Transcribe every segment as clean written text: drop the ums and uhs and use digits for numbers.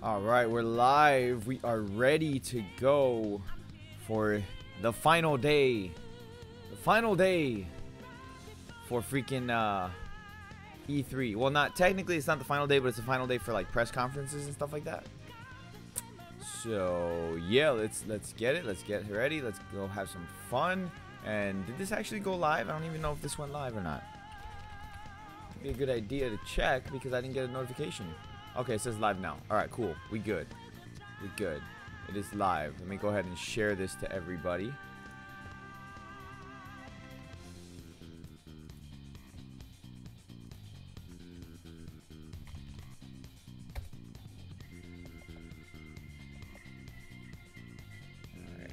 All right, we're live. We are ready to go for the final day. The final day for freaking E3. Well, not technically, it's not the final day, but it's the final day for like press conferences and stuff like that. So yeah, let's get it. Let's get ready. Let's go have some fun. And did this actually go live? I don't even know if this went live or not. It'd be a good idea to check because I didn't get a notification. Okay, it says live now. Alright, cool. We good. We good. It is live. Let me go ahead and share this to everybody.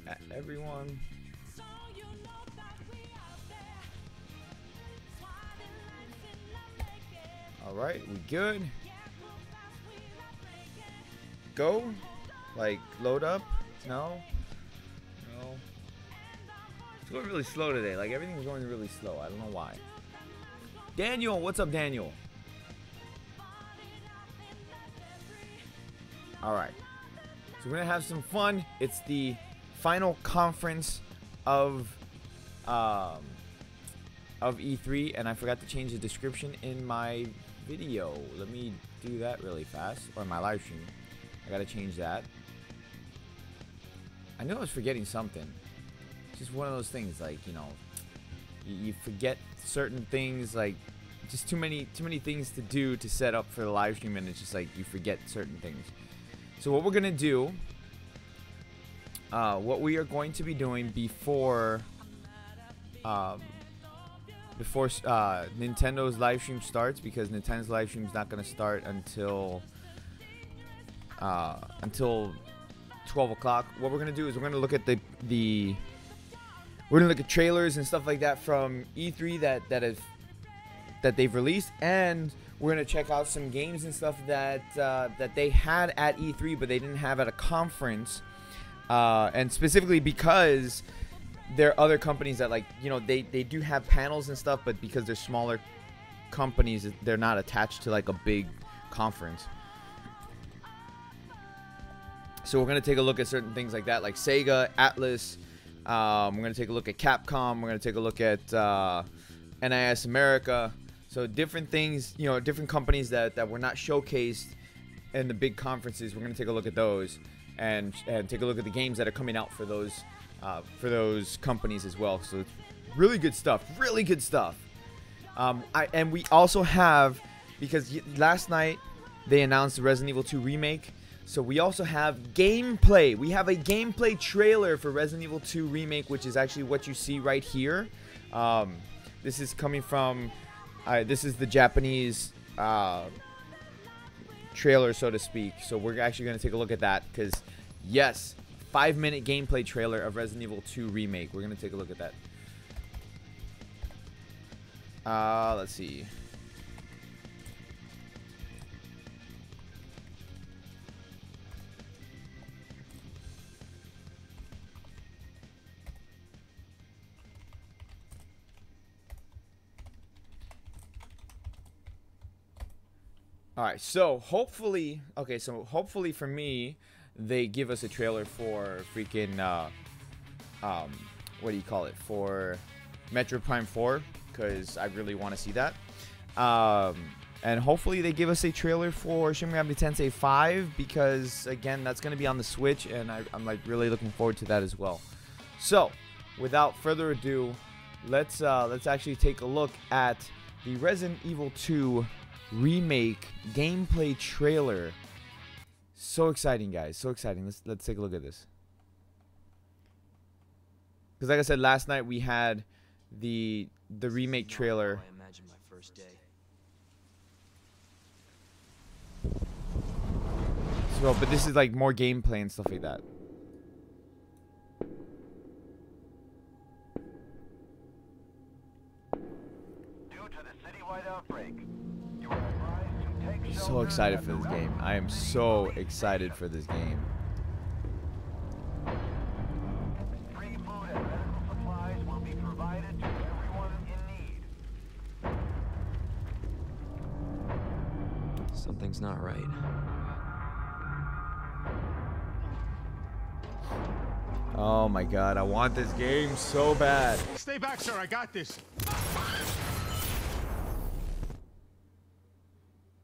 Alright, everyone. Alright, we good. Go? Like, load up? No? No. It's going really slow today. Like, everything's going really slow. I don't know why. Daniel! What's up, Daniel? Alright. So we're going to have some fun. It's the final conference of E3. And I forgot to change the description in my video. Let me do that really fast. Or my live stream. I gotta change that. I knew I was forgetting something. It's just one of those things, like, you know, you forget certain things, like just too many things to do to set up for the live stream, and it's just like you forget certain things. So what we're gonna do, what we are going to be doing before Nintendo's live stream starts, because Nintendo's live stream is not gonna start until 12 o'clock. What we're gonna do is we're gonna look at we're gonna look at trailers and stuff like that from E3 that they've released, and we're gonna check out some games and stuff that they had at E3 but they didn't have at a conference, and specifically because there are other companies that, like, you know, they do have panels and stuff, but because they're smaller companies, they're not attached to like a big conference. So we're going to take a look at certain things like that, like Sega, Atlas. We're going to take a look at Capcom. We're going to take a look at NIS America. So different things, you know, different companies that were not showcased in the big conferences. We're going to take a look at those and take a look at the games that are coming out for those companies as well. So it's really good stuff. Really good stuff. And we also have, because last night they announced the Resident Evil 2 remake. So we also have gameplay. We have a gameplay trailer for Resident Evil 2 Remake, which is actually what you see right here. This is coming from, this is the Japanese trailer, so to speak. So we're actually going to take a look at that because, yes, 5-minute gameplay trailer of Resident Evil 2 Remake. We're going to take a look at that. Let's see. Alright, so hopefully, hopefully for me, they give us a trailer for freaking, what do you call it, for Metroid Prime 4, because I really want to see that. And hopefully they give us a trailer for Shin Megami Tensei 5, because, again, that's going to be on the Switch, and I'm like really looking forward to that as well. So, without further ado, let's actually take a look at the Resident Evil 2 Remake gameplay trailer. So exciting, guys, so exciting. Let's take a look at this, because like I said, last night we had the remake trailer. I imagine my first day. So, but this is like more gameplay and stuff like that. So excited for this game. I am so excited for this game. Free food and medical supplies will be provided to everyone in need. Something's not right. Oh my god, I want this game so bad. Stay back, sir. I got this.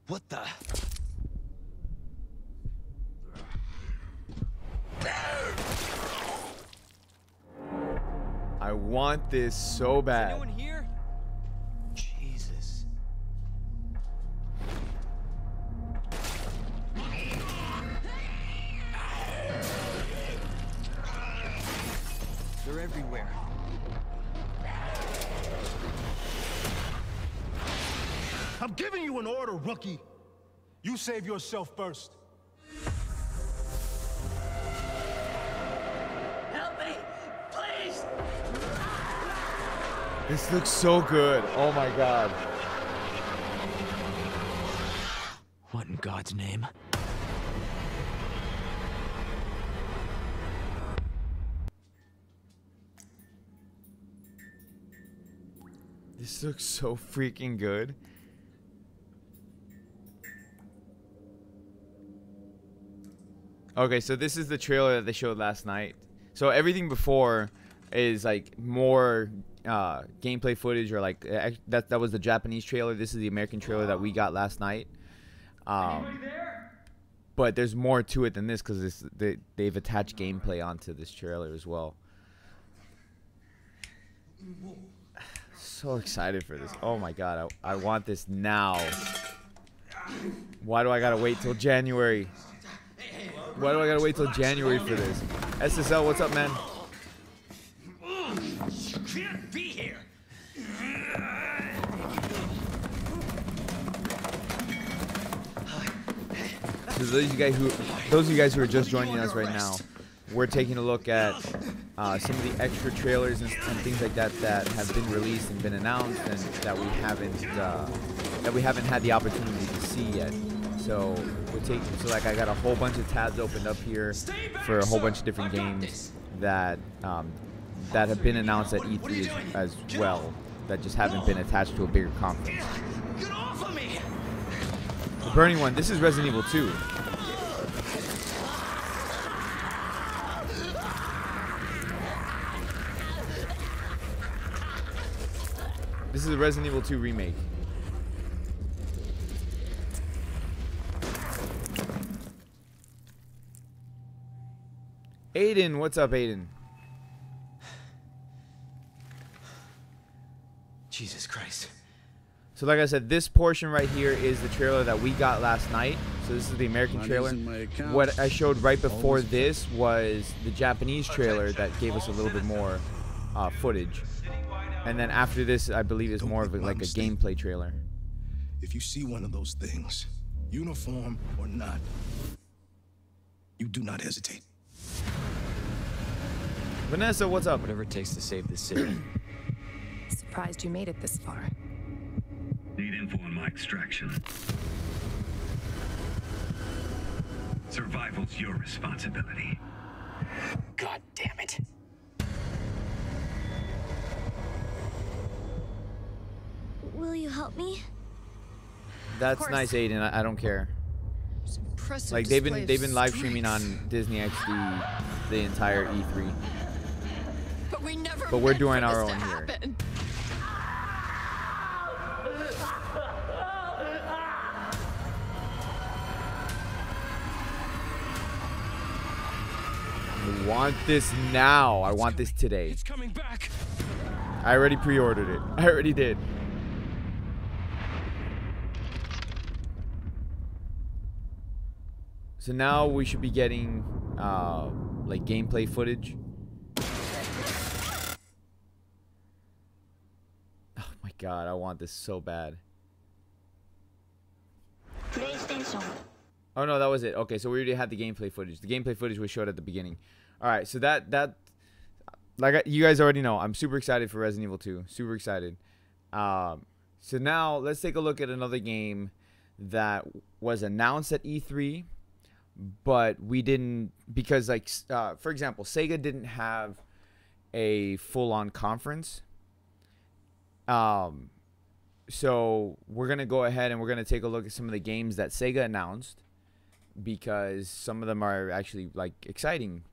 What the? I want this so bad. Anyone here? Jesus. They're everywhere. I'm giving you an order, rookie. You save yourself first. Help me, please! This looks so good. Oh my god. What in God's name? This looks so freaking good. Okay, so this is the trailer that they showed last night. So everything before is like more gameplay footage, or like that was the Japanese trailer. This is the American trailer that we got last night. But there's more to it than this, because they've attached gameplay onto this trailer as well. So excited for this. Oh my god, I want this now. Why do I gotta wait till January? Why do I gotta wait till January for this? SSL, what's up, man? You can't be here! So those of you guys who are just joining us right now, we're taking a look at some of the extra trailers and things like that that have been released and been announced, and that we haven't had the opportunity to see yet. So like I got a whole bunch of tabs opened up here for a whole bunch of different games that that have been announced at E3 as well, that just haven't been attached to a bigger conference. Get off of me! The burning one. This is Resident Evil 2. This is a Resident Evil 2 remake. Aiden, what's up, Aiden? Jesus Christ. So like I said, this portion right here is the trailer that we got last night. So this is the American trailer. What I showed right before this was the Japanese trailer that gave us a little bit more footage. And then after this, I believe, is more of like a gameplay trailer. If you see one of those things, uniform or not, you do not hesitate. Vanessa, what's up? Whatever it takes to save the city. Surprised you made it this far. Need info on my extraction. Survival's your responsibility. God damn it. Will you help me? That's nice, Aiden. I don't care. Like they've been live streaming on Disney XD the entire E3. But we're doing our own here. I want this now. I want this today. It's coming back. I already pre-ordered it. I already did. So now we should be getting like gameplay footage. god, I want this so bad. Oh no, that was it. Okay, so we already had the gameplay footage. The gameplay footage was showed at the beginning. All right, so that like you guys already know, I'm super excited for Resident Evil 2. Super excited. So now let's take a look at another game that was announced at E3, but we didn't, because like for example, Sega didn't have a full-on conference. So we're gonna go ahead and we're gonna take a look at some of the games that Sega announced, because some of them are actually like exciting.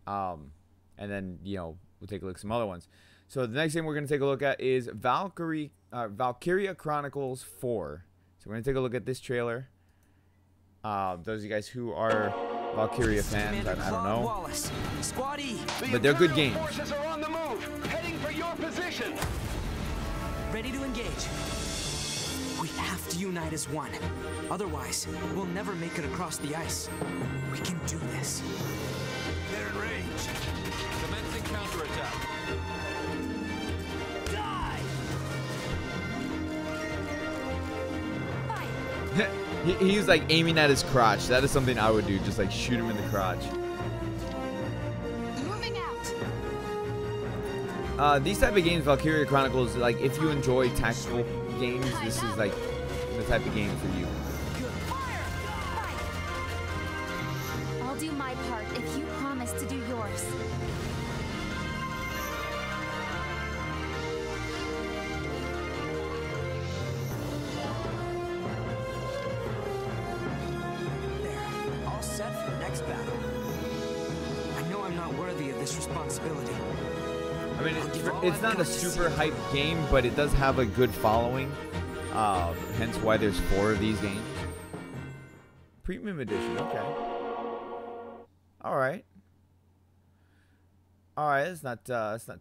And then, you know, we'll take a look at some other ones. So the next thing we're gonna take a look at is Valkyria Chronicles 4. So we're gonna take a look at this trailer. Those of you guys who are Valkyria fans, I don't know, but they're good games. Forces are on the move, heading for your position. Ready to engage. We have to unite as one. Otherwise, we'll never make it across the ice. We can do this. They're in range. Commencing counterattack. He's like aiming at his crotch. That is something I would do. Just like shoot him in the crotch. Moving out. These type of games, Valkyria Chronicles, like if you enjoy tactical games, this is like the type of game for you. I'll do my part if you promise to do yours. All set for the next battle. I know I'm not worthy of this responsibility. I mean, it's not a super hype game, but it does have a good following. Hence why there's 4 of these games. Premium edition, okay. All right. That's not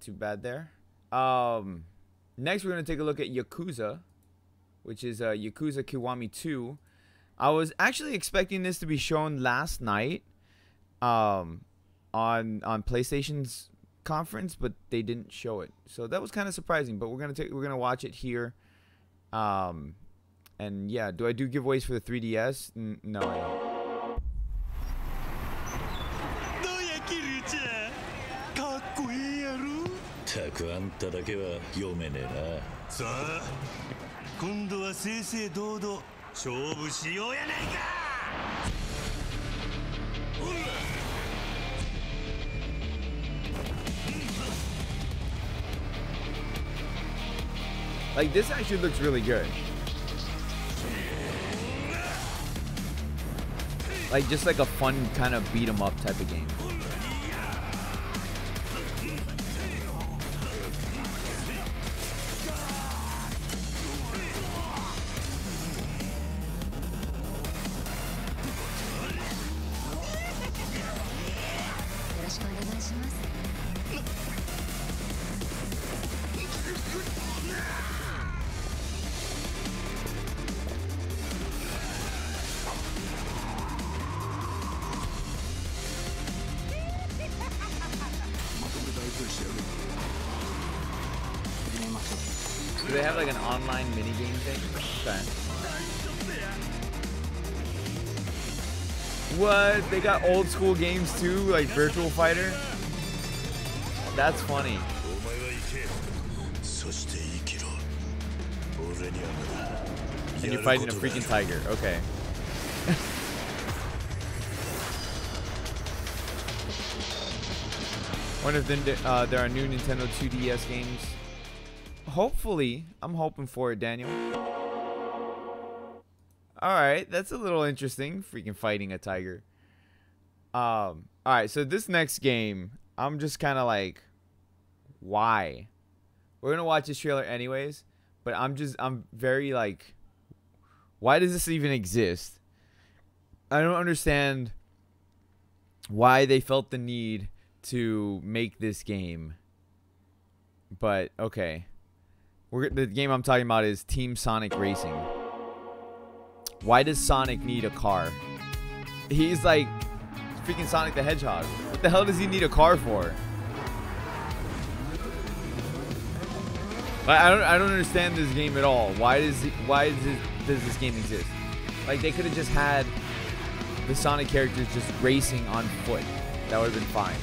too bad there. Next we're gonna take a look at Yakuza, which is Yakuza Kiwami 2. I was actually expecting this to be shown last night, on PlayStation's conference, but they didn't show it, so that was kind of surprising. But we're gonna watch it here. And yeah, do I do giveaways for the 3DS? No, I don't. たくあんただけは読めねえな。さあ、今度は正々堂々勝負しようやないか。 Like, this actually looks really good. Like, just like a fun kind of beat 'em up type of game. Do they have like an online minigame thing? Okay. What? They got old school games too, like Virtual Fighter? That's funny. And you're fighting a freaking tiger. Okay. Wonder if there are new Nintendo 2DS games. Hopefully. I'm hoping for it, Daniel. Alright, that's a little interesting. Freaking fighting a tiger. Alright, so this next game, I'm just kind of like, why? We're gonna watch this trailer anyways, but I'm very like, why does this even exist? I don't understand why they felt the need to make this game. But okay. The game I'm talking about is Team Sonic Racing. Why does Sonic need a car? He's like freaking Sonic the Hedgehog. What the hell does he need a car for? Like, I don't understand this game at all. Does this game exist? Like, they could have just had the Sonic characters just racing on foot. That would have been fine.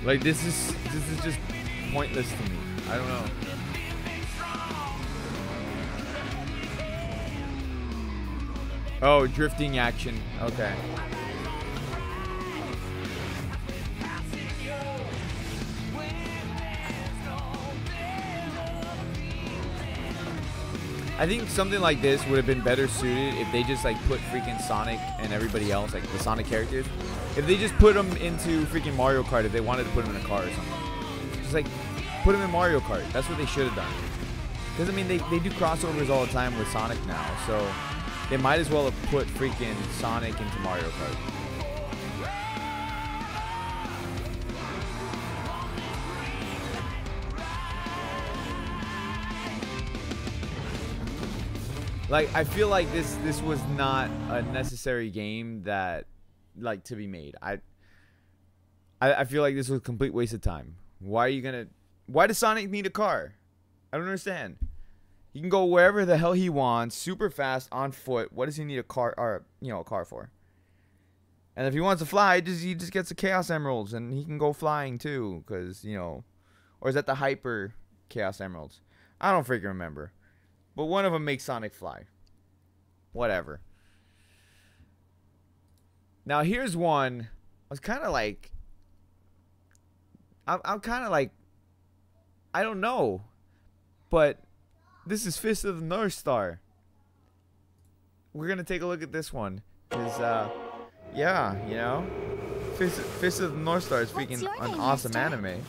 Like, this is just pointless to me. I don't know. Oh, drifting action. Okay. I think something like this would have been better suited if they just like put freaking Sonic and everybody else, like the Sonic characters, if they just put them into freaking Mario Kart, if they wanted to put them in a car or something. Just like put them in Mario Kart. That's what they should have done. Because I mean, they do crossovers all the time with Sonic now, so they might as well have put freaking Sonic into Mario Kart. Like, I feel like this was not a necessary game that, like, to be made. I feel like this was a complete waste of time. Why does Sonic need a car? I don't understand. He can go wherever the hell he wants, super fast, on foot. What does he need a car, or, a car for? And if he wants to fly, he just gets the Chaos Emeralds, and he can go flying too, because, or is that the Hyper Chaos Emeralds? I don't freaking remember. But one of them makes Sonic fly. Whatever. Now here's one. I was kind of like, I'm kind of like, I don't know, but this is Fist of the North Star. We're gonna take a look at this one, cause yeah, Fist of the North Star is freaking an awesome anime.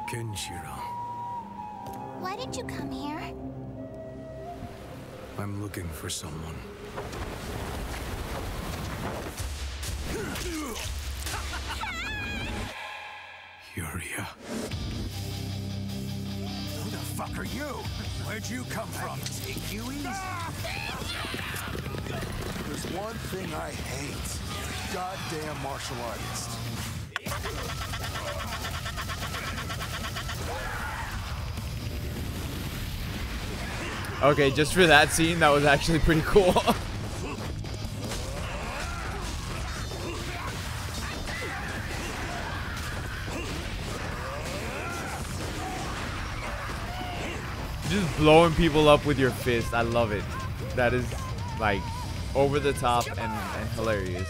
Kenshiro. Why did you come here? I'm looking for someone. Yuria. Who the fuck are you? Where'd you come from? Take you easy. There's one thing I hate. Goddamn martial artists. Okay, just for that scene, that was actually pretty cool. Just blowing people up with your fist. I love it. That is, like, over the top and hilarious.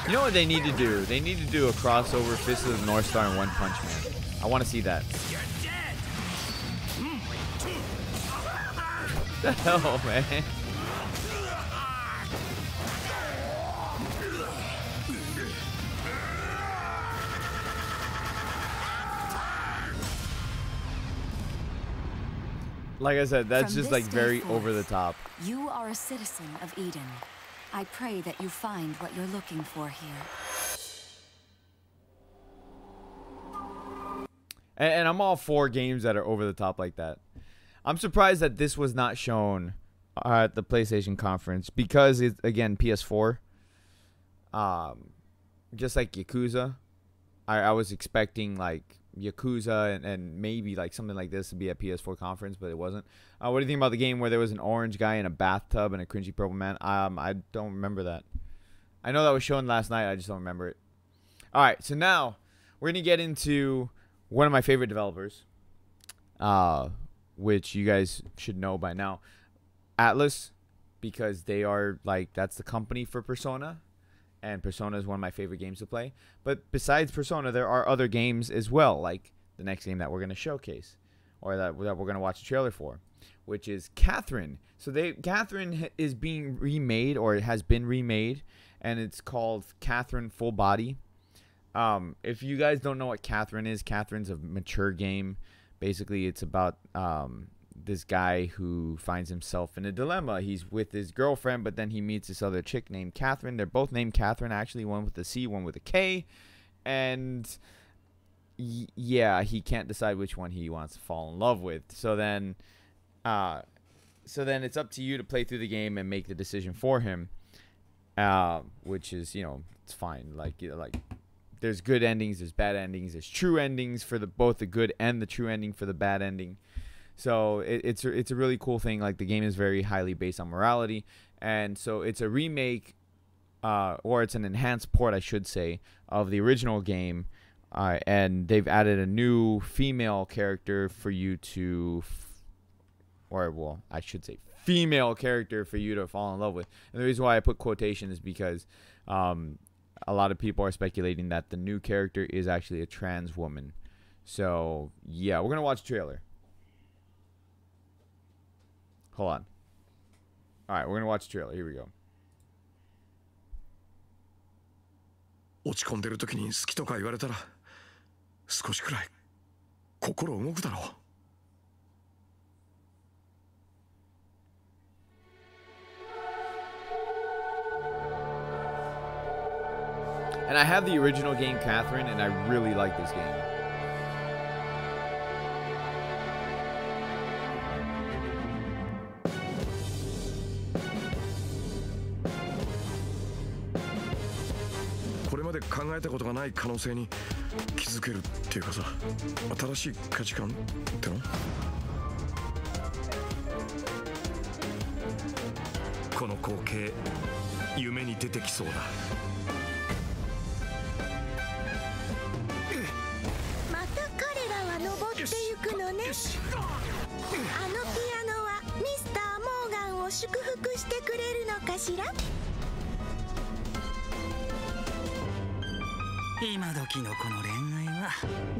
You know what they need to do? They need to do a crossover Fist of the North Star and One Punch Man. I want to see that. What the hell, man? Like I said, that's just like very over the top. You are a citizen of Eden. I pray that you find what you're looking for here. And I'm all for games that are over the top like that. I'm surprised that this was not shown at the PlayStation conference because it's, again, PS4. Just like Yakuza. I was expecting like Yakuza and maybe like something like this to be a PS4 conference, but it wasn't. What do you think about the game where there was an orange guy in a bathtub and a cringy purple man? I don't remember that. I know that was shown last night. I just don't remember it. All right, so now we're going to get into one of my favorite developers, which you guys should know by now. Atlas, because they are like, that's the company for Persona. And Persona is one of my favorite games to play. But besides Persona, there are other games as well, like the next game that we're going to showcase or that we're going to watch a trailer for. which is Catherine. So Catherine is being remade, or it has been remade, and it's called Catherine Full Body. If you guys don't know what Catherine is, Catherine's a mature game. Basically, it's about this guy who finds himself in a dilemma. He's with his girlfriend, but then he meets this other chick named Catherine. They're both named Catherine, actually, one with a C, one with a K. And yeah, he can't decide which one he wants to fall in love with. So then it's up to you to play through the game and make the decision for him, which is, you know, it's fine. Like there's good endings, there's bad endings, there's true endings for both the good and the true ending for the bad ending. So it's a really cool thing. Like, the game is very highly based on morality, and so it's a remake, or it's an enhanced port, I should say, of the original game, and they've added a new female character for you to, I should say female character for you to fall in love with. And the reason why I put quotation is because a lot of people are speculating that the new character is actually a trans woman. So yeah, we're gonna watch the trailer. Hold on. All right, we're gonna watch the trailer. Here we go. 落ち込んでる時に好きとか言われたら少しくらい心動くだろう。And I have the original game, Catherine, and I really like this game. This 考えたことがない可能性に気づけるっていうかさ、新しい価値観っての？この光景、夢に出てきそうだ。また彼らは登ってゆくのね。あのピアノはミスター・モーガンを祝福してくれるのかしら？今時のこの恋愛は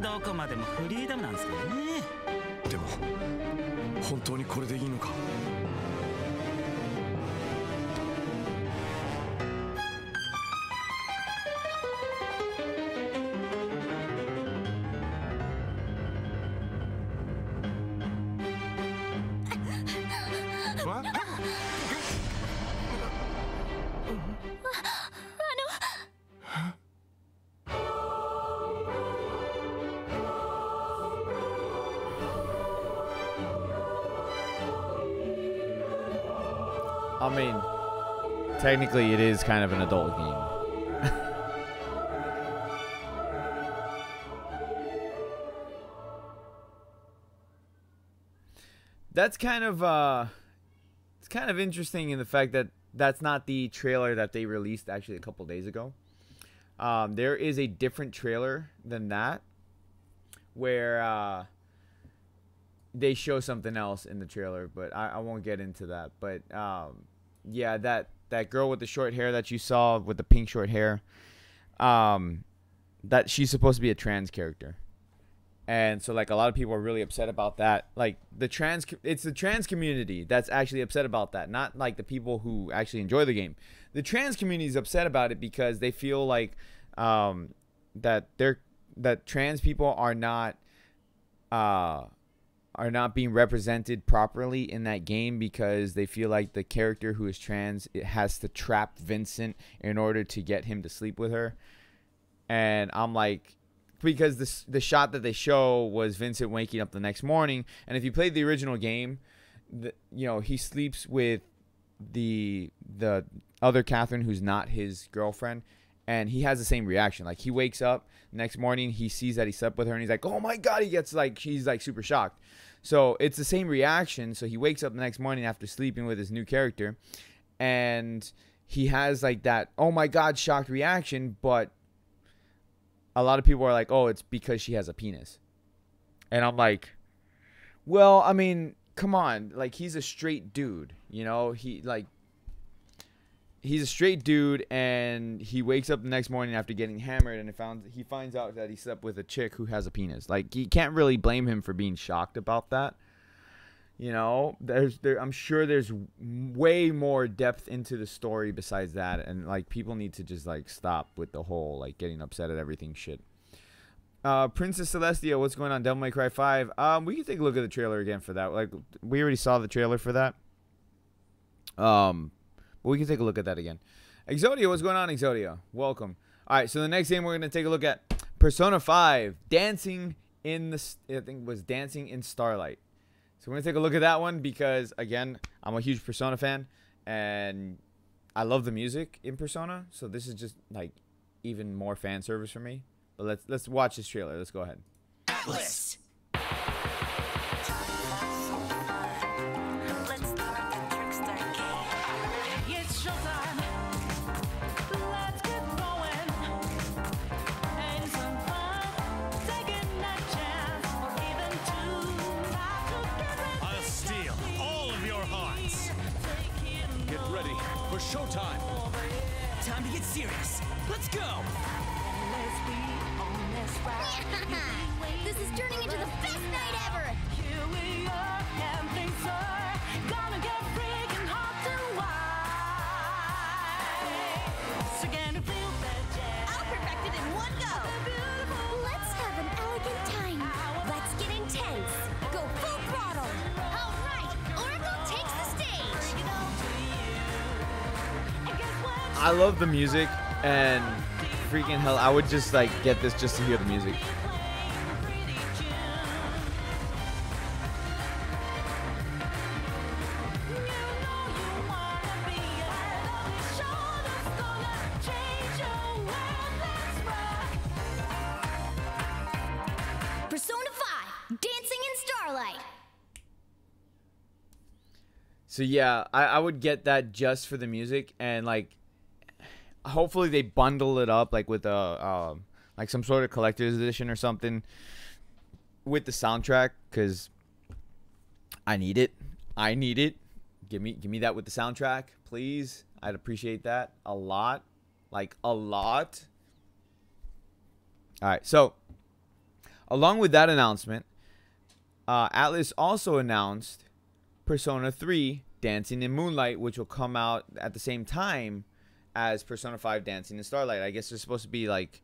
どこまでもフリーダムなんですかね。でも本当にこれでいいのか。I mean, technically it is kind of an adult game. That's kind of it's kind of interesting in the fact that that's not the trailer that they released actually a couple days ago. There is a different trailer than that where they show something else in the trailer, but I won't get into that. But yeah, that girl with the short hair that you saw with the pink short hair, that she's supposed to be a trans character. And so, like, a lot of people are really upset about that. Like, it's the trans community that's actually upset about that, not like the people who actually enjoy the game. The trans community is upset about it because they feel like that trans people are not being represented properly in that game, because they feel like the character who is trans, it has to trap Vincent in order to get him to sleep with her. And I'm like, because the shot that they show was Vincent waking up the next morning, and if you played the original game, you know, he sleeps with the other Catherine who's not his girlfriend, and he has the same reaction. Like, he wakes up next morning, he sees that he slept with her, and he's like, oh my god, he's like super shocked. So it's the same reaction. So he wakes up the next morning after sleeping with his new character, and he has like that oh my god shocked reaction. But a lot of people are like, oh, it's because she has a penis. And I'm like, well, I mean, come on, like, he's a straight dude, you know, he's a straight dude, and he wakes up the next morning after getting hammered, and he finds out that he slept with a chick who has a penis. Like, you can't really blame him for being shocked about that. You know, I'm sure there's way more depth into the story besides that, and like people need to just like stop with the whole like getting upset at everything shit. Princess Celestia, what's going on? Devil May Cry 5. We can take a look at the trailer again for that. Like we already saw the trailer for that. But we can take a look at that again. Exodia, what's going on, Exodia? Welcome. All right, so the next game we're gonna take a look at Persona 5, Dancing in the I think it was Dancing in Starlight. So we're gonna take a look at that one because again, I'm a huge Persona fan and I love the music in Persona. So this is just like even more fan service for me. But let's watch this trailer. Let's go ahead. Atlas. For showtime. Time to get serious. Let's go. This is turning into the best night ever. I'll perfect it in one go. Let's have an elegant time. Let's get intense. Go full throttle. All right, Oracle takes the stage. I love the music and freaking hell, I would just like get this just to hear the music. Persona 5, Dancing in Starlight. So yeah, I would get that just for the music, and like hopefully they bundle it up like with a like some sort of collector's edition or something with the soundtrack, because I need it. Give me that with the soundtrack, please. I'd appreciate that a lot, like a lot. All right, so along with that announcement, Atlas also announced Persona 3 Dancing in Moonlight, which will come out at the same time as Persona 5 Dancing in Starlight. I guess they're supposed to be like,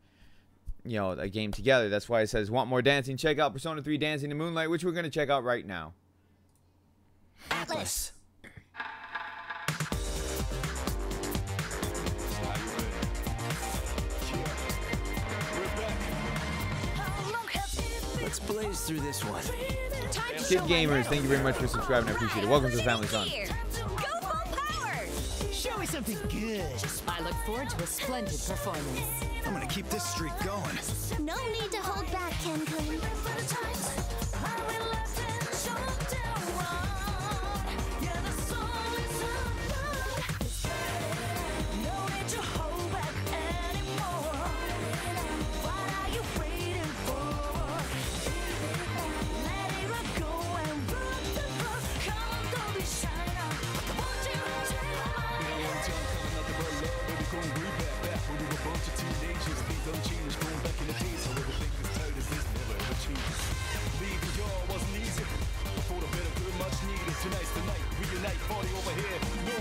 you know, a game together. That's why it says, want more dancing? Check out Persona 3 Dancing in Moonlight, which we're going to check out right now. Atlas. Let's blaze through this one. Kid Gamers, thank you very much for subscribing. I appreciate it. Welcome to the family, son. Show me something good. I look forward to a splendid performance. I'm gonna keep this streak going. No need to hold back, Ken-kun.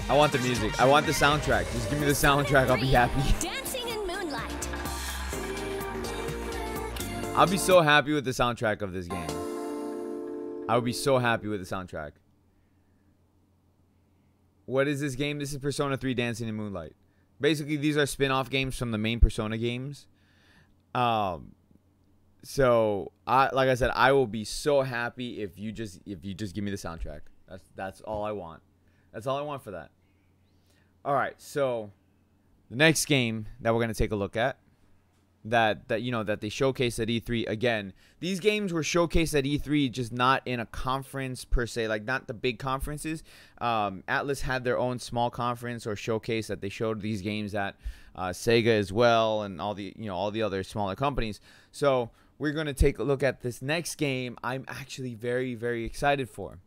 I want the music. I want the soundtrack. Just give me the soundtrack. I'll be happy. Dancing in Moonlight. I'll be so happy with the soundtrack of this game. I would be so happy with the soundtrack. What is this game? This is Persona 3 Dancing in Moonlight. Basically, these are spin-off games from the main Persona games. So, like I said, I will be so happy if you just give me the soundtrack. That's all I want. That's all I want for that. All right, so the next game that we're gonna take a look at, that they showcased at E3 again. These games were showcased at E3, just not in a conference per se, like not the big conferences. Atlas had their own small conference or showcase that they showed these games at, Sega as well, and all the other smaller companies. So we're gonna take a look at this next game. I'm actually very, very excited for.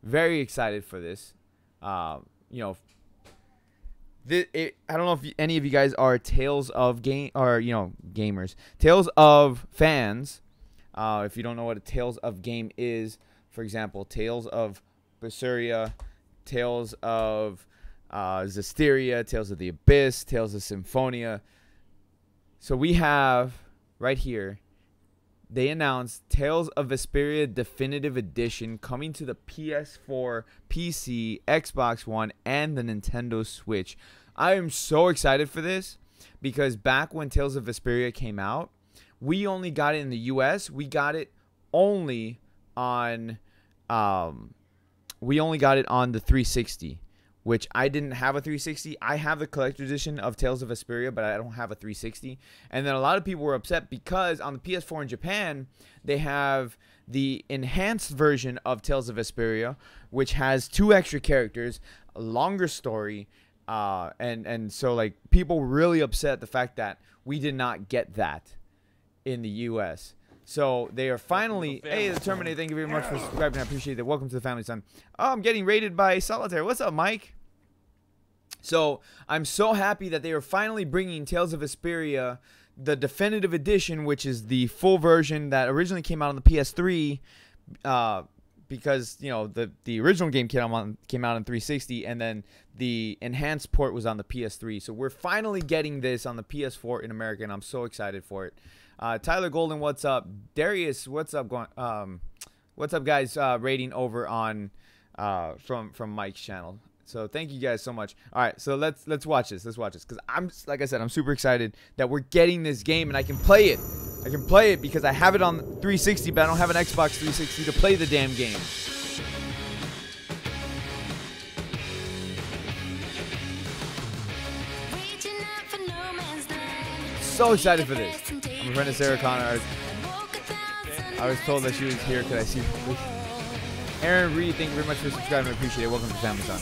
Very excited for this. I don't know if any of you guys are Tales of gamers, Tales of fans. If you don't know what a Tales of game is, for example, Tales of Berseria, Tales of Zestiria, Tales of the Abyss, Tales of Symphonia. So we have right here, they announced Tales of Vesperia Definitive Edition coming to the PS4, PC, Xbox One, and the Nintendo Switch. I am so excited for this because back when Tales of Vesperia came out, we only got it in the US. We got it only on the 360, which I didn't have a 360. I have the collector edition of Tales of Vesperia, but I don't have a 360. And then a lot of people were upset because on the PS4 in Japan, they have the enhanced version of Tales of Vesperia, which has 2 extra characters, a longer story, and so like people were really upset at the fact that we did not get that in the US. So they are finally, hey, the Terminator, thank you very much for subscribing. I appreciate it. Welcome to the family, son. Oh, I'm getting raided by Solitaire. What's up, Mike? So I'm so happy that they are finally bringing Tales of Vesperia, the definitive edition, which is the full version that originally came out on the PS3, because you know the original game came out on 360, and then the enhanced port was on the PS3. So we're finally getting this on the PS4 in America, and I'm so excited for it. Tyler Golden, what's up? Darius, what's up? What's up, guys? Rating over on from Mike's channel. So thank you guys so much. All right, so let's watch this. Let's watch this because like I said, I'm super excited that we're getting this game and I can play it. I can play it because I have it on 360, but I don't have an Xbox 360 to play the damn game. So excited for this. I'm a friend of Sarah Connor. I was told that she was here. Could I see her, please? Aaron Reed, thank you very much for subscribing. I appreciate it. Welcome to Family Son.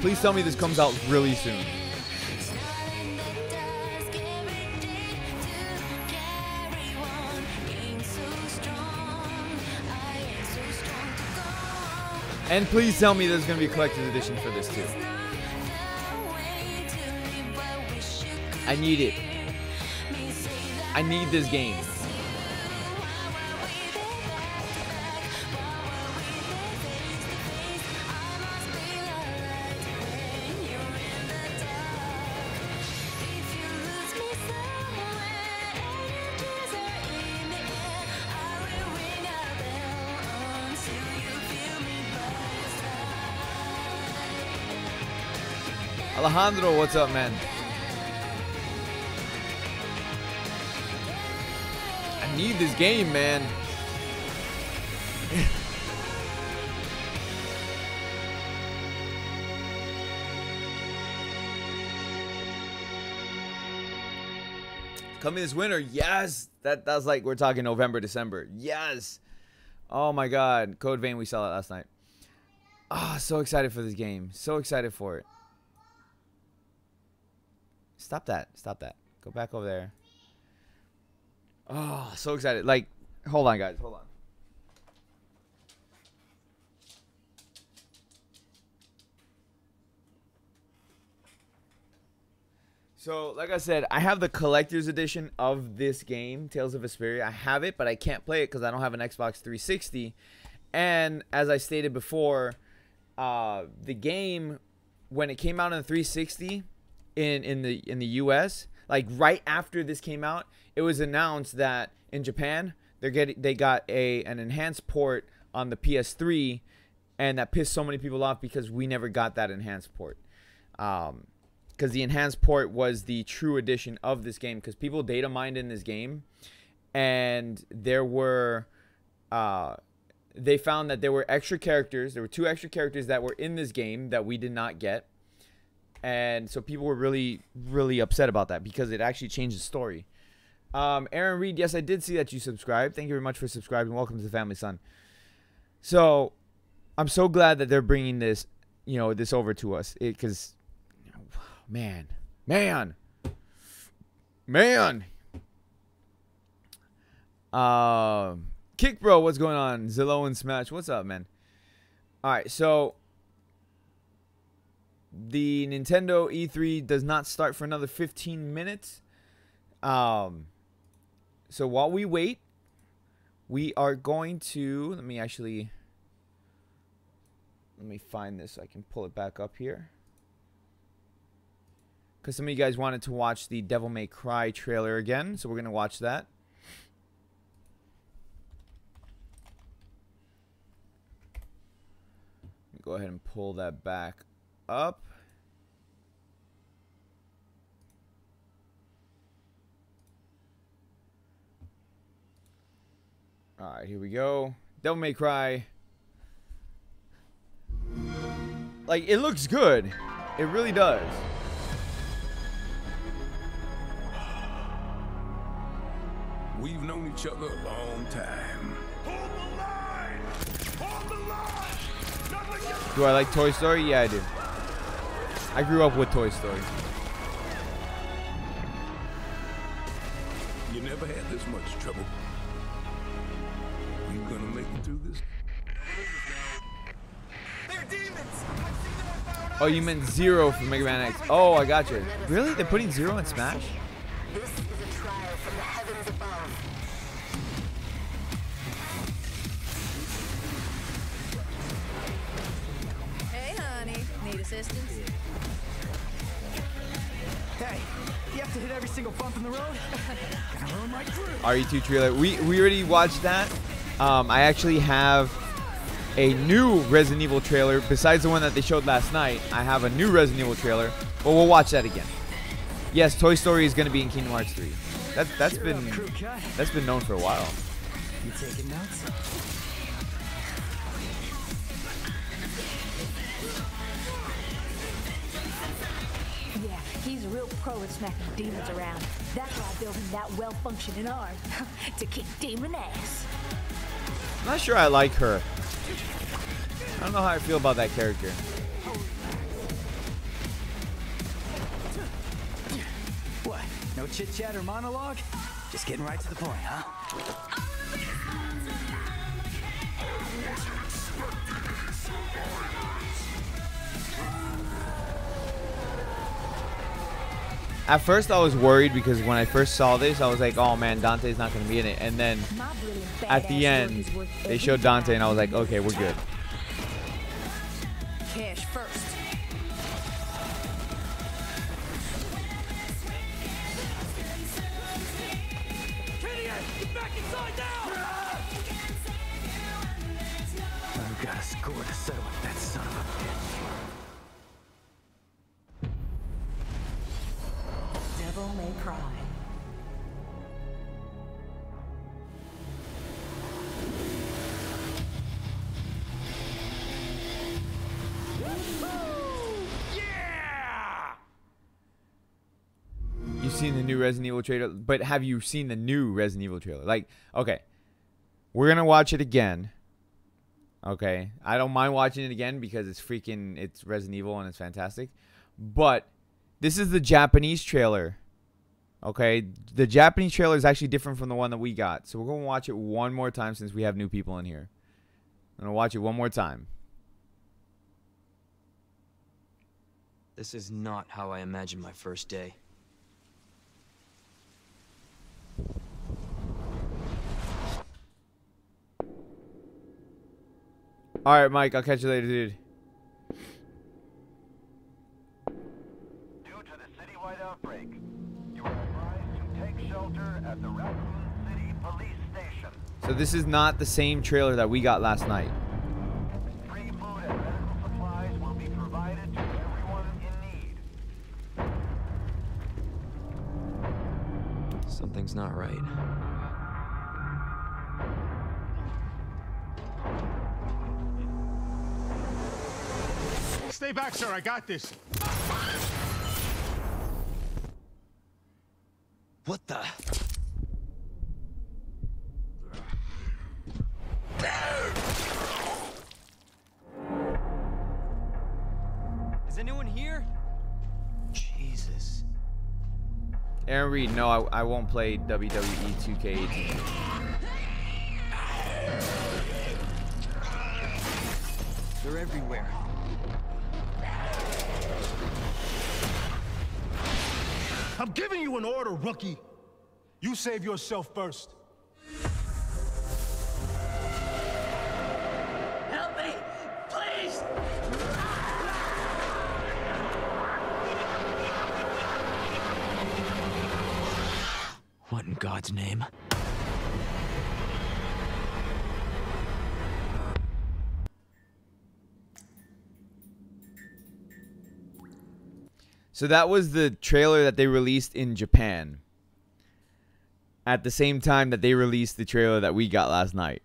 Please tell me this comes out really soon. And please tell me there's going to be a collector's edition for this too. I need it. I need this game. Alejandro, what's up, man? I need this game, man. Coming this winter, yes. That's like we're talking November, December. Yes. Oh my God, Code Vein, we saw that last night. Ah, oh, so excited for this game. So excited for it. Stop that. Stop that. Go back over there. Oh, so excited. Like, hold on, guys. Hold on. So, like I said, I have the collector's edition of this game, Tales of Vesperia. I have it, but I can't play it because I don't have an Xbox 360. And as I stated before, the game, when it came out on the 360... in the US, like right after this came out, it was announced that in Japan they got an enhanced port on the PS3, and that pissed so many people off because we never got that enhanced port. Because the enhanced port was the true edition of this game, because people data mined in this game, and there were they found that there were extra characters. There were 2 extra characters that were in this game that we did not get. And so people were really, really upset about that because it actually changed the story. Aaron Reed, yes, I did see that you subscribed. Thank you very much for subscribing. Welcome to the family, son. So I'm so glad that they're bringing this, this over to us. Because, man. Kick Bro, what's going on? Zillow and Smash, what's up, man? All right, so the Nintendo E3 does not start for another 15 minutes. So while we wait, we are going to, let me find this so I can pull it back up here. Because some of you guys wanted to watch the Devil May Cry trailer again, so we're going to watch that. Let me go ahead and pull that back up. Alright, here we go. Devil May Cry. Like, it looks good. It really does. We've known each other a long time. Hold the line! Hold the line! Nothing gets... Do I like Toy Story? Yeah, I do. I grew up with Toy Story. You never had this much trouble. You gonna make it through this? They're demons! Oh, you meant Zero from Mega Man X. Oh, I got you. Really? They're putting Zero in Smash? This is a trial from the heavens above. Hey, honey. Need assistance? Hey, you have to hit every single bump in the road? Gonna ruin my crew. RE2 trailer. We already watched that. I actually have a new Resident Evil trailer. Besides the one that they showed last night, I have a new Resident Evil trailer. But we'll watch that again. Yes, Toy Story is going to be in Kingdom Hearts 3. That's been known for a while. You taking notes? Yeah, he's a real pro at smacking demons around. That's why I built him that well-functioning arm. To kick demon ass. I'm not sure I like her. I don't know how I feel about that character. What? No chit-chat or monologue? Just getting right to the point, huh? At first I was worried because when I first saw this, I was like, oh man, Dante's not going to be in it. And then at the end, they showed Dante and I was like, okay, we're good. Cash first. I've got a score to settle with that son of a bitch. Devil May Cry. You've seen the new Resident Evil trailer, but have you seen the new Resident Evil trailer? Like, okay, we're going to watch it again. Okay, I don't mind watching it again because it's Resident Evil and it's fantastic. But this is the Japanese trailer. Okay, the Japanese trailer is actually different from the one that we got. So we're going to watch it one more time since we have new people in here. I'm going to watch it one more time. This is not how I imagined my first day. All right, Mike, I'll catch you later, dude. Due to the citywide outbreak, you are advised to take shelter at the Raccoon City Police Station. So this is not the same trailer that we got last night. Free food and medical supplies will be provided to everyone in need. Something's not right. Stay back, sir. I got this. What the? Is anyone here? Jesus. Aaron Reed, no, I won't play WWE 2K18. They're everywhere. I'm giving you an order, rookie. You save yourself first. God's name? So that was the trailer that they released in Japan. At the same time that they released the trailer that we got last night.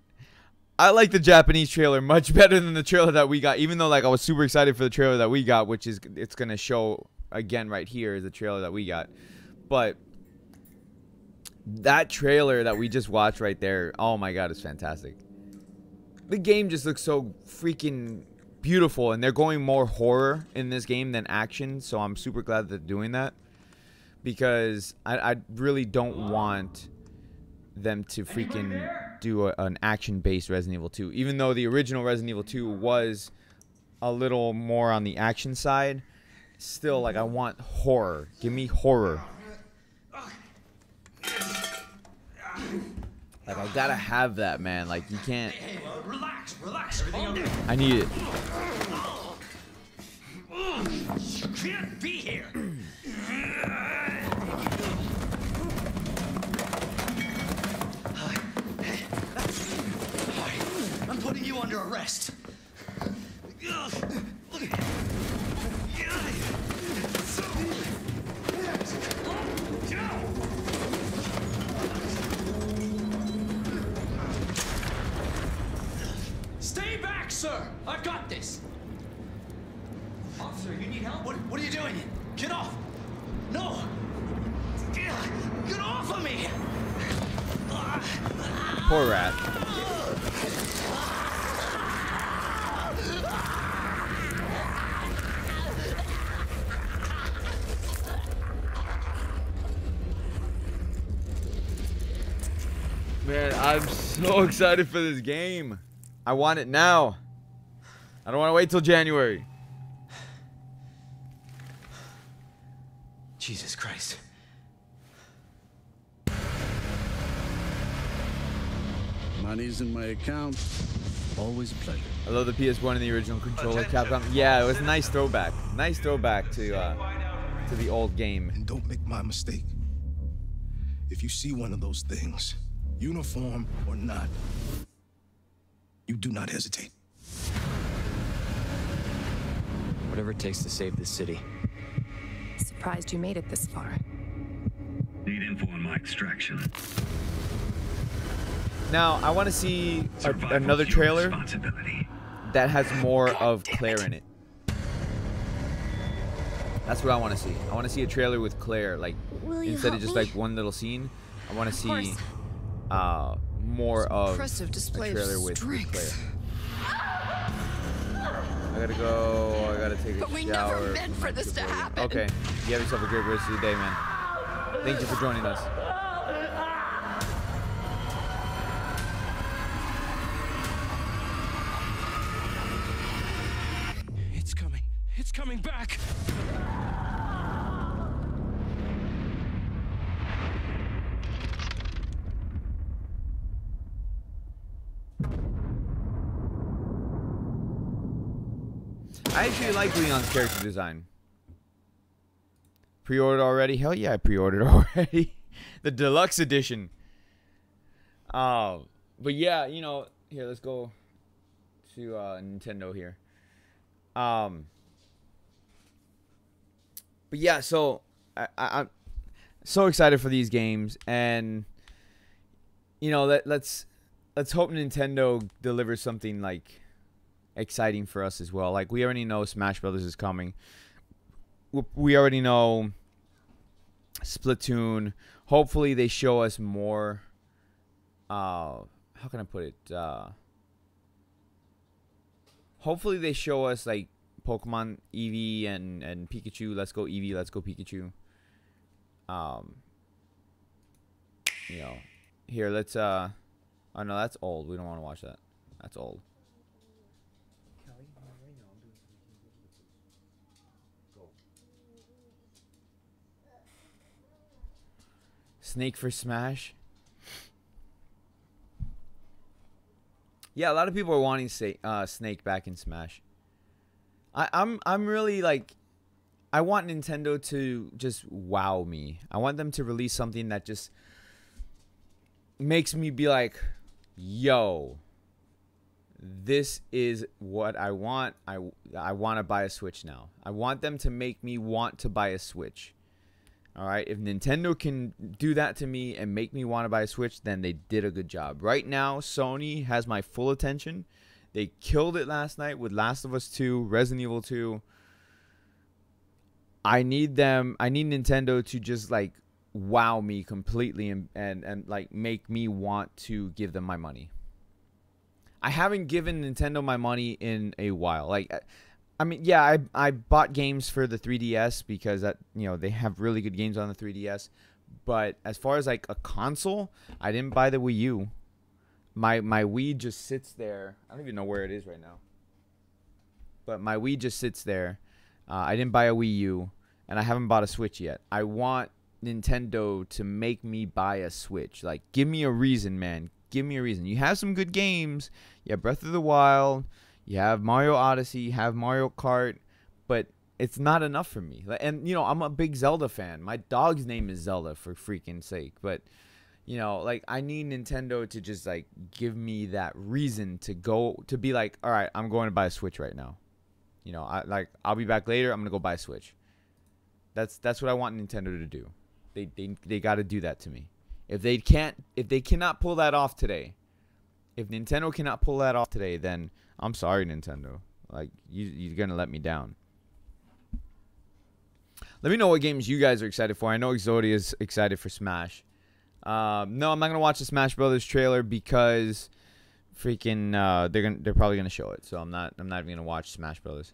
I like the Japanese trailer much better than the trailer that we got. Even though like I was super excited for the trailer that we got, which is it's gonna show again right here is the trailer that we got. But that trailer that we just watched right there, oh my god, it's fantastic. The game just looks so freaking beautiful, and they're going more horror in this game than action, so I'm super glad that they're doing that, because I really don't want them to freaking do an action-based Resident Evil 2, even though the original Resident Evil 2 was a little more on the action side. Still, like, I want horror. Give me horror. Like, I gotta have that, man. Like, you can't. Hey, relax. Everything okay? I need it. You can't be here. I'm putting you under arrest. Stay back, sir! I've got this! Officer, you need help? What are you doing? Get off! No! Get off of me! Poor rat. Man, I'm so excited for this game. I want it now. I don't want to wait till January. Jesus Christ. Money's in my account. Always a pleasure. I love the PS1 and the original controller. Capcom. Yeah, it was a nice throwback. Nice throwback to the old game. And don't make my mistake. If you see one of those things, uniform or not, you do not hesitate. Whatever it takes to save this city. Surprised you made it this far. Need info on my extraction. Now, I want to see another trailer that has more of Claire in it. That's what I want to see. I want to see a trailer with Claire, like instead of just like one little scene. I want to see more of a trailer with Claire. I gotta go. I gotta take a shower. But we never meant for this to happen. Okay. You have yourself a great rest of the day, man. Thank you for joining us. It's coming. It's coming back. I actually like Leon's character design. Pre-ordered already? Hell yeah, I pre-ordered already. The deluxe edition. But yeah, you know, here, let's go to Nintendo here. But yeah, so I'm so excited for these games, and you know, let's hope Nintendo delivers something like exciting for us as well. Like, we already know Smash Brothers is coming. We already know Splatoon. Hopefully they show us more. How can I put it? Hopefully they show us like Pokemon Eevee and Pikachu. Let's go Eevee. Let's go Pikachu. You know, here, let's oh no, that's old. We don't want to watch that. That's old. Snake for Smash. Yeah, a lot of people are wanting Snake back in Smash. I'm really like, I want Nintendo to just wow me. I want them to release something that just makes me be like, yo, this is what I want. I want to buy a Switch now. I want them to make me want to buy a Switch. All right, if Nintendo can do that to me and make me want to buy a Switch, then they did a good job. Right now, Sony has my full attention. They killed it last night with Last of Us 2, Resident Evil 2. I need Nintendo to just like wow me completely and like make me want to give them my money. I haven't given Nintendo my money in a while. Like, I mean, yeah, I bought games for the 3DS because that, you know, they have really good games on the 3DS. But as far as like a console, I didn't buy the Wii U. My Wii just sits there. I don't even know where it is right now. But my Wii just sits there. I didn't buy a Wii U, and I haven't bought a Switch yet. I want Nintendo to make me buy a Switch. Like, give me a reason, man. Give me a reason. You have some good games. You have Breath of the Wild. You have Mario Odyssey. You have Mario Kart. But it's not enough for me. And, you know, I'm a big Zelda fan. My dog's name is Zelda, for freaking sake. But, you know, like, I need Nintendo to just, like, give me that reason to go, to be like, all right, I'm going to buy a Switch right now. You know, I'll be back later. I'm going to go buy a Switch. That's what I want Nintendo to do. They got to do that to me. If they cannot pull that off today, if Nintendo cannot pull that off today, then I'm sorry, Nintendo. Like, you're going to let me down. Let me know what games you guys are excited for. I know Exodia is excited for Smash. No, I'm not going to watch the Smash Brothers trailer because freaking they're probably going to show it. So I'm not even going to watch Smash Brothers.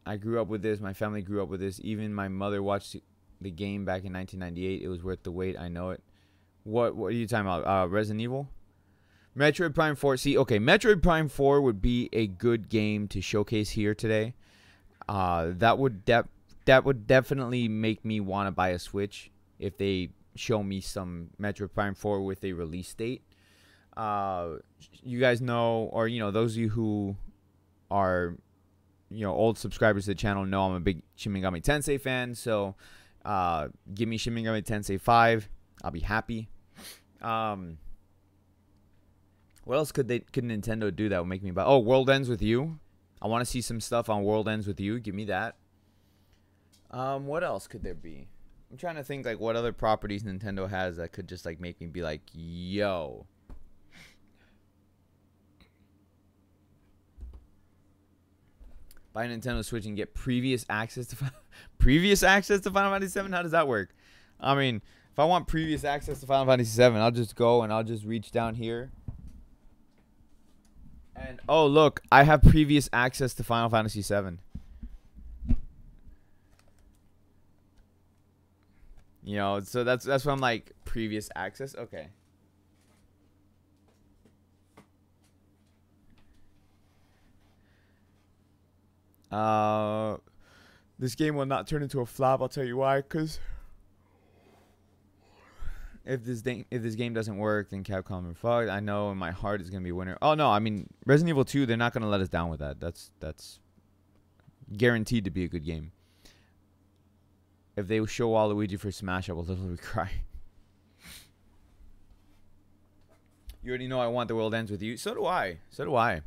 I grew up with this. My family grew up with this. Even my mother watched the game back in 1998. It was worth the wait. I know it. What are you talking about? Resident Evil? Metroid Prime 4. See, okay, Metroid Prime 4 would be a good game to showcase here today. That would definitely make me want to buy a Switch if they show me some Metroid Prime 4 with a release date. You guys know, or you know, those of you who are, you know, old subscribers to the channel know I'm a big Shin Megami Tensei fan. So give me Shin Megami Tensei 5. I'll be happy. What else could Nintendo do that would make me buy? Oh, World Ends With You. I want to see some stuff on World Ends With You. Give me that. What else could there be? I'm trying to think like what other properties Nintendo has that could just like make me be like, yo. Buy a Nintendo Switch and get previous access to Final Fantasy 7. How does that work? I mean, if I want previous access to Final Fantasy 7, I'll just go and I'll just reach down here. And oh look, I have previous access to Final Fantasy 7. You know, so that's what I'm like, previous access. Okay. This game will not turn into a flop. I'll tell you why. Because if this game doesn't work, then Capcom are fucked. I know in my heart it's gonna be a winner. Oh no, I mean Resident Evil 2. They're not gonna let us down with that. That's guaranteed to be a good game. If they show Waluigi for Smash, I will literally cry. You already know I want The World Ends With You. So do I. So do I.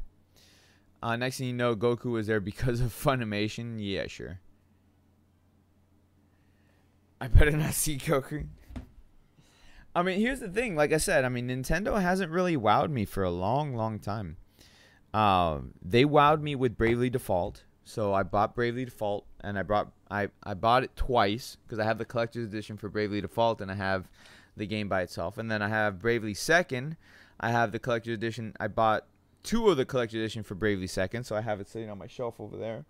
Next thing you know, Goku was there because of Funimation. Yeah, sure. I better not see Goku. I mean, here's the thing. Like I said, I mean, Nintendo hasn't really wowed me for a long, long time. They wowed me with Bravely Default. So I bought Bravely Default, and I bought it twice because I have the collector's edition for Bravely Default, and I have the game by itself. And then I have Bravely Second. I have the collector's edition. I bought 2 of the collector's edition for Bravely Second, so I have it sitting on my shelf over there.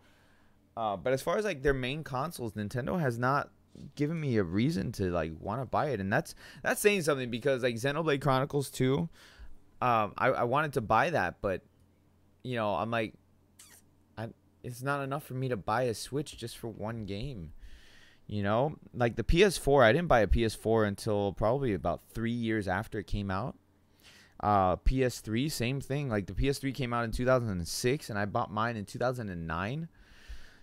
But as far as like their main consoles, Nintendo has not given me a reason to like want to buy it, and that's saying something because like Xenoblade Chronicles 2, I wanted to buy that, but you know, I'm like, it's not enough for me to buy a Switch just for one game. You know, like the PS4, I didn't buy a PS4 until probably about 3 years after it came out. PS3, same thing. Like the PS3 came out in 2006, and I bought mine in 2009.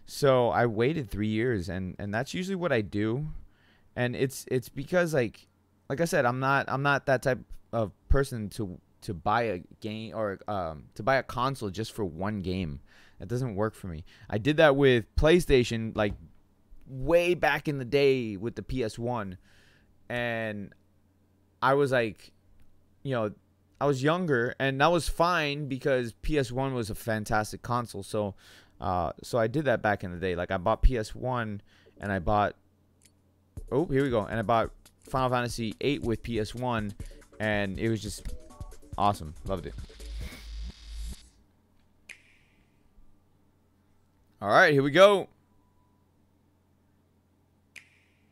So I waited 3 years, and that's usually what I do. And it's because like I said, I'm not that type of person to buy a game or to buy a console just for one game. That doesn't work for me. I did that with PlayStation like way back in the day with the PS1, and I was like, I was younger, and that was fine because PS1 was a fantastic console. So I did that back in the day. Like I bought PS1 and I bought here we go. And I bought Final Fantasy VIII with PS1, and it was just awesome. Loved it. All right, here we go.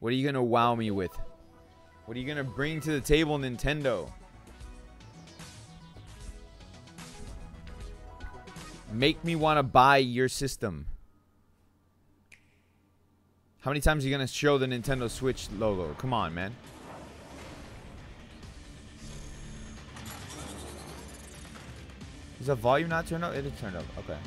What are you going to wow me with? What are you going to bring to the table, Nintendo? Make me want to buy your system. How many times are you going to show the Nintendo Switch logo? Come on, man. Is the volume not turned up? It is turned up. Okay.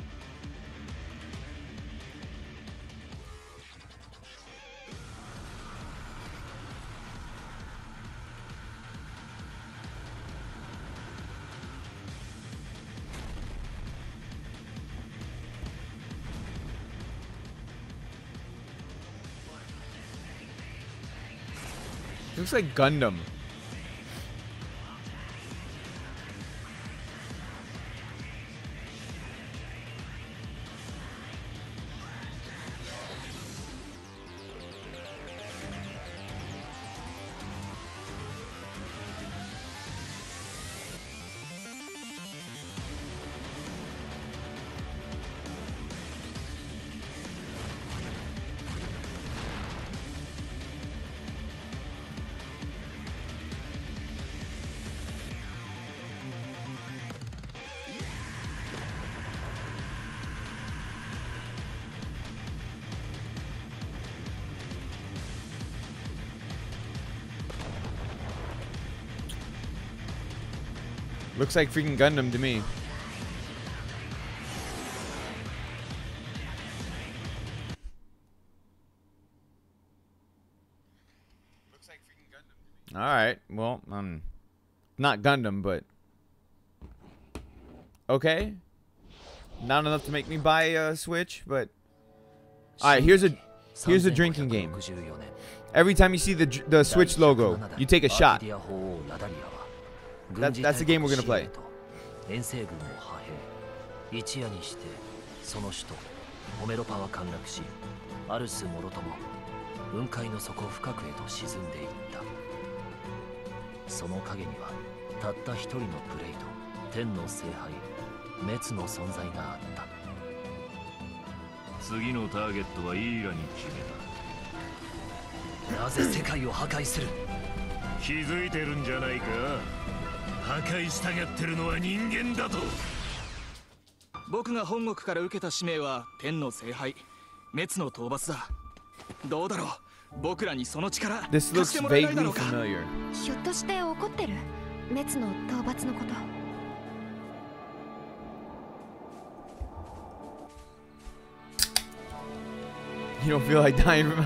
Looks like Gundam. Looks like freaking Gundam to me. Looks like freaking Gundam to me. All right. Well, not Gundam, but okay. Not enough to make me buy a Switch, but all right. Here's a drinking game. Every time you see the Switch logo, you take a shot. That's the game we're gonna play. 遠征軍を派兵一夜にしてその首都ホメロパは陥落しアルスもろとも雲海の底深くへと沈んでいったその陰にはたった一人のプレイと天の聖杯滅の存在があった次のターゲットはイーラに決めたなぜ世界を破壊する気づいてるんじゃないか破壊したがってるのは人間だと僕が本国から受けた使命は天の聖杯滅の討伐だどうだろう僕らにその力貸してもらえないだろうかひょっとして怒ってる滅の討伐のこと You don't feel like dying from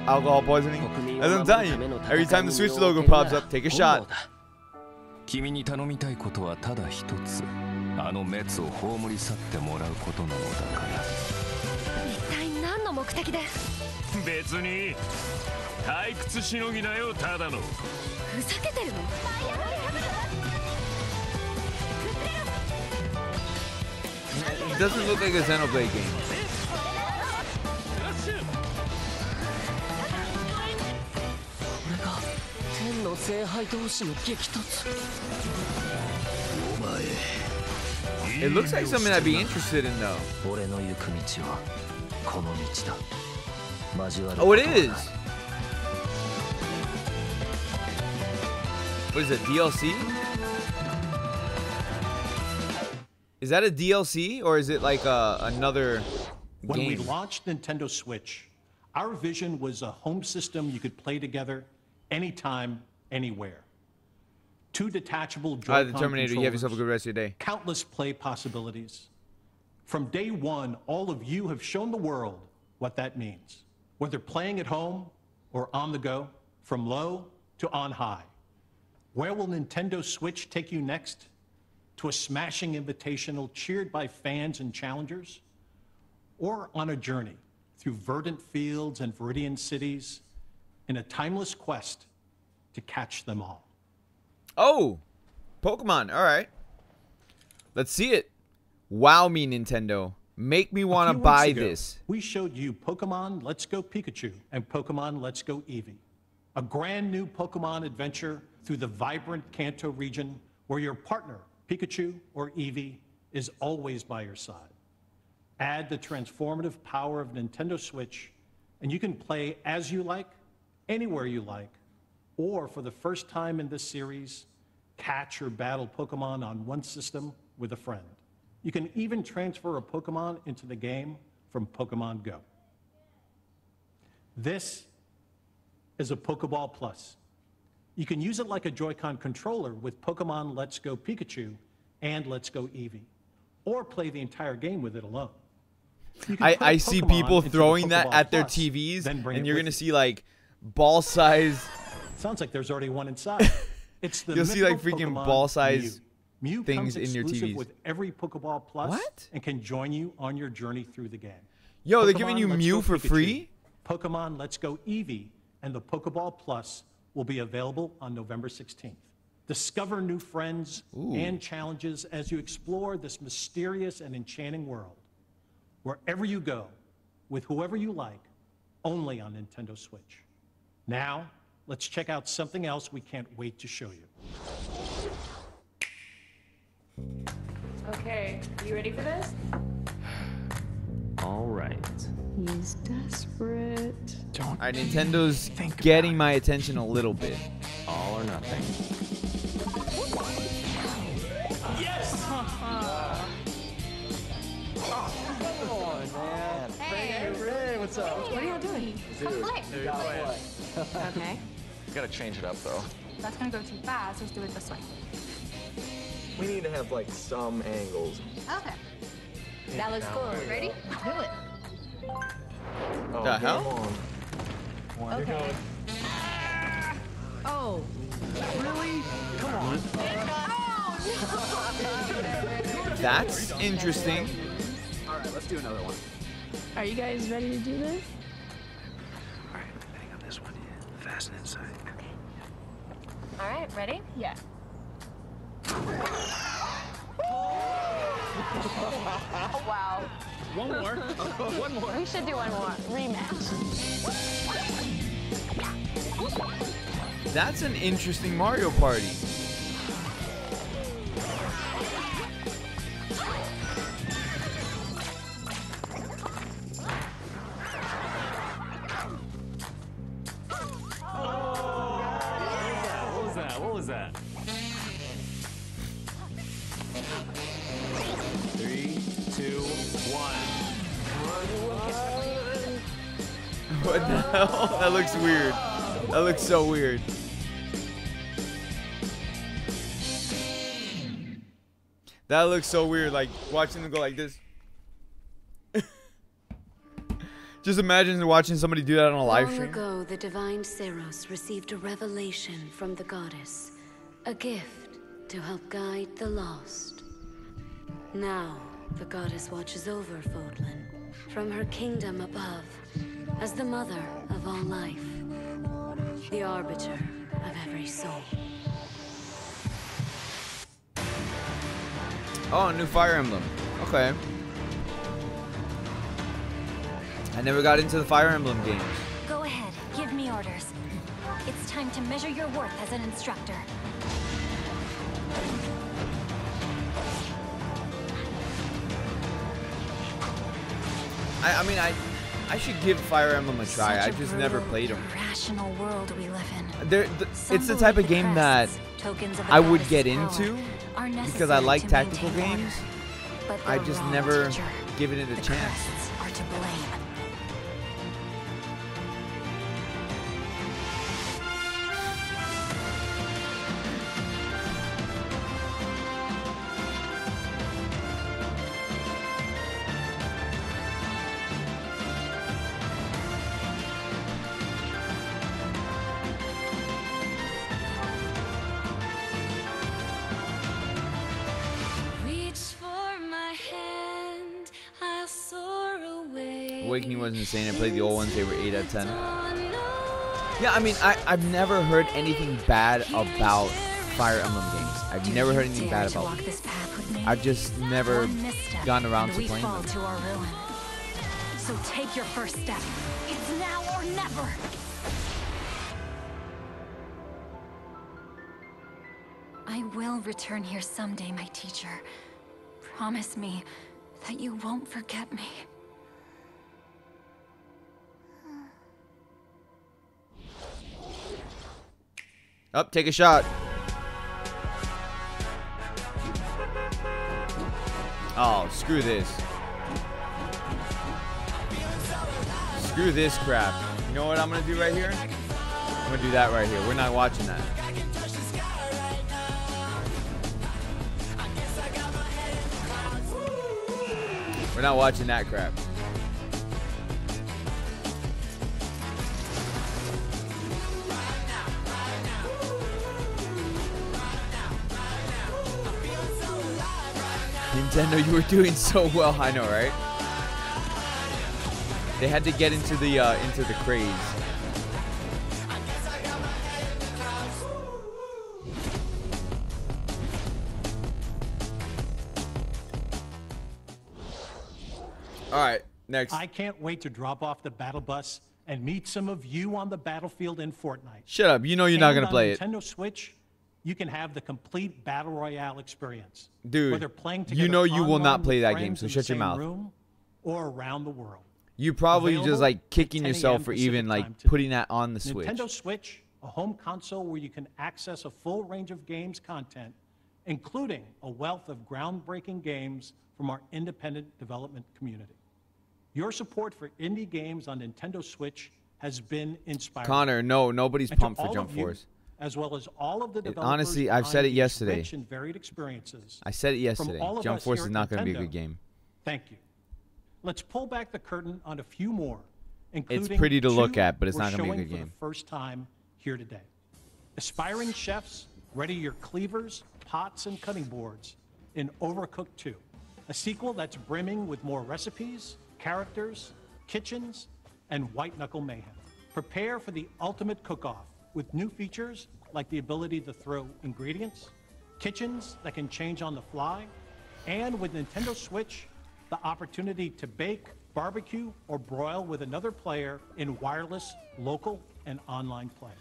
alcohol poisoning? As I'm telling you, every time the Switch logo pops up, take a shot. 君に頼みたいことはただ一つあの滅を葬り去ってもらうことなのだから一体何の目的で別に退屈しのぎだよただのふざけてるの It doesn't look like a Xenoblade game. 天の聖杯同士の激突 It looks like something I'd be interested in though. 俺の行く道はこの道だ交わる Oh, it is. What is it, DLC? Is that a DLC or is it like another When we game? launched Nintendo Switch, our vision was a home system you could play together anytime, anywhere. Two detachable Joy-Con the Terminator, you have yourself a good rest of your day. Countless play possibilities. From day one, all of you have shown the world what that means. Whether playing at home or on the go, from low to on high. Where will Nintendo Switch take you next? To a smashing invitational cheered by fans and challengers? Or on a journey through verdant fields and Viridian cities in a timeless quest to catch them all? Oh, Pokemon. All right. Let's see it. Wow me, Nintendo. Make me want to buy this. We showed you Pokemon Let's Go Pikachu and Pokemon Let's Go Eevee. A brand new Pokemon adventure through the vibrant Kanto region where your partner, Pikachu or Eevee, is always by your side. Add the transformative power of Nintendo Switch, and you can play as you like, anywhere you like, or for the first time in this series, catch or battle Pokemon on one system with a friend. You can even transfer a Pokemon into the game from Pokemon Go. This is a Pokeball Plus. You can use it like a Joy-Con controller with Pokemon Let's Go Pikachu and Let's Go Eevee, or play the entire game with it alone. I see people throwing that at their TVs, and you're gonna see like ball size. Sounds like there's already one inside. It's the You'll see like mythical freaking Pokemon ball size Mew things comes in your exclusive TVs. with every Pokeball Plus and can join you on your journey through the game. Yo, they're Pokemon giving you Let's Mew Go for Pikachu, free? Pokemon Let's Go Eevee and the Pokeball Plus will be available on November 16th. Discover new friends and challenges as you explore this mysterious and enchanting world. Wherever you go, with whoever you like, only on Nintendo Switch. Now, let's check out something else we can't wait to show you. Okay, you ready for this? All right. He's desperate. All right, Nintendo's getting my attention a little bit. All or nothing. Yes! Oh, man. Hey. Ray, what's up? What are y'all doing? Dude, Come play. Okay. We gotta change it up, though. That's gonna go too fast. Let's do it this way. We need to have, like, some angles. Okay. That looks cool. Ready? Do it. Oh, The game hell? on. Okay. Oh. Really? Come on. That's interesting. All right, let's do another one. Are you guys ready to do this? All right, depending on this one, fasten inside. Okay. All right, ready? Yeah. Oh, wow. One more. One more. We should do one more. Rematch. That's an interesting Mario Party. What was that? 3, 2, 1. What the hell? That looks weird. That looks so weird. That looks so weird, like watching them go like this. Just imagine watching somebody do that on a live stream. Long ago, the divine Seros received a revelation from the goddess, a gift to help guide the lost. Now, the goddess watches over Fodlan from her kingdom above as the mother of all life, the arbiter of every soul. Oh, a new Fire Emblem. Okay. I never got into the Fire Emblem games. Go ahead, give me orders. It's time to measure your worth as an instructor. I mean, I should give Fire Emblem a try. I just never played them. Irrational world we live in. It's the type of game that I would get into because I like tactical games. I just never given it a chance. Are to blame. Awakening was insane. I played the old ones. They were 8 out of 10. Yeah, I mean, I've never heard anything bad about Fire Emblem games. I've never heard anything bad about them. I've just never gotten around to playing them. So take your first step. It's now or never. I will return here someday, my teacher. Promise me that you won't forget me. Up, take a shot. Oh, screw this. Screw this crap. You know what I'm gonna do right here? I'm gonna do that right here. We're not watching that. We're not watching that crap. Nintendo, you were doing so well. I know, right? They had to get into the craze. All right, next. I can't wait to drop off the battle bus and meet some of you on the battlefield in Fortnite. Shut up. You know you're not going to play it. On Nintendo Switch, you can have the complete Battle Royale experience. Dude, whether playing together you know you will not play that friends game, so in the shut your same mouth. room or around the world. You probably Available just like kicking at 10 yourself a.m. for Pacific even like time today. putting that on the Switch. Nintendo Switch, a home console where you can access a full range of games content, including a wealth of groundbreaking games from our independent development community. Your support for indie games on Nintendo Switch has been inspiring. Connor, no, nobody's And to pumped for all Jump of you, Force. as well as all of the developers Honestly, I've said it behind these yesterday. rich and varied experiences. I said it From yesterday. all of Jump us Force here is at not going to be a Nintendo, good game. Thank you. Let's pull back the curtain on a few more, including It's pretty to look two at, but it's we're not going to be a showing good for game. the first time here today. Aspiring chefs, ready your cleavers, pots, and cutting boards in Overcooked 2, a sequel that's brimming with more recipes, characters, kitchens, and white-knuckle mayhem. Prepare for the ultimate cook-off with new features like the ability to throw ingredients, kitchens that can change on the fly, and with Nintendo Switch, the opportunity to bake, barbecue, or broil with another player in wireless, local, and online play.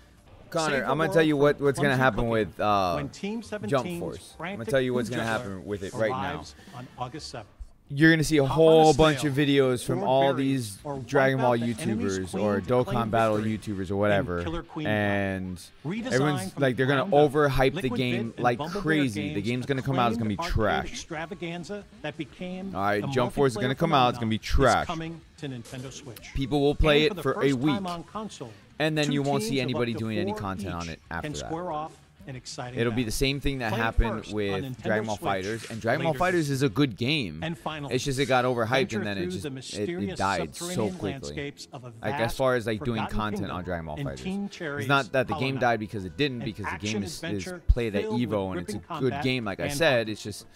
Connor, Save the I'm going to tell you world what's from going to clumsy happen cooking with when Team Jump 17's Force. I'm going frantic to tell you what's food going to juggler happen with it right now. arrives on August 7th. You're going to see a Hop on whole snail, bunch of videos from or all berries, these or wipe Dragon Ball out the enemy's YouTubers queen or to claim Dokkan Battle victory YouTubers or in whatever. Killer Queen And Redesigned everyone's from like, the they're going to ground up. overhype the Liquid game Bit and like Bumble Bear crazy. The Games game's going to come out. It's going to be acclaimed arcade trash. extravaganza that became All right, a Jump Force is going to multiplayer come out. It's going to be phenomenon trash. is coming to Nintendo Switch. People will play And it for for the a first time week. on console, And then two you won't teams see of anybody up to doing any 4 content on each it after can that. square off an exciting It'll be the battle. same thing that Play it happened first on with Nintendo Dragon Ball Switch Fighters. And Dragon Ball later Fighters this is a good game. And finally, It's just it got overhyped venture and then it through just the it mysterious died so subterranean quickly. landscapes of a Like as vast, far as like doing forgotten content kingdom on Dragon Ball in Fighters. King It's Cherry's not that the Hollow game Knight. died because it didn't, An because the action game is adventure played at filled with Evo and it's a gripping good combat game. Like I and said, it's just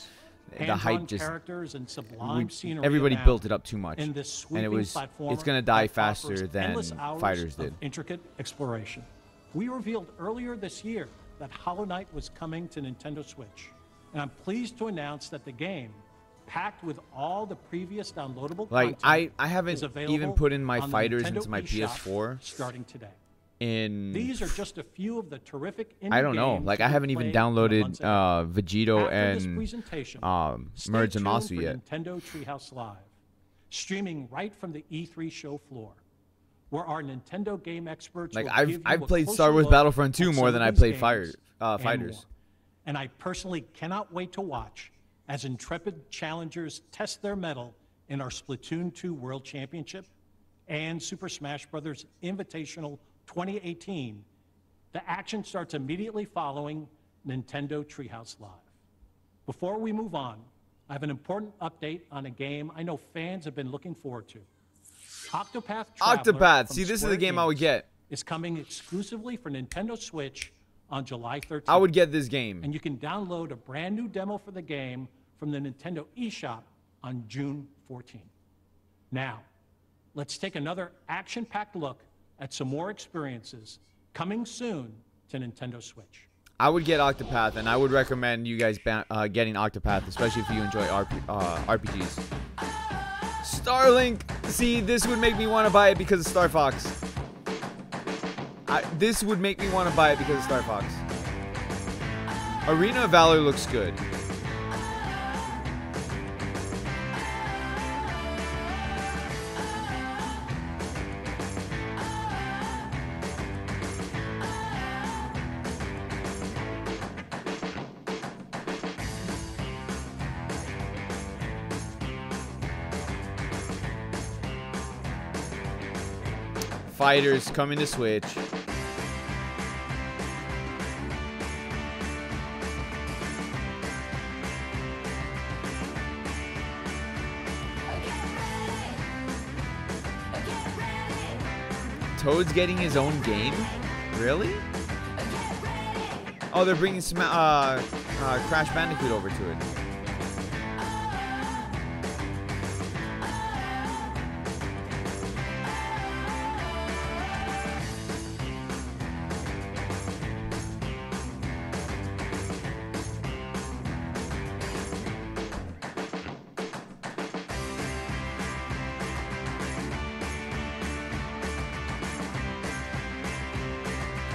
the hands-on hype just characters and sublime scenery everybody abound built it up too much, in this and it sweeping was platformer it's gonna die that faster offers than endless hours Fighters of did. intricate exploration. We revealed earlier this year that Hollow Knight was coming to Nintendo Switch, and I'm pleased to announce that the game, packed with all the previous downloadable Like content, I haven't is available even put in my on the Fighters Nintendo into my eShop PS4 starting today. in These are just a few of the terrific indie I don't know. games Like you I can haven't even play in the downloaded months ahead. Vegito After this and presentation, stay Merge tuned and Masu for yet. Nintendo Treehouse Live, streaming right from the E3 show floor, where our Nintendo game experts Like will I've give you I've a played closer Star Wars look Battlefront 2 at more some than of I these played games and Fighters. more. And I personally cannot wait to watch as intrepid challengers test their mettle in our Splatoon 2 World Championship and Super Smash Bros. Invitational 2018. The action starts immediately following Nintendo Treehouse Live. Before we move on, I have an important update on a game I know fans have been looking forward to. Octopath Traveler Octopath. from See, this is Square the game I would Enix get. is coming exclusively for Nintendo Switch on July 13th. I would get this game. And you can download a brand new demo for the game from the Nintendo eShop on June 14th. Now, let's take another action-packed look at some more experiences coming soon to Nintendo Switch. I would get Octopath, and I would recommend you guys getting Octopath, especially if you enjoy RPGs. Starlink! See, this would make me want to buy it because of Star Fox. This would make me want to buy it because of Star Fox. Arena of Valor looks good. Fighters coming to Switch. Toad's getting his own game? Really? Oh, they're bringing some Crash Bandicoot over to it.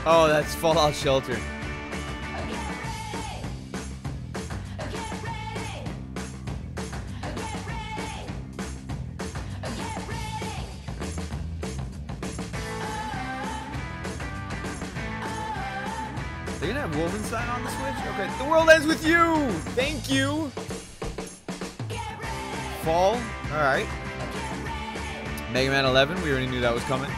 Oh, that's Fallout Shelter. They're gonna have Wolfenstein on the Switch? Okay. The world ends with you! Thank you! Fall? Alright. Mega Man 11, we already knew that was coming.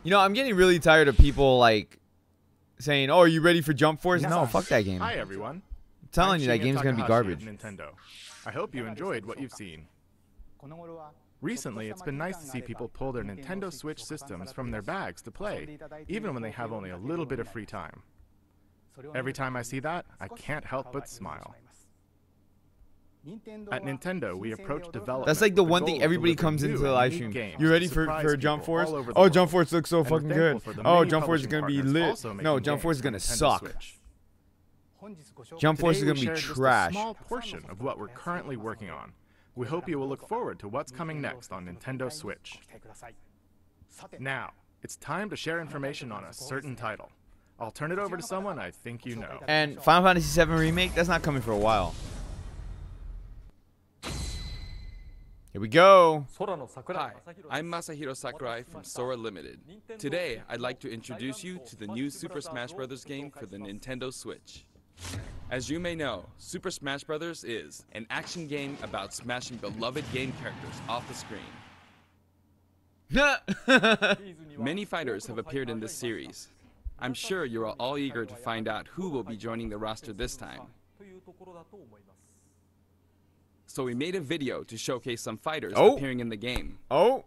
You know, I'm getting really tired of people like saying, "Oh, are you ready for Jump Force?" No, fuck that game. Hi everyone. I'm telling you, that game's gonna be garbage. Nintendo. I hope you enjoyed what you've seen. Recently, it's been nice to see people pull their Nintendo Switch systems from their bags to play, even when they have only a little bit of free time. Every time I see that, I can't help but smile. At Nintendo, we approach development. That's like the one thing everybody comes into the live stream. You ready for Jump Force? Oh, Jump Force looks so fucking good. Oh, Jump Force is gonna be lit. No, Jump Force is gonna suck. Jump Force is gonna be trash. A small portion of what we're currently working on. We hope you will look forward to what's coming next on Nintendo Switch. Now, it's time to share information on a certain title. I'll turn it over to someone I think you know. And Final Fantasy VII Remake, that's not coming for a while. Here we go. Hi, I'm Masahiro Sakurai from Sora Limited. Today, I'd like to introduce you to the new Super Smash Bros. Game for the Nintendo Switch. As you may know, Super Smash Bros. Is an action game about smashing beloved game characters off the screen. Many fighters have appeared in this series. I'm sure you're all eager to find out who will be joining the roster this time. So we made a video to showcase some fighters appearing in the game. The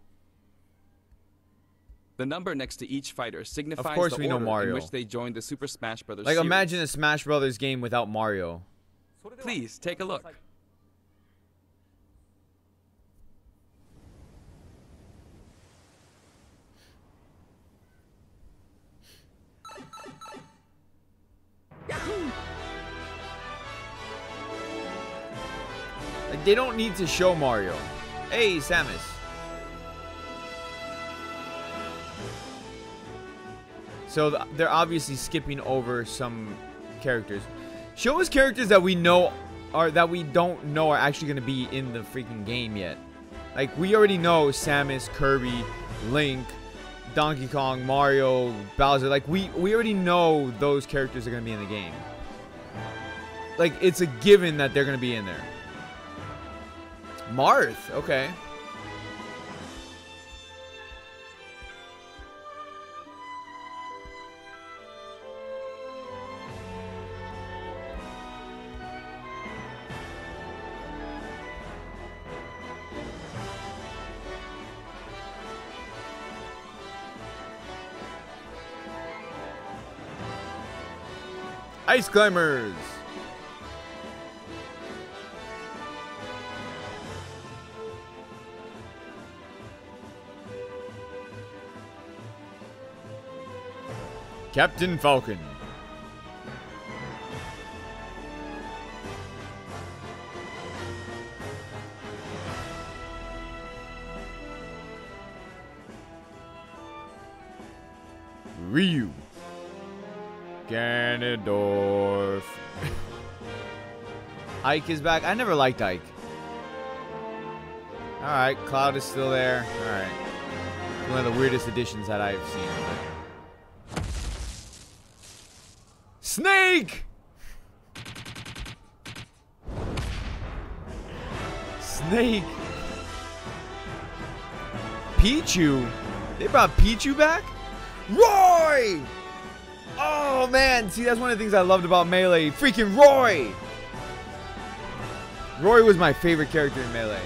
number next to each fighter signifies the order in which they joined the Super Smash Bros. Like, series. imagine a Smash Brothers game without Mario. Please take a look. Like, they don't need to show Mario. Hey, Samus. So they're obviously skipping over some characters. Show us characters that we know are that we don't know are actually going to be in the freaking game yet. Like, we already know Samus, Kirby, Link, Donkey Kong, Mario, Bowser. Like, we already know those characters are going to be in the game. Like, it's a given that they're going to be in there. Marth, okay. Ice Climbers. Captain Falcon. Ryu. Ganondorf. Ike is back. I never liked Ike. Alright, Cloud is still there. Alright. One of the weirdest additions that I've seen. But... Snake! Snake. Pichu? They brought Pichu back? Roy! Oh man, see, that's one of the things I loved about Melee. Freaking Roy! Roy was my favorite character in Melee.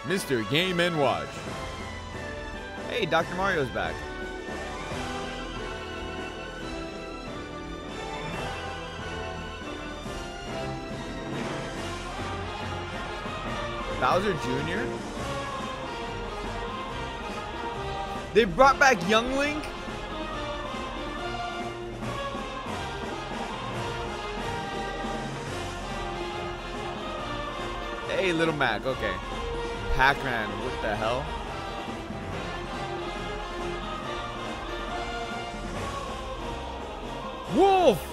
Mr. Game & Watch. Hey, Dr. Mario's back. Bowser Jr.? They brought back Young Link? Hey, Little Mac, okay. Pac-Man, what the hell? Wolf!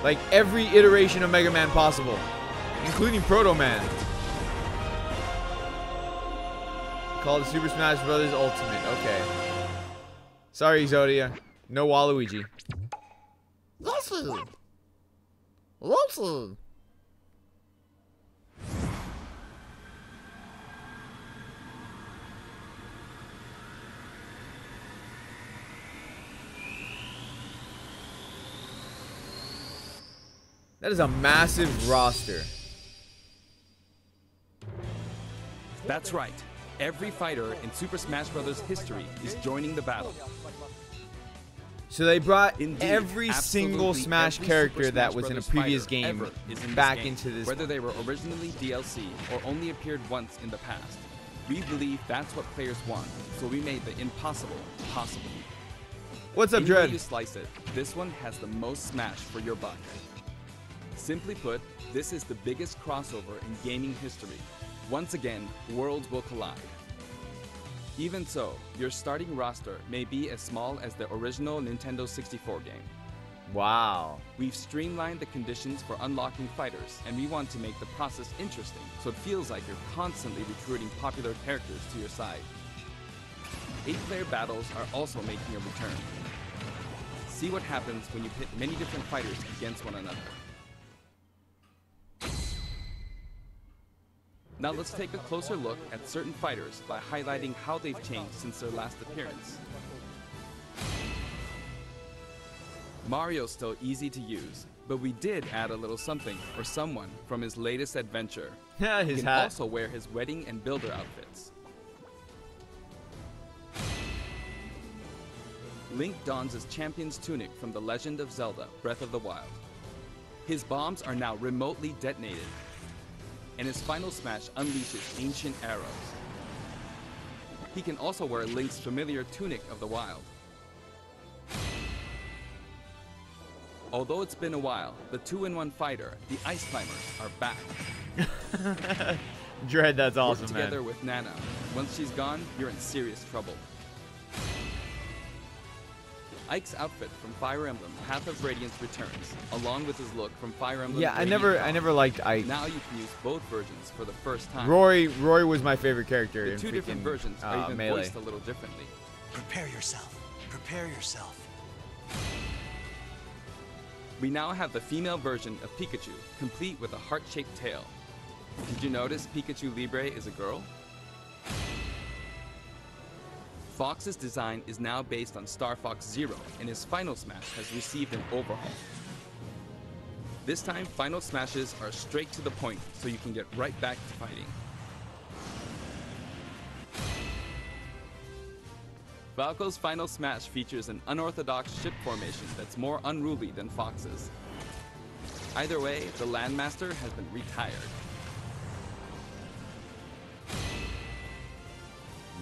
Like every iteration of Mega Man possible, including Proto Man. Called Super Smash Bros. Ultimate, okay. Sorry, Exodia. No Waluigi. Lucy! Lucy! That is a massive roster. That's right. Every fighter in Super Smash Bros. History is joining the battle. So they brought Indeed, every single Smash character that was in a previous game back into this. Whether they were originally DLC or only appeared once in the past. We believe that's what players want, so we made the impossible possible. What's up, Any way Dread? you slice it, this one has the most Smash for your buck. Simply put, this is the biggest crossover in gaming history. Once again, worlds will collide. Even so, your starting roster may be as small as the original Nintendo 64 game. Wow. We've streamlined the conditions for unlocking fighters, and we want to make the process interesting, so it feels like you're constantly recruiting popular characters to your side. 8-player battles are also making a return. See what happens when you pit many different fighters against one another. Now let's take a closer look at certain fighters by highlighting how they've changed since their last appearance. Mario's still easy to use, but we did add a little something for someone from his latest adventure. Yeah, he his can hat. also wear his wedding and builder outfits. Link dons his champion's tunic from The Legend of Zelda: Breath of the Wild. His bombs are now remotely detonated, and his final smash unleashes ancient arrows. He can also wear Link's familiar tunic of the wild. Although it's been a while, the 2-in-1 fighter, the Ice Climbers, are back. Dread, that's awesome, Work man. together with Nana. Once she's gone, you're in serious trouble. Ike's outfit from Fire Emblem Path of Radiance returns, along with his look from Fire Emblem. Yeah, I Radiant never Dawn. liked Ike. Now you can use both versions for the first time. Roy was my favorite character The in two different freaking, versions are even Melee. voiced a little differently. Prepare yourself. Prepare yourself. We now have the female version of Pikachu, complete with a heart-shaped tail. Did you notice Pikachu Libre is a girl? Fox's design is now based on Star Fox Zero, and his Final Smash has received an overhaul. This time, Final Smashes are straight to the point, so you can get right back to fighting. Falco's Final Smash features an unorthodox ship formation that's more unruly than Fox's. Either way, the Landmaster has been retired.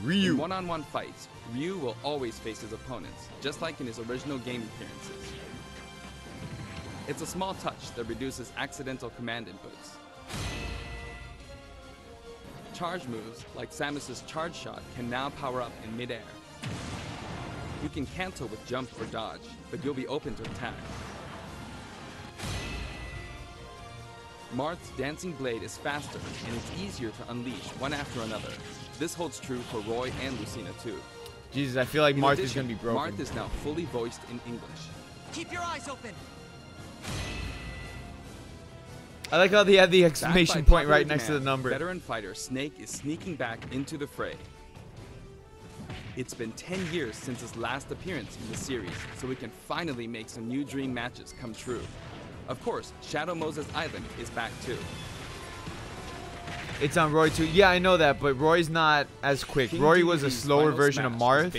Ryu. In one-on-one fights, Ryu will always face his opponents, just like in his original game appearances. It's a small touch that reduces accidental command inputs. Charge moves, like Samus's charge shot, can now power up in midair. You can cancel with jump or dodge, but you'll be open to attack. Marth's dancing blade is faster, and it's easier to unleash one after another. This holds true for Roy and Lucina too. Jesus, I feel like Marth is gonna be broken. Marth is now fully voiced in English. Keep your eyes open. I like how they have the exclamation point right next to the number. Veteran fighter Snake is sneaking back into the fray. It's been 10 years since his last appearance in the series, so we can finally make some new dream matches come true. Of course, Shadow Moses Island is back too. It's on Roy too. Yeah, I know that, but Roy's not as quick. Roy was a slower version of Marth,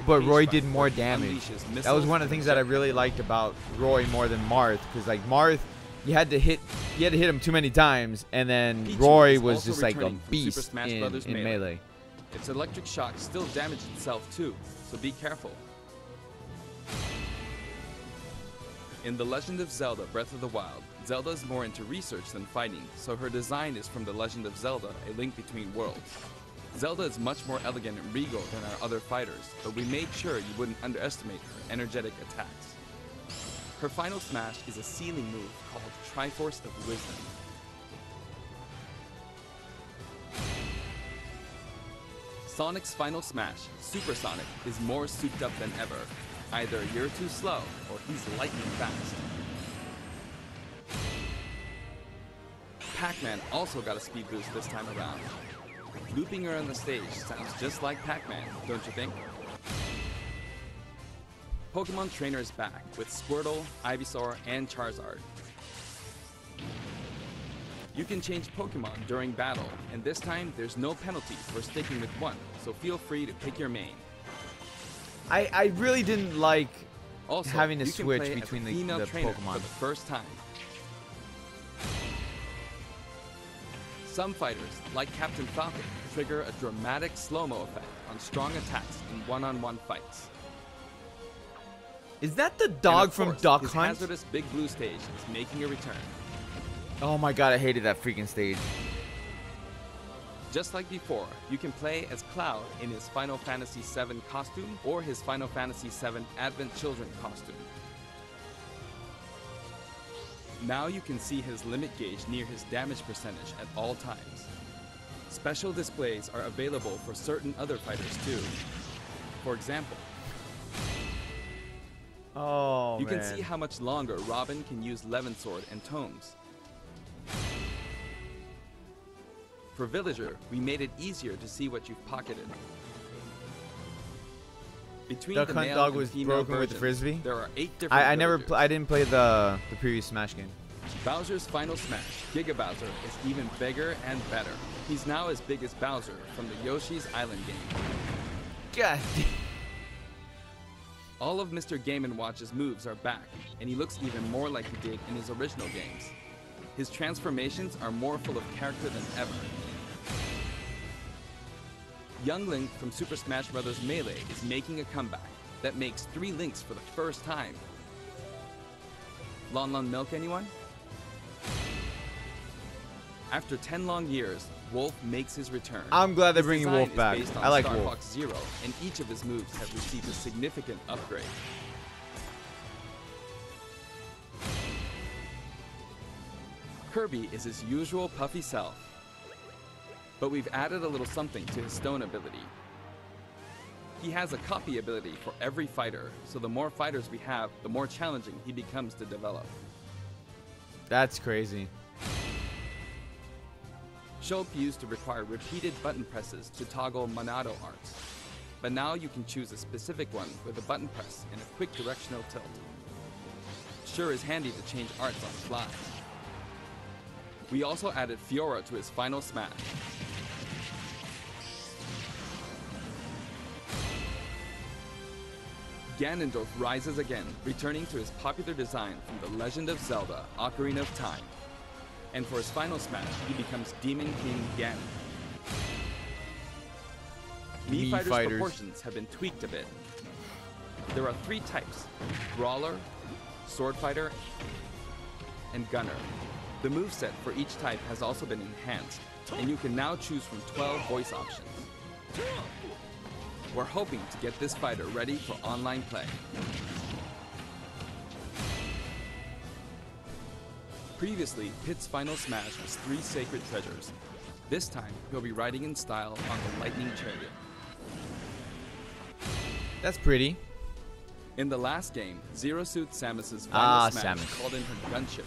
but Roy did more damage. That was one of the things that I really liked about Roy more than Marth, because like Marth, you had to hit him too many times, and then Roy was just like a beast in melee. Its electric shock still damaged itself too, so be careful. In The Legend of Zelda Breath of the Wild, Zelda is more into research than fighting, so her design is from The Legend of Zelda, A Link Between Worlds. Zelda is much more elegant and regal than our other fighters, but we made sure you wouldn't underestimate her energetic attacks. Her final smash is a ceiling move called Triforce of Wisdom. Sonic's final smash, Super Sonic, is more souped up than ever. Either you're too slow, or he's lightning fast. Pac-Man also got a speed boost this time around. Looping around the stage sounds just like Pac-Man, don't you think? Pokemon Trainer is back with Squirtle, Ivysaur, and Charizard. You can change Pokemon during battle, and this time there's no penalty for sticking with one, so feel free to pick your main. I really didn't like also, having to switch between the Pokemon for the first time. Some fighters, like Captain Falcon, trigger a dramatic slow-mo effect on strong attacks in one-on-one fights. Is that the dog from Duck his Hunt? hazardous Big Blue stage is making a return. Oh my god, I hated that freaking stage. Just like before, you can play as Cloud in his Final Fantasy VII costume or his Final Fantasy VII Advent Children costume. Now you can see his limit gauge near his damage percentage at all times. Special displays are available for certain other fighters too. For example, you can see how much longer Robin can use Levin Sword and Tomes. For Villager, we made it easier to see what you've pocketed. Between Duck the Hunt male dog and was female broken with versions, Frisbee. There are 8 different I didn't play the previous Smash game. Bowser's final smash, Giga Bowser, is even bigger and better. He's now as big as Bowser from the Yoshi's Island game. God. All of Mr. Game & Watch's moves are back, and he looks even more like he did in his original games. His transformations are more full of character than ever. Young Link from Super Smash Bros. Melee is making a comeback that makes 3 Links for the first time. Lon Lon Milk, anyone? After 10 long years, Wolf makes his return. I'm glad they're His bringing design Wolf is back. based on I like Star Wolf. Fox Zero, and each of his moves have received a significant upgrade. Kirby is his usual puffy self, but we've added a little something to his stone ability. He has a copy ability for every fighter, so the more fighters we have, the more challenging he becomes to develop. That's crazy. Shulk used to require repeated button presses to toggle Monado arts, but now you can choose a specific one with a button press and a quick directional tilt. Sure is handy to change arts on the fly. We also added Fiora to his final smash. Ganondorf rises again, returning to his popular design from The Legend of Zelda: Ocarina of Time. And for his final smash, he becomes Demon King Ganon. Mii Fighter's proportions have been tweaked a bit. There are 3 types: Brawler, Sword Fighter, and Gunner. The moveset for each type has also been enhanced, and you can now choose from 12 voice options. We're hoping to get this fighter ready for online play. Previously, Pit's final smash was 3 sacred treasures. This time, he'll be riding in style on the Lightning Chariot. That's pretty. In the last game, Zero Suit Samus's final smash called in her gunship.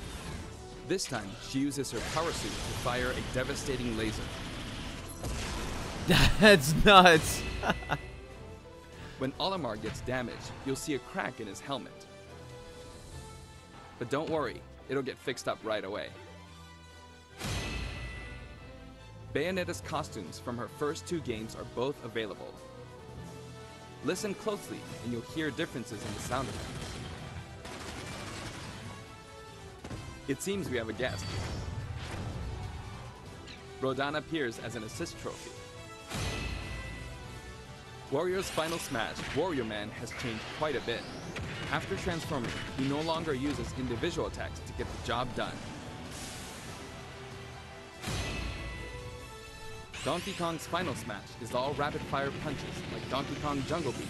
This time, she uses her power suit to fire a devastating laser. That's nuts. When Olimar gets damaged, you'll see a crack in his helmet. But don't worry, it'll get fixed up right away. Bayonetta's costumes from her first 2 games are both available. Listen closely and you'll hear differences in the sound effects. It seems we have a guest. Rodan appears as an assist trophy. Wario's final smash, Wario Man, has changed quite a bit. After transforming, he no longer uses individual attacks to get the job done. Donkey Kong's final smash is all rapid-fire punches like Donkey Kong Jungle Beat.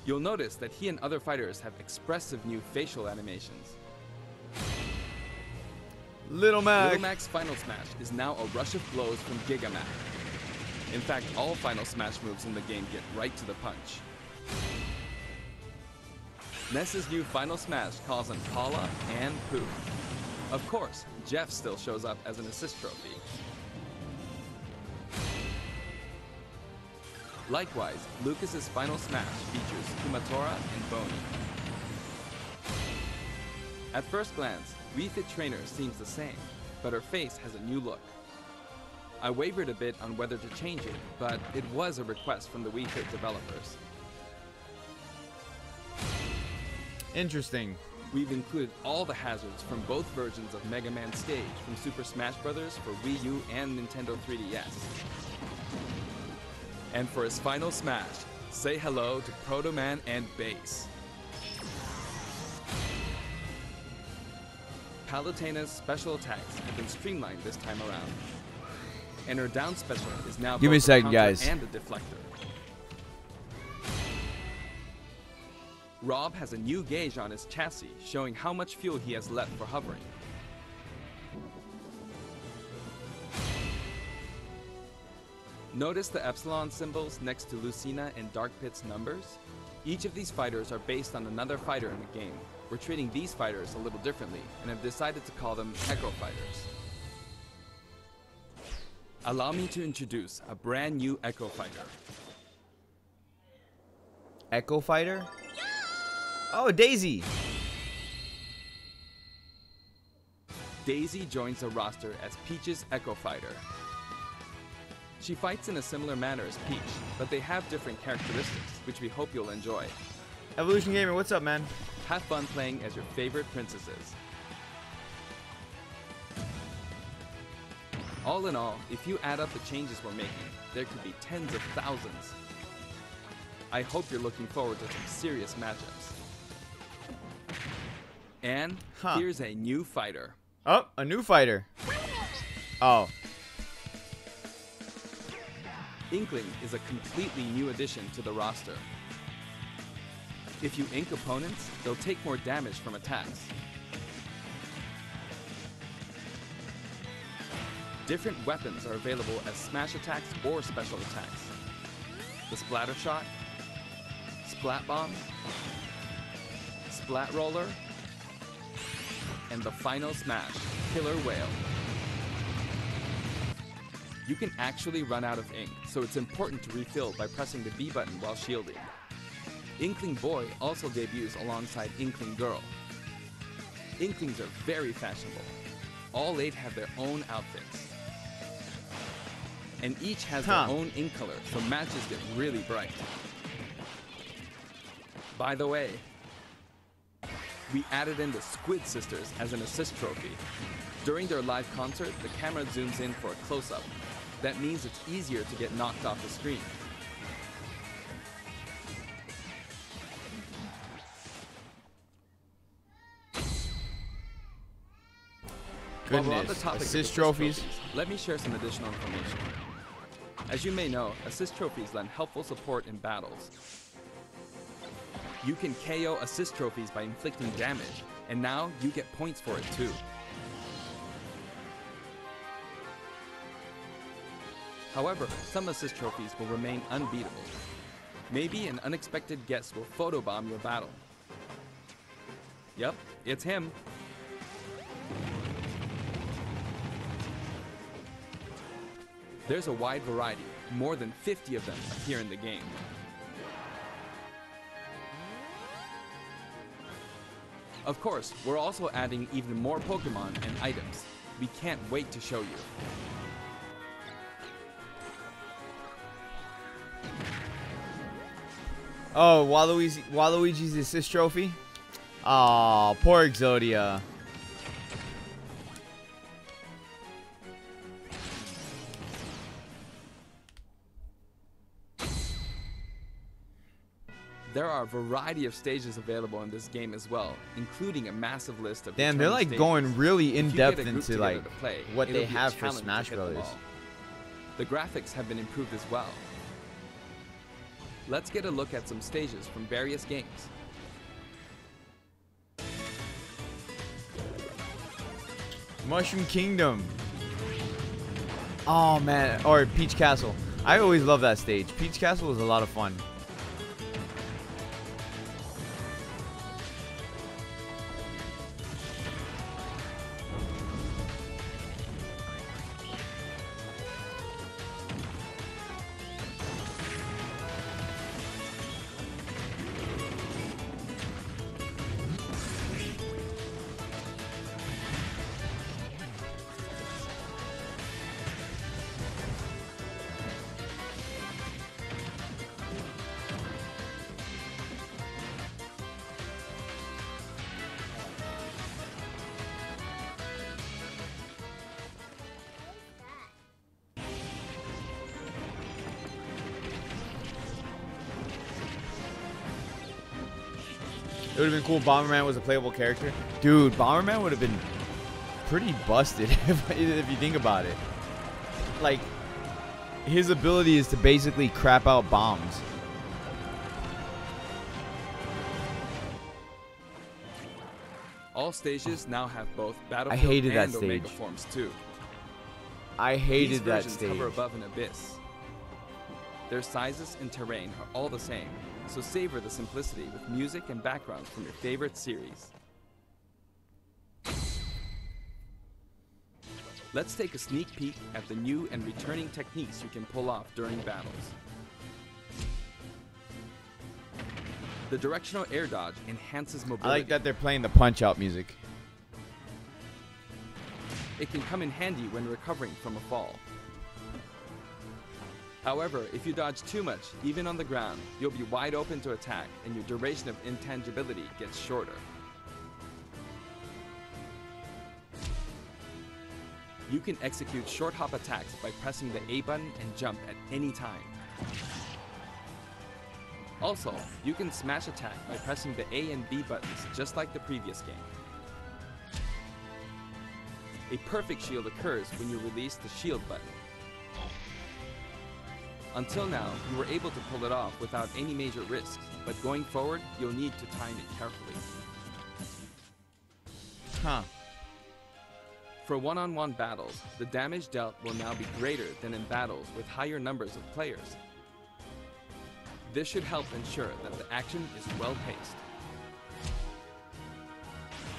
You'll notice that he and other fighters have expressive new facial animations. Little Mac. Little Mac's final smash is now a rush of blows from Giga Mac. In fact, all final smash moves in the game get right to the punch. Ness's new final smash calls on Paula and Pooh. Of course, Jeff still shows up as an assist trophy. Likewise, Lucas's final smash features Kumatora and Boney. At first glance, Wii Fit Trainer seems the same, but her face has a new look. I wavered a bit on whether to change it, but it was a request from the Wii Fit developers. Interesting. We've included all the hazards from both versions of Mega Man Stage from Super Smash Bros. For Wii U and Nintendo 3DS. And for his final smash, say hello to Proto Man and Bass. Palutena's special attacks have been streamlined this time around. And her down special is now Give me a second, guys. And a deflector. Rob has a new gauge on his chassis, showing how much fuel he has left for hovering. Notice the epsilon symbols next to Lucina and Dark Pit's numbers? Each of these fighters are based on another fighter in the game. We're treating these fighters a little differently, and have decided to call them Echo Fighters. Allow me to introduce a brand new Echo Fighter. Echo Fighter? Oh, Daisy! Daisy joins the roster as Peach's Echo Fighter. She fights in a similar manner as Peach, but they have different characteristics, which we hope you'll enjoy. Evolution Gamer, what's up, man? Have fun playing as your favorite princesses. All in all, if you add up the changes we're making, there could be tens of thousands. I hope you're looking forward to some serious matchups. And here's a new fighter. Oh, a new fighter. Oh. Inkling is a completely new addition to the roster. If you ink opponents, they'll take more damage from attacks. Different weapons are available as smash attacks or special attacks. The Splatter Shot, Splat Bomb, Splat Roller, and the final smash, Killer Whale. You can actually run out of ink, so it's important to refill by pressing the B button while shielding. Inkling Boy also debuts alongside Inkling Girl. Inklings are very fashionable. All 8 have their own outfits. And each has their own ink color, so matches get really bright. By the way, we added in the Squid Sisters as an assist trophy. During their live concert, the camera zooms in for a close-up. That means it's easier to get knocked off the screen. While we're on the topic of assist trophies, let me share some additional information. As you may know, assist trophies lend helpful support in battles. You can KO assist trophies by inflicting damage, and now you get points for it too. However, some assist trophies will remain unbeatable. Maybe an unexpected guest will photobomb your battle. Yep, it's him. There's a wide variety. More than 50 of them appear in the game. Of course, we're also adding even more Pokemon and items. We can't wait to show you. Oh, Waluigi's assist trophy? Aw, poor Exodia. There are a variety of stages available in this game as well, including a massive list of Damn, they're like stages. going really in depth into together like to play, what it'll they be a have for challenge to Smash hit them Brothers. all. The graphics have been improved as well. Let's get a look at some stages from various games. Mushroom Kingdom. Oh man, or Peach Castle. I always love that stage. Peach Castle was a lot of fun. It would have been cool if Bomberman was a playable character. Dude, Bomberman would have been pretty busted if you think about it. Like, his ability is to basically crap out bombs. All stages now have both Battlefield hated that and Omega stage. forms too. I hated These that versions stage. hover above an abyss. Their sizes and terrain are all the same, so savor the simplicity with music and backgrounds from your favorite series. Let's take a sneak peek at the new and returning techniques you can pull off during battles. The directional air dodge enhances mobility. I like that they're playing the Punch-Out music. It can come in handy when recovering from a fall. However, if you dodge too much, even on the ground, you'll be wide open to attack and your duration of intangibility gets shorter. You can execute short hop attacks by pressing the A button and jump at any time. Also, you can smash attack by pressing the A and B buttons just like the previous game. A perfect shield occurs when you release the shield button. Until now, you were able to pull it off without any major risks, but going forward, you'll need to time it carefully. Huh. For one-on-one battles, the damage dealt will now be greater than in battles with higher numbers of players. This should help ensure that the action is well-paced.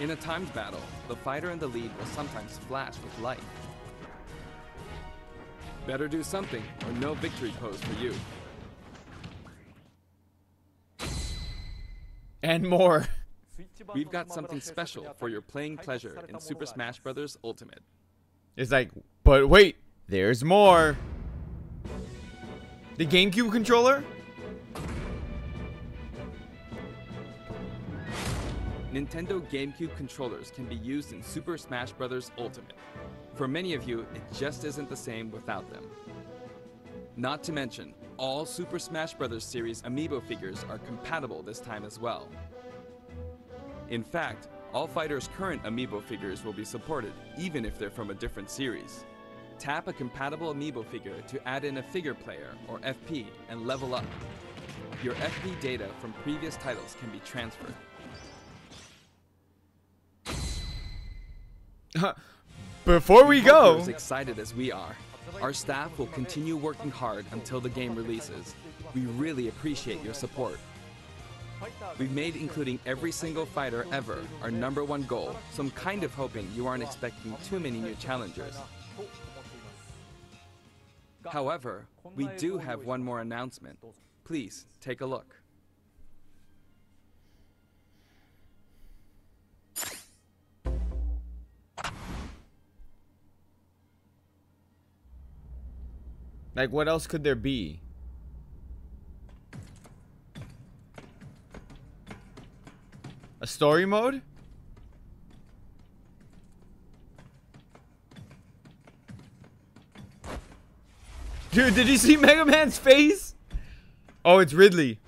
In a timed battle, the fighter in the lead will sometimes flash with light. Better do something, or no victory pose for you. And more. We've got something special for your playing pleasure in Super Smash Bros. Ultimate. It's like, but wait, there's more. The GameCube controller? Nintendo GameCube controllers can be used in Super Smash Bros. Ultimate. For many of you, it just isn't the same without them. Not to mention, all Super Smash Bros. Series amiibo figures are compatible this time as well. In fact, all fighters' current amiibo figures will be supported, even if they're from a different series. Tap a compatible amiibo figure to add in a figure player, or FP, and level up. Your FP data from previous titles can be transferred. Before we go, as excited as we are, our staff will continue working hard until the game releases. We really appreciate your support. We've made including every single fighter ever our #1 goal, so I'm kind of hoping you aren't expecting too many new challengers. However, we do have one more announcement. Please take a look. Like, what else could there be? A story mode? Dude, did you see Mega Man's face? Oh, it's Ridley.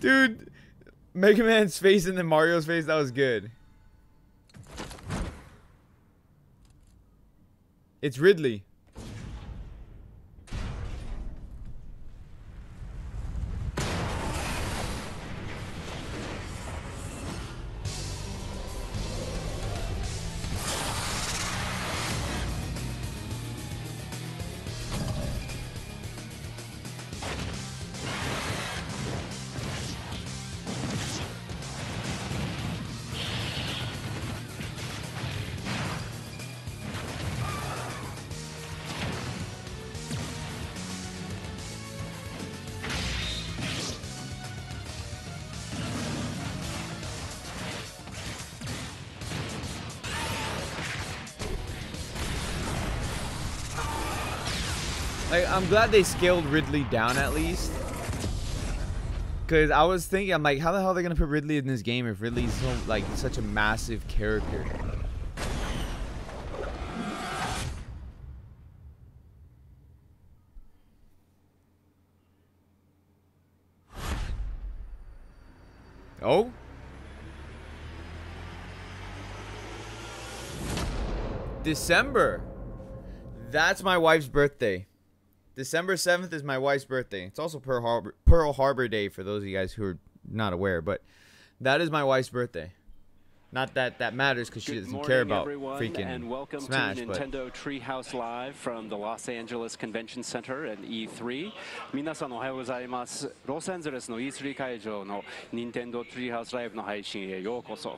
Dude, Mega Man's face and then Mario's face, that was good. It's Ridley. Like, I'm glad they scaled Ridley down at least. Because I was thinking, I'm like, how the hell are they going to put Ridley in this game if Ridley's so, like, such a massive character? Oh? December. That's my wife's birthday. December 7th is my wife's birthday. It's also Pearl Harbor Day for those of you guys who are not aware, but that is my wife's birthday. Not that that matters because she doesn't care about freaking and welcome Smash, to Nintendo Treehouse Live from the Los Angeles Convention Center and E3. 皆さんおはようございます。ロサンゼルスの E3 会場の Nintendo Treehouse Live の配信へようこそ。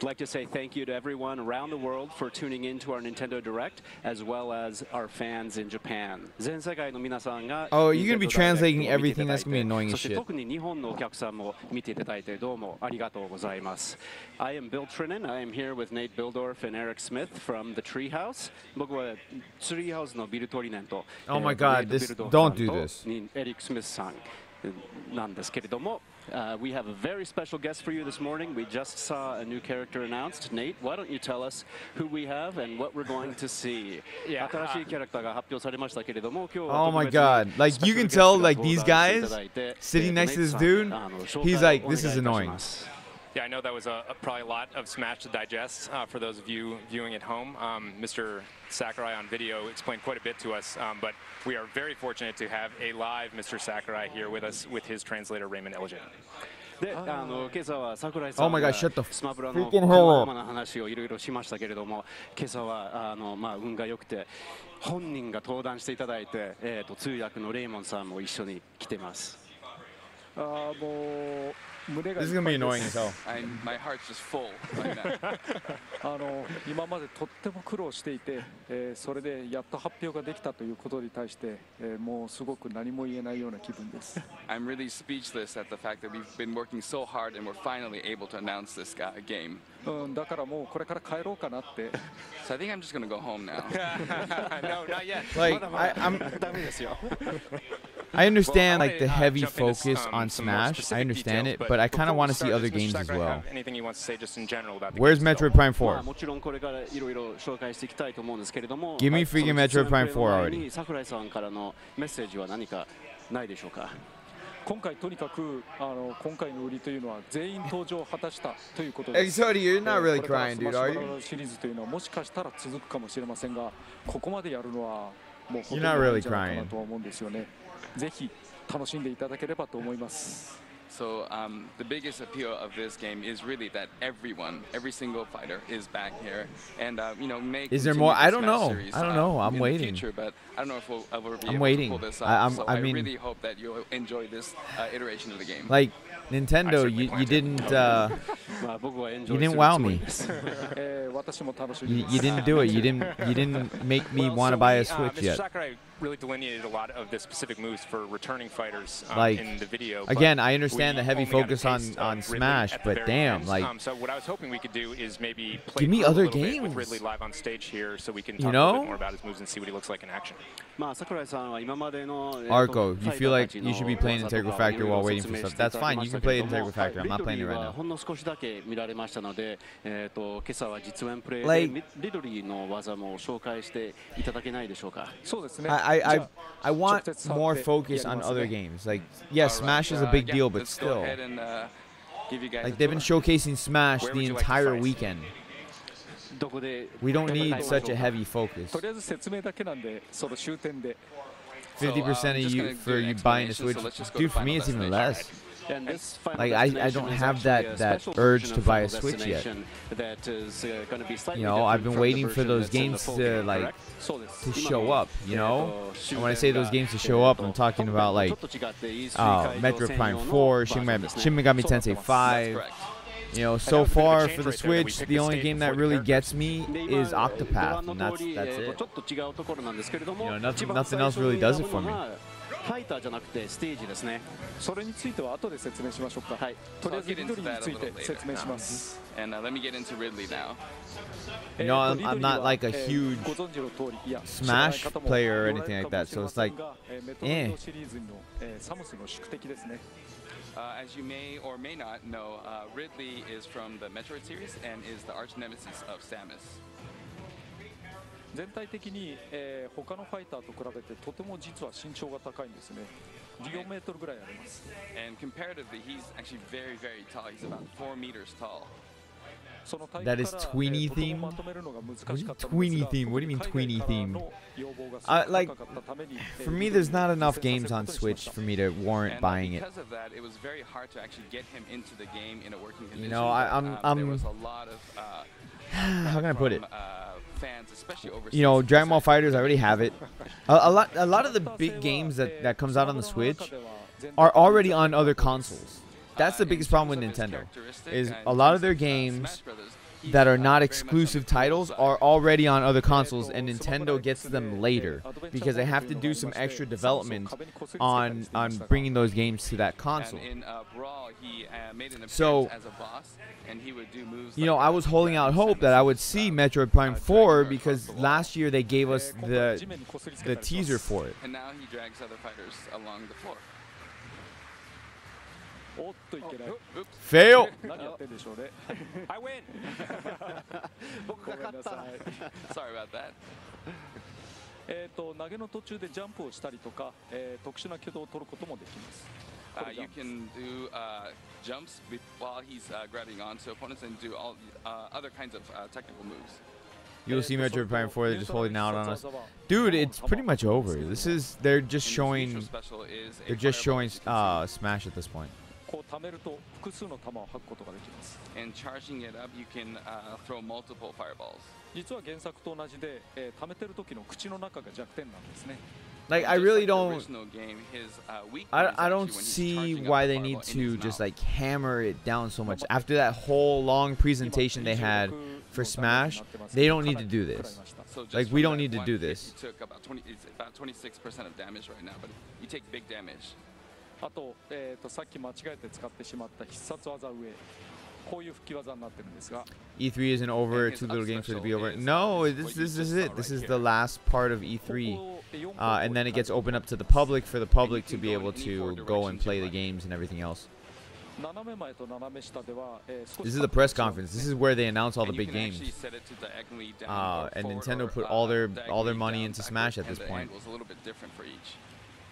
I'd like to say thank you to everyone around the world for tuning in to our Nintendo Direct, as well as our fans in Japan. 全世界の皆さんが Oh, you're gonna be translating everything? That's gonna be annoying as そして shit. 特に日本のお客さんも見ていただいてどうもありがとうございます。I am Bill Trinan. I am here with Nate Bildorf and Eric Smith from the Treehouse. 僕は Treehouse のビルトリネンと Oh my god, this, don't do this. エリック・スミスさんなんですけれども、we have a very special guest for you this morning. We just saw a new character announced. Nate, why don't you tell us who we have and what we're going to see? 新しいキャラクターが発表されましたけれども、今日は Oh my god, like you can tell, like these guys sitting next to this dude, he's like, this is annoying. Yeah, I know that was probably a lot of Smash to digest for those of you viewing at home. Mr. Sakurai on video explained quite a bit to us, but we are very fortunate to have a live Mr. Sakurai here with us with his translator, Raymond Elgin. で、今朝は桜井さ Oh ん my が god, shut the スマブラの freaking hell up. の話をいろいろしましたけれども、今朝は運が良くて本人が登壇していただいて、通訳のレイモンさんも一緒に来てます。もう This is gonna be annoying as hell. My heart's just full right now. 今までとっても苦労していて、それでやっと発表ができたということに対して、もうすごく何も言えないような気分です。I'm really speechless at the fact that we've been working so hard and we're finally able to announce this game. だからもうこれから帰ろうかなって。So I think I'm just gonna go home now. No, not yet. Like I'm ダメですよ。I understand like the heavy focus on Smash. I understand it, but I kind of want to see other games as well. Anything you want to say just in general about the Where's game Metroid Prime 4? もちろんこれからいろいろ紹介していきたいと思うんですけれども、 Give me freaking Metroid Prime 4 already. 桜井さんからのメッセージは何かないでしょうか。今回とにかく今回の売りというのは全員登場を果たしたということで Hey, Sorry, you're not really crying, dude, are you? シリーズというのはもしかしたら続くかもしれませんが、ここまでやるのはもう本当にいいんじゃないかなと思うんですよね。ぜひ楽しんでいただければと思います。 So the biggest appeal of this game is really that every single fighter is back here, and you know, Is there more? I don't know. I don't know. I'm waiting. Future, but I don't know if we'll ever be I'm able waiting. to pull this off. So I mean, really hope that you'll enjoy this iteration of the game. Like Nintendo, you didn't wow me. You didn't do it. You didn't make me want to buy a Switch yet. Really delineated a lot of the specific moves for returning fighters in the video. Again, I understand the heavy focus on Smash, but damn, like. So what I was hoping we could do is maybe play give me other a games with Ridley live on stage here, so we can talk a little bit more about his moves and see what he looks like in action. Arco, you feel like you should be playing Integral Factor while waiting for stuff. That's fine. You can play Integral Factor. I'm not playing it right now. Like, I want more focus on other games. Like, yes, Smash is a big deal, but still. Like, they've been showcasing Smash the entire weekend. We don't need such a heavy focus. 50% of you for you buying a Switch. Dude, for me, it's even less. Like, I don't have that urge to buy a Switch yet. You know, I've been waiting for those games to like to show up. You know, and when I say those games to show up, I'm talking about like Metroid Prime 4, Shin Megami Tensei 5. You know, so far for the Switch, the only game that really gets me is Octopath, and that's it. You know, nothing else really does it for me. ファイターじゃなくてステージですね。それについては後で説明しましょうか。はい。とりあえずリドリーについて説明します。And let me get into Ridley now. You know, I'm not like a huge Smash player or anything like that, so it's like, eh. As you may or may not know, Ridley is from the Metroid series and is the arch nemesis of Samus. 全体的に、他のファイターと比べてとても実は身長が高いんですね。14メートルぐらいあります。And comparatively, he's actually very, very tall. He's about 4 meters tall. That is tweeny theme? Tweeny theme? What do you mean tweeny theme? Like, for me, there's not enough games on Switch for me to warrant buying it. Because of that, it was very hard to actually get him into the game in a working condition. You know, there was a lot of how can I put it? Fans, especially overseas. You know, Dragon Ball Fighters, I already have it. A lot of the big games that comes out on the Switch are already on other consoles. That's the biggest problem with Nintendo. Is a lot of their games that are not exclusive titles are already on other consoles, and Nintendo gets them later because they have to do some extra development on bringing those games to that console. So, you know, I was holding out hope that I would see Metroid Prime 4 because last year they gave us the teaser for it. And now he drags other fighters along the floor. Fail! I win! Sorry about that. 投げの途中でジャンプをしたりとか、特殊な挙動を取ることもできます。You can do jumps while he's grabbing onto opponents and do all other kinds of technical moves. You'll see Metroid Prime 4, they're just holding out on us. Dude, it's pretty much over. They're just showing Smash at this point. And charging it up, you can throw multiple fireballs. 実は原作と同じで、溜めてる時の口の中が弱点なんですね。Like, I really don't. I don't see why they need to just like hammer it down so much. After that whole long presentation they had for Smash, they don't need to do this. Like, we don't need to do this. You took about 26% of damage right now, but you take big damage. あと、さっき間違えて使ってしまった必殺技上。こういう吹き技になってるんですが。E3 isn't over. 2 little games for it to be over. No, this is it. This is the last part of E3. and then it gets opened up to the public for the public to be able to go and play the games and everything else. This is the press conference. This is where they announce all the big games. And Nintendo put all their money into Smash at this point.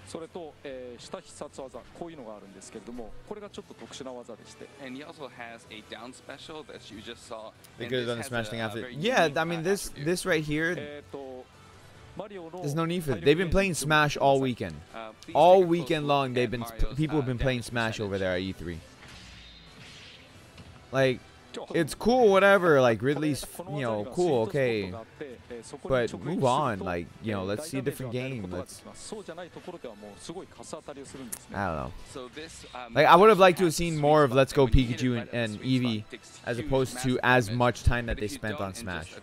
それと、下必殺技こういうのがあるんですけれども、これがちょっと特殊な技でして。And he also has a down special that you just saw. They could have done the Smash thing after. Yeah, I mean this right here. There's no need for it. They've been playing Smash all weekend. All weekend long, people have been playing Smash over there at E3. Like, it's cool, whatever. Like Ridley's, you know, cool, okay. But move on. Like, you know, let's see a different game. Let's. I don't know. Like, I would have liked to have seen more of Let's Go Pikachu and Eevee, as opposed to as much time that they spent on Smash.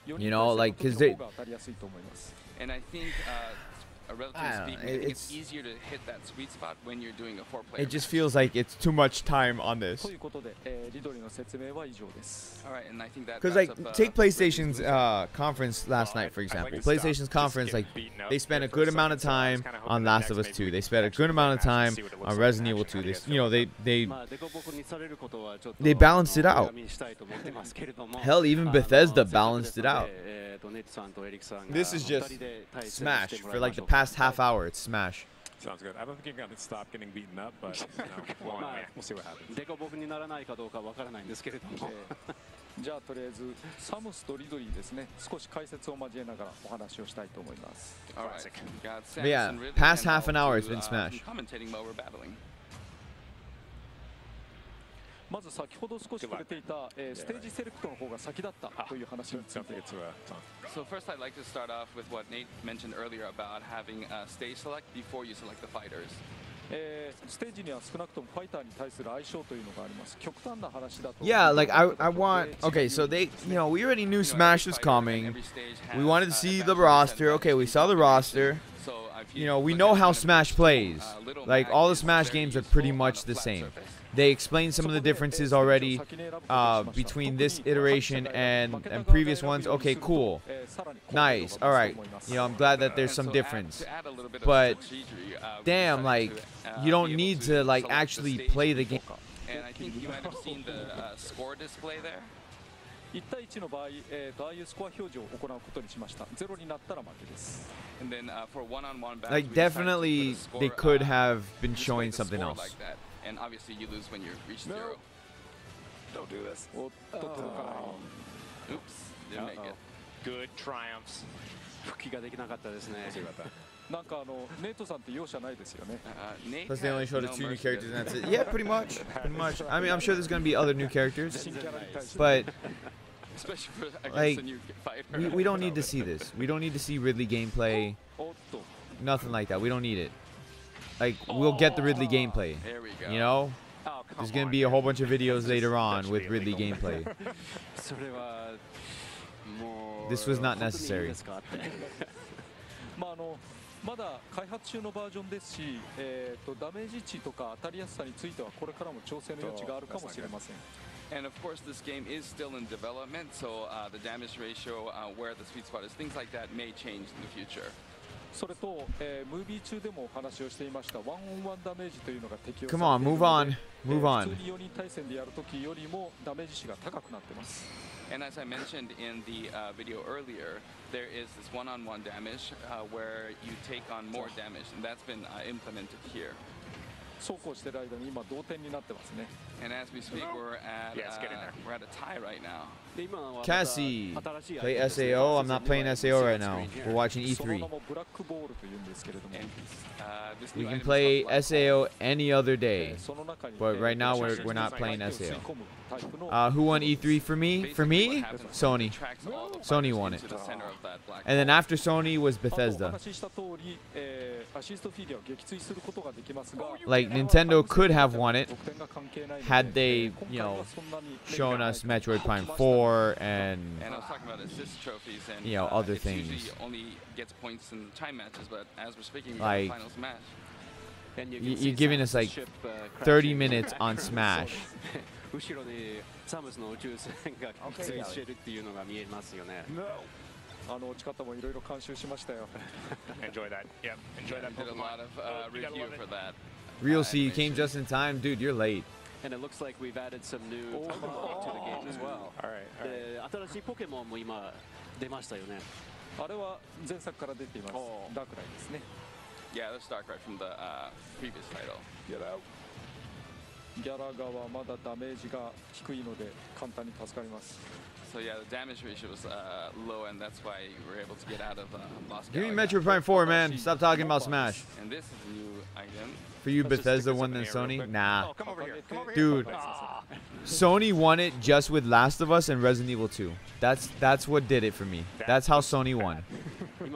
You know, like, cause they. And I think. Relatively speaking, it's easier to hit that sweet spot when you're doing a 4-player. It just feels like it's too much time on this. Alright, and I think that because like take PlayStation's conference last night, for example. PlayStation's conference, like they spent a good amount of time on Last of Us 2. They spent a good amount of time on Resident Evil 2. They, you know, they balanced it out. Hell, even Bethesda balanced it out. This is just Smash for like the past half hour. It's Smash. Sounds good. I don't think you're going to stop getting beaten up, but you know, we'll see what happens. じゃあとりあえずサムスとリドリーですね。少し解説を交えながらお話をしたいと思います。But yeah, past half an hour it's been Smash. まず先ほど少し触れていたステージセレクトの方が先だったという話について。So first I'd like to start off with what Nate mentioned earlier about having a stage select before you select the fighters. ステージには少なくともファイターに対する相性というのがあります。極端な話だと。Yeah, like I want. Okay, so they, you know, we already knew Smash was coming. We wanted to see the roster. Okay, we saw the roster. You know, we know how Smash plays. Like all the Smash games are pretty much the same. They explained some of the differences already between this iteration and previous ones. Okay, cool. Nice. All right. You know, I'm glad that there's some difference. But damn, like, you don't need to, like, actually play the game. And I think you might have seen the score display there. 1対1の場合、ああいうスコア表示を行うことにしました。0になったら負けです。And then for one-on-one battles, like definitely they could have been showing something else. Like that. And obviously you lose when you reach 0. Don't do this. Oops, didn't make it. Good triumphs. 復帰ができなかったですね。なんかネイトさんって容赦ないですよね。Plus they only showed us 2 new characters and that's it. Yeah, pretty much. Pretty much. I mean, I'm sure there's going to be other new characters. But like, we don't need to see this. We don't need to see Ridley gameplay. Nothing like that. We don't need it. Like, we'll get the Ridley gameplay. You know? There's going to be a whole bunch of videos later on with Ridley gameplay. This was not necessary. まだ開発中のバージョンですし、ダメージ値とか当たりやすさについてはこれからも調整の余地があるかもしれません。And of course, this game is still in development, so the damage ratio, where the sweet spot is, things like that may change in the future. それと、ムービー中でもお話をしていましたワンオンワンダメージというのが適用されているので、 Come on, move on. Move on. 普通に4人対戦でやるときよりもダメージ値が高くなっています。And as I mentioned in the video earlier, there is this one-on-one damage where you take on more damage, and that's been implemented here. そうこうしている間に今同点になってますね。And as we speak, we're at a tie right now. Cassie, play SAO. I'm not playing SAO right now. We're watching E3. We can play SAO any other day, but right now we're not playing SAO. Who won E3 for me? For me, Sony. Sony won it. And then after Sony was Bethesda. Like Nintendo could have won it had they, you know, shown us Metroid Prime 4 and I was talking about assist trophies and you know, other things. Only gets points in time matches, but as we're speaking, like, final Smash. You're giving us like 30 minutes on Smash 後ろにサムスの宇宙船が出現してるっていうのが見えますよね。落ち方もいろいろ監修しましたよ。Enjoy that. Yep. Enjoy that. Did a lot of review for that. Real C, you came just in time, dude. You're late. And it looks like we've added some new Pokemon to the game as well. All right. で、新しいポケモンも今出ましたよね。あれは前作から出ています。ダークライですね。Yeah, that's Darkrai from the previous title. Get out. ギャラガはまだダメージが低いので簡単に助かります。So yeah, the damage ratio was low, and that's why we were able to get out of Lost Give me Galaxy. Metroid Prime 4, man. Stop talking about Smash. And this is a new item. For you, Bethesda won than Sony? Nah. Oh, come over here. Come over Dude, here. Sony won it just with Last of Us and Resident Evil 2. That's what did it for me. That's how Sony won.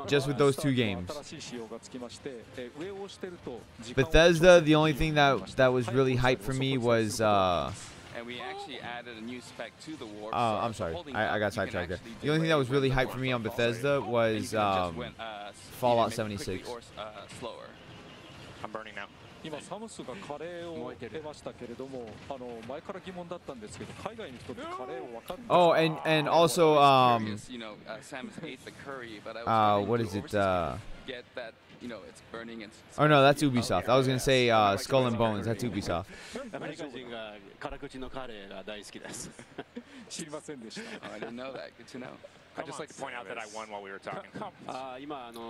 Just with those two games. Bethesda, the only thing that was really hype for me was And we actually added a new spec to the warp. I'm sorry, I got sidetracked there. The only thing that was really hyped for me on Bethesda was Fallout 76. I'm burning now. 今サムスがカレーを得ましたけれども、前から疑問だったんですけど、海外の人ってカレーを分かるんですか？ Oh, and also Samus ate the curry, but what is it? Get that, it's burning and. Oh no, that's Ubisoft. I was gonna say Skull and Bones. That's Ubisoft. アメリカ人が辛口のカレーが大好きです。知りませんでした。I didn't know that. Good to know. I'd just like to point out that I won while we were talking.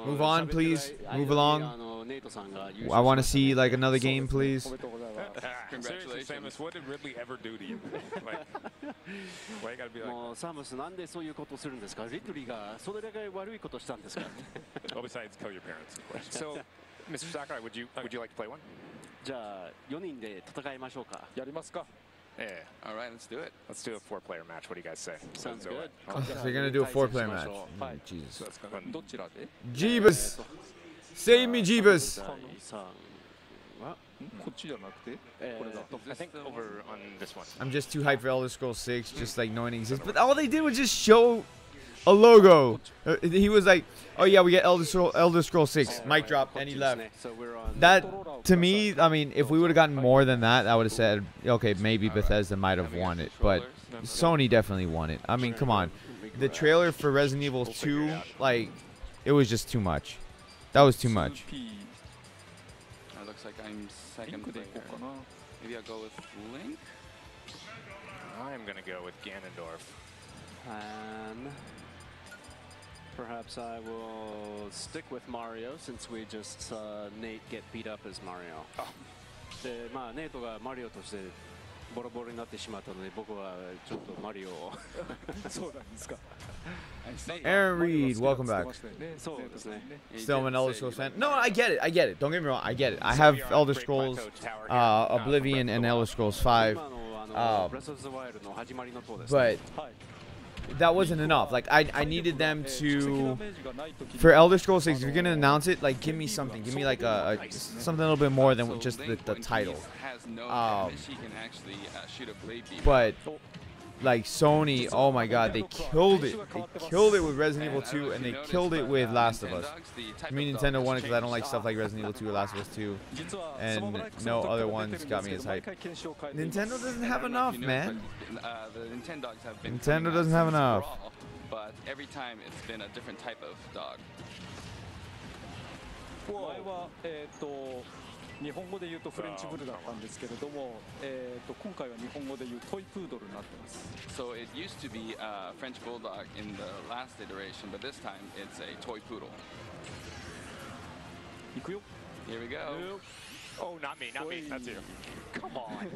Move on, please. Move along. I want to see like another game, please. Congratulations, Samus. What did Ridley ever do to you? Like, why you gotta be like? もうサムスなんでそういうことするんですか？リトリーがそれだけ悪いことしたんですか？ Well, besides kill your parents, of course. So, Mr. Sakurai, would you like to play one? じゃあ4人で戦いましょうか。やりますか。 Yeah. All right, let's do it. Let's do a 4-player match. What do you guys say? Sounds good. So you're gonna do a 4-player match. Jesus. どちらで？ Jeebus. Save me, Jeebus. こっちじゃなくて、これだ。 I think over on this one. I'm just too hyped for Elder Scrolls 6, just like knowing it exists. But all they did was just show a logo. He was like, "Oh yeah, we get Elder Scrolls 6." Mic drop, and he left. That to me, I mean, if we would have gotten more than that, I would have said, okay, maybe Bethesda might have won it, but Sony definitely won it. I mean, come on, the trailer for Resident Evil 2, like, it was just too much. That was too much. It looks like I'm second player. Maybe I'll go with Link. I'm gonna go with Ganondorf. And perhaps I will stick with Mario since we just saw Nate get beat up as Mario. で、まあネイトがマリオとしてボロボロになってしまったので、僕はちょっとマリオを。そうなんですか。Aaron Reed, welcome back. そうですね。 Still an Elder Scrolls fan. No, I get it. I get it. Don't get me wrong. I get it. I have Elder Scrolls, Oblivion, and Elder Scrolls 5. But that wasn't enough. Like I needed them to, for Elder Scrolls 6, if you're gonna announce it, like give me something. Give me like something a little bit more than just the title. But like Sony, oh my God, they killed it. They killed it with Resident Evil 2, and they killed it with Last of Us. I mean, Nintendo won it because I don't like stuff like Resident Evil 2 or Last of Us 2, and no other ones got me as hype. Nintendo doesn't have enough, man. Nintendo doesn't have enough. But every time it's been a different type of dog. 前は日本語で言うとフレンチブルだったんですけれども、今回は日本語で言うトイプードルになってます。So it used to be a French bulldog in the last iteration, but this time it's a toy poodle. 行くよ。 Here we go. Oh, not me, not me. That's you. Come on.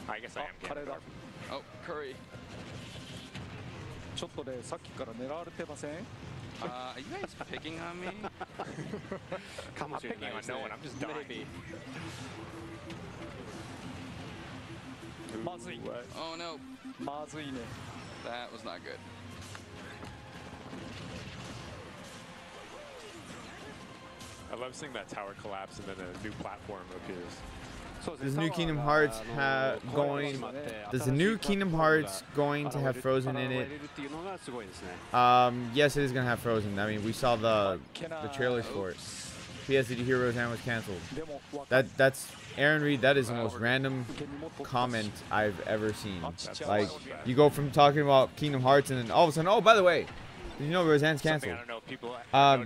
I guess I am. カレーだ。Oh, curry. ちょっとね、さっきから狙われてません？Are you guys picking on me? I'm not picking on no one. I'm just dying. Oh no. まずいね。 That was not good. I love seeing that tower collapse and then a new platform appears. Does New Kingdom Hearts going? Does the new Kingdom Hearts going to have Frozen in it? Yes, it is gonna have Frozen. I mean, we saw the trailers for it. PS, did you hear Roseanne was canceled? That's Aaron Reed. That is the most random comment I've ever seen. Like, you go from talking about Kingdom Hearts and then all of a sudden, oh, by the way, did you know Roseanne's canceled?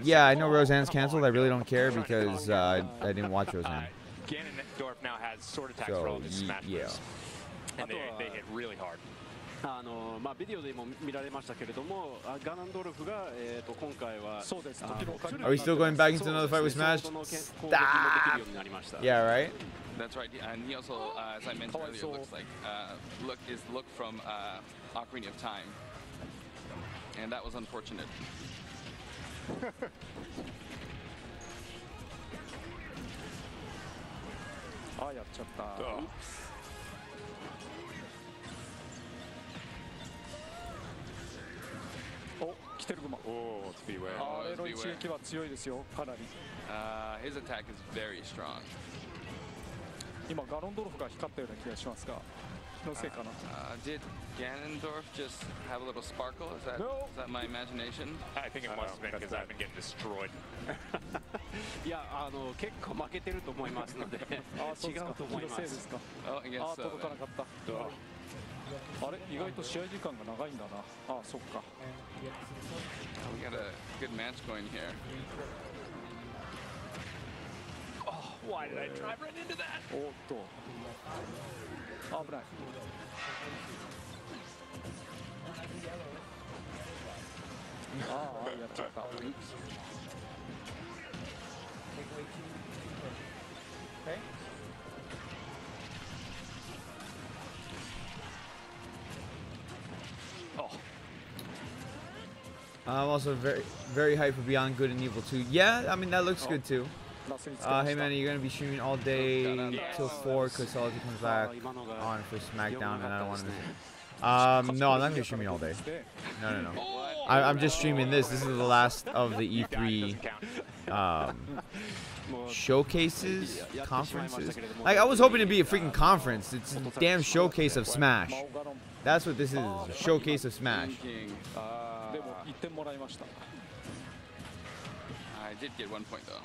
Yeah, I know Roseanne's canceled. I really don't care because I didn't watch Roseanne. Ganondorf now has sword attacks for all of his Smash moves, and they hit really hard. まあビデオでも見られましたけれども、ガナンドルフが今回は Are we still going back into another fight with Smash? Stop! Yeah, right? That's right, and he also, as I mentioned earlier, looks like look from Ocarina of Time, and that was unfortunate. Ah, やっちゃった。お、来てるグマ。おお、スピーウェイ。あれの一撃は強いですよ、かなり。His attack is very strong. 今ガノンドルフが光ったような気がしますが、のせいかな。Did Ganondorf just have a little sparkle? Is that my imagination? I think it must have been because I've been getting destroyed. いや、結構負けてると思いますので、違うと思います。Oh, I guess so. 届かなかった。あれ、意外と試合時間が長いんだな。あ、そっか。We got a good match going here. Oh, why did I drive right into that? おっと。危ない。ああ、やっちゃった。I'm also very hyped for Beyond Good and Evil 2. Yeah, I mean that looks good too. Hey man, you're gonna be streaming all day till 4 because Solid comes back on for SmackDown, and I don't want to miss it. No, I'm not gonna be streaming all day. No. I'm just streaming this. This is the last of the E3 showcases, conferences. Like I was hoping to be a freaking conference. It's a damn showcase of Smash. That's what this is. A showcase of Smash. I did get 1 point though.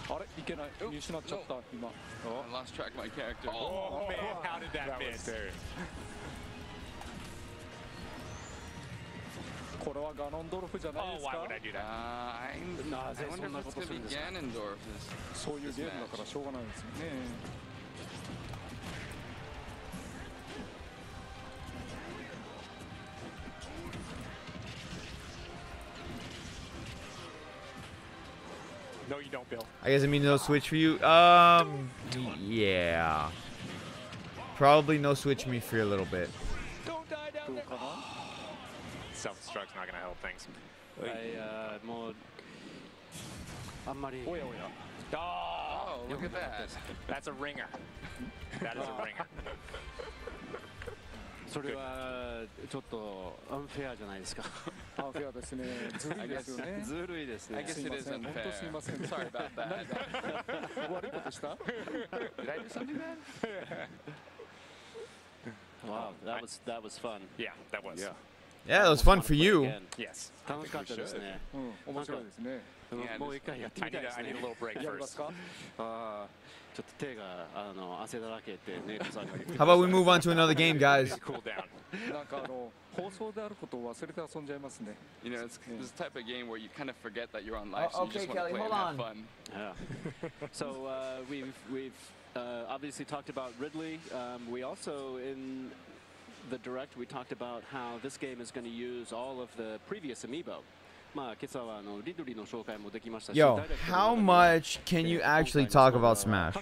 I lost track of my character. Oh man, how did that miss? Oh, why would I do that? I wonder if it's going to be Ganondorf. そういうゲームだからしょうがないですよね。No, you don't, Bill. I guess I mean no Switch for you. Yeah. Probably no Switch me for a little bit. Don't die down there. Self-destruct's not gonna help things. Oh, look at that. That's a ringer. That is a ringer. それはちょっとアンフェアじゃないですか。アンフェアですね。ずるいですよね。ずるいですね。I guess it is unfair. 本当すみません。Sorry about that. 悪いことした？ Did I do something bad? Wow, that was fun. Yeah, that was. Yeah, it was fun for you. Yes. 楽しかったですね。面白いですね。もう一回やってみたいですね。I need a little break first. やりますか？ちょっと手が汗だらけってネイトさんが言って。 How about we move on to another game, guys? Cool down. なんか放送であることを忘れて遊んじゃいますね。You know, it's this type of game where you kind of forget that you're on live, so you just want to play and have fun. Yeah. So we've obviously talked about Ridley. We also in the direct we talked about how this game is going to use all of the previous amiibo. Yo, how much can you actually talk about Smash? So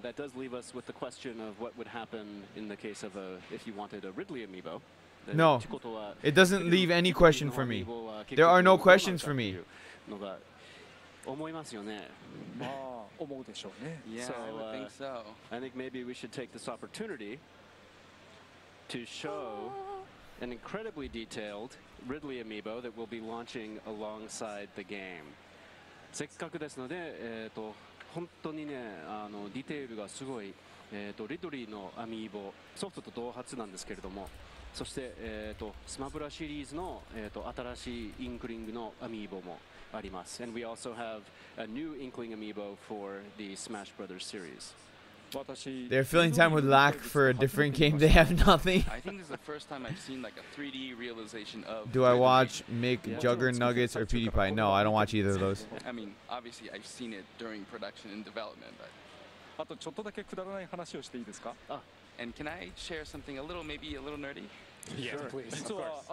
that does leave us with the question of what would happen in the case of if you wanted a Ridley amiibo. No, it doesn't leave any question for me. There are no questions for me. Yeah, I would think so. I think maybe we should take this opportunity to show an incredibly detailed Ridley amiibo that will be launching alongside the game. せっかくですので、本当にねディテールがすごい、リドリーのアミーボソフトと同発なんですけれども、そして、スマブラシリーズの、新しいインクリングのアミーボもあります。And we also have a new Inkling amiibo for the Smash Brothers series. They're filling time with lack for a different game. They have nothing. I think this is the first time I've seen like a 3D realization of. Do I watch Jugger Nuggets or PewDiePie? No, I don't watch either of those. I mean, obviously I've seen it during production and development, but. あとちょっとだけくだらない話をしていいですか? And can I share something a little nerdy? Yes, please. 実は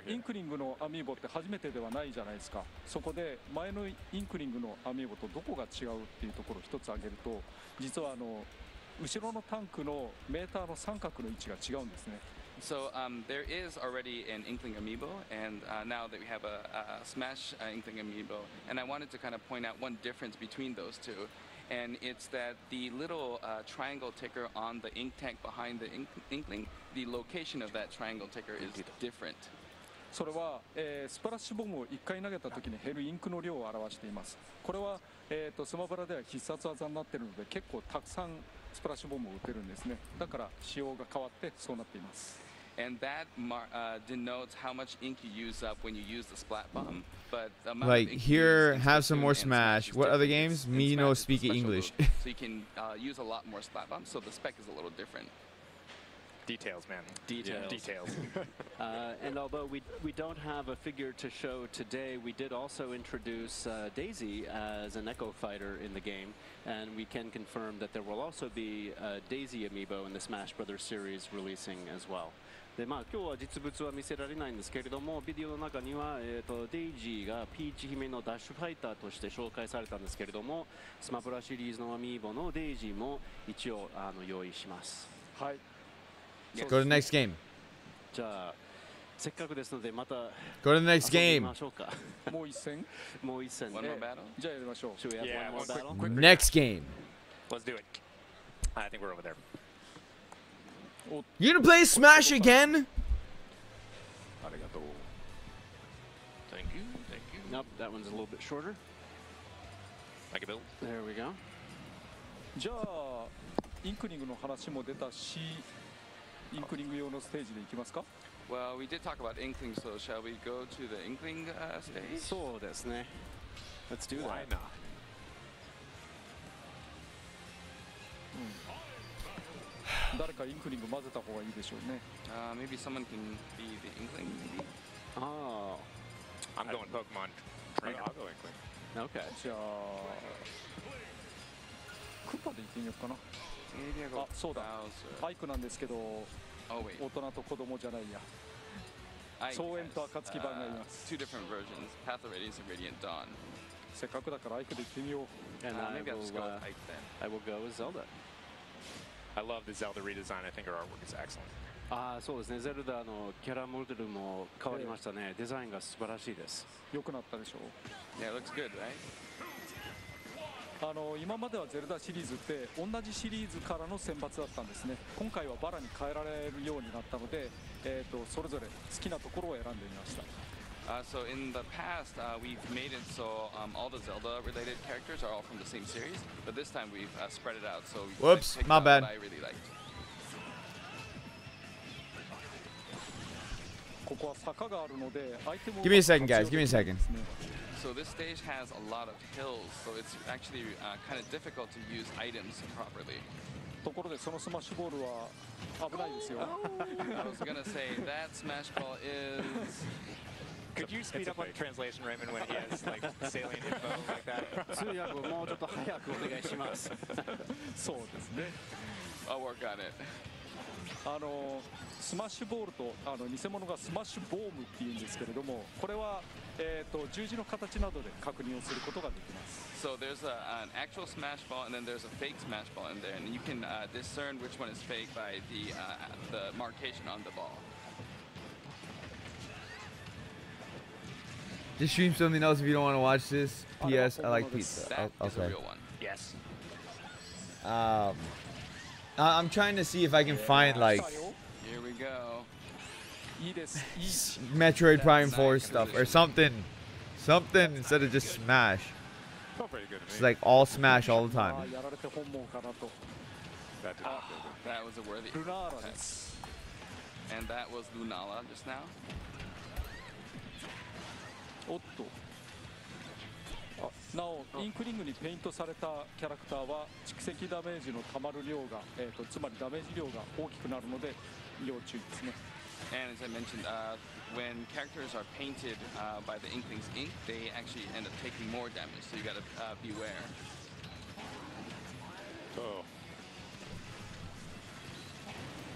インクリングのアミーボって初めてではないじゃないですか。そこで前のインクリングのアミーボとどこが違うっていうところを一つ挙げると、実は後ろのタンクのメーターの三角の位置が違うんですね。So there is already an Inkling amiibo, and now that we have a Smash Inkling amiibo, and I wanted to kind of point out one difference between those two, and it's that the little triangle ticker on the ink tank behind the Inkling, the location of that triangle ticker is different. それは、スプラッシュボムを1回投げた時に減るインクの量を表しています。これは、スマブラでは必殺技になっているので結構たくさんスプラッシュボムを打てるんですね。だから仕様が変わってそうなっています。And that denotes how much ink you use up when you use the splat bomb. But like here, have some more Smash. What other games? Me no speak English. So you can use a lot more splat bombs. So the spec is a little different. Details, man. Details. Yeah. Details. And although we don't have a figure to show today, we did also introduce Daisy as an Echo Fighter in the game, and we can confirm that there will also be a Daisy amiibo in the Smash Brothers series releasing as well. で今日は実物は見せられないんですけれども、ビデオの中には、デイジーがピーチ姫のダッシュファイターとして紹介されたんですけれども、スマブラシリーズのアミーボのデイジーも一応用意します。はい。Go to the next game. じゃあせっかくですのでまた Go to the next game. ましょうか。もう一戦。もう一戦。One more battle. じゃあやりましょう。Should we have one more battle? Next game. Let's do it. I think we're over there. You gonna play Smash again? Arigato. Thank you. Thank you. Nope, that one's a little bit shorter. Thank you, Bill. There we go. じゃあインクリングの話も出たし、インクリング用のステージでいきますか? Well, we did talk about Inkling, so shall we go to the Inkling stage? そうですね。Let's do that. Why not? Maybe someone can be the Inkling, maybe? Oh. I'm going Pokemon trainer. I'll go Inkling. Okay. じゃあクッパで行ってみようかな。Maybe I go あ、そうだ。バイクなんですけど、大人と子供じゃないや。草原と暁版がいます。 Two different versions, Path of Radiance and Radiant Dawn. せっかくだからアイクで行ってみよう。And maybe I'll just go with Ike then. I will go with Zelda. I love the Zelda redesign. I think her artwork is excellent. ああ、そうですね。ゼルダのキャラモデルも変わりましたね。デザインが素晴らしいです。良くなったでしょう。Yeah, it looks good, right? 今まではゼルダシリーズって同じシリーズからの選抜だったんですね。今回はバラに変えられるようになったので、それぞれ好きなところを選んでみました。So in the past, we've made it so all the Zelda-related characters are all from the same series, but this time we've spread it out. So whoops, my bad. I really liked. ここは坂があるので、アイテムを Give me a second, guys. Give me a second. So this stage has a lot of hills, so it's actually kind of difficult to use items properly. ところでそのスマッシュボールは危ないですよ。I was gonna say that smash ball is. Could you speed up on translation, Raymond, when he has like salient info like that? 通訳をもうちょっと早くお願いします。そうですね。I'll work on it. スマッシュボールと偽物がスマッシュボームっていうんですけれども、これは十字の形などで確認をすることができます。So there's an actual smash ball and then there's a fake smash ball in there, and you can discern which one is fake by the markation on the ball. Just stream something else if you don't want to watch this. P.S. I like pizza. That is a Okay. real one. Yes. I'm trying to see if I can find like Here we go. Metroid Prime 4 stuff or something instead of just Smash. Felt pretty good to me. It's like all Smash all the time. That was a worthy test. And that was Lunala just now. おっとなおインクリングにペイントされたキャラクターは蓄積ダメージのたまる量が、つまりダメージ量が大きくなるので要注意ですね。 And as I mentioned, when characters are painted by the Inkling's ink, they actually end up taking more damage, so you gotta beware. Oh.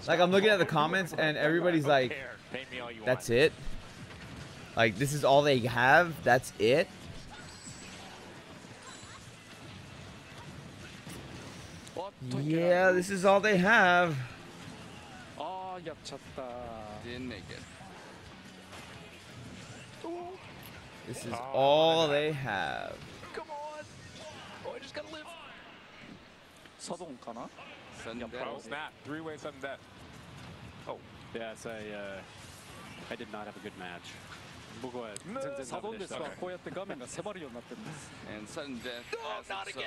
Like, I'm looking at the comments and everybody's like, that's it? Like, this is all they have? That's it? Yeah, this is all they have. Didn't make it. This is all they have. Come on! Oh, I just gotta live. Sudden kana? Sudden death. Oh, snap. Three-way sudden death. Oh, yes, I did not have a good match. And sudden death. No, not again.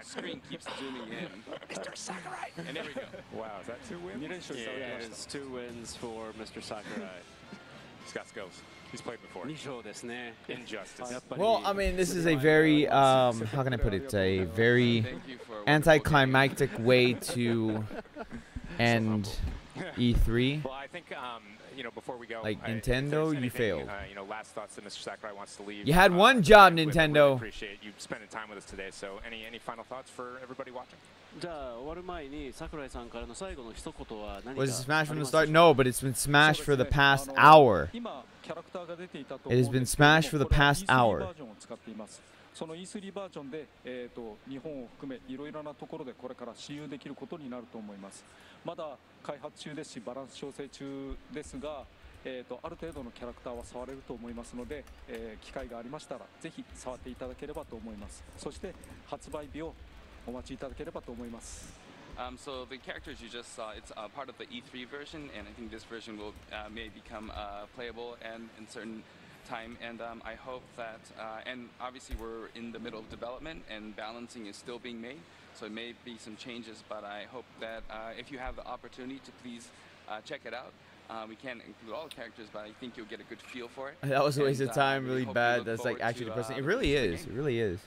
Screen keeps zooming in. Mr. Sakurai. And there we go. Wow, is that 2 wins? Yeah, it's 2 wins for Mr. Sakurai. He's got skills. He's played before. Injustice. Well, I mean, this is a very, how can I put it? A very anticlimactic way to end E3. Well, I think, you know, before we go, like Nintendo, you failed. You know, last thoughts that Mr. Sakurai wants to leave. You had one job, Really Nintendo. appreciate you spending time with us today. So, any final thoughts for everybody watching? Was it Smash from the start? No, but it's been Smash for the past hour. It has been Smash for the past hour. その E3 バージョンで、日本を含めいろいろなところでこれから使用できることになると思います。まだ開発中ですしバランス調整中ですが、ある程度のキャラクターは触れると思いますので、機会がありましたらぜひ触っていただければと思います。そして発売日をお待ちいただければと思います。So the characters you just saw, it's part of the E3 version, and I think this version will may become playable and in certain time, and I hope that, and obviously we're in the middle of development and balancing is still being made, so it may be some changes, but I hope that if you have the opportunity to please check it out. We can't include all the characters, but I think you'll get a good feel for it. That was a waste of time, really bad. That's like actually depressing. It really is. It really is.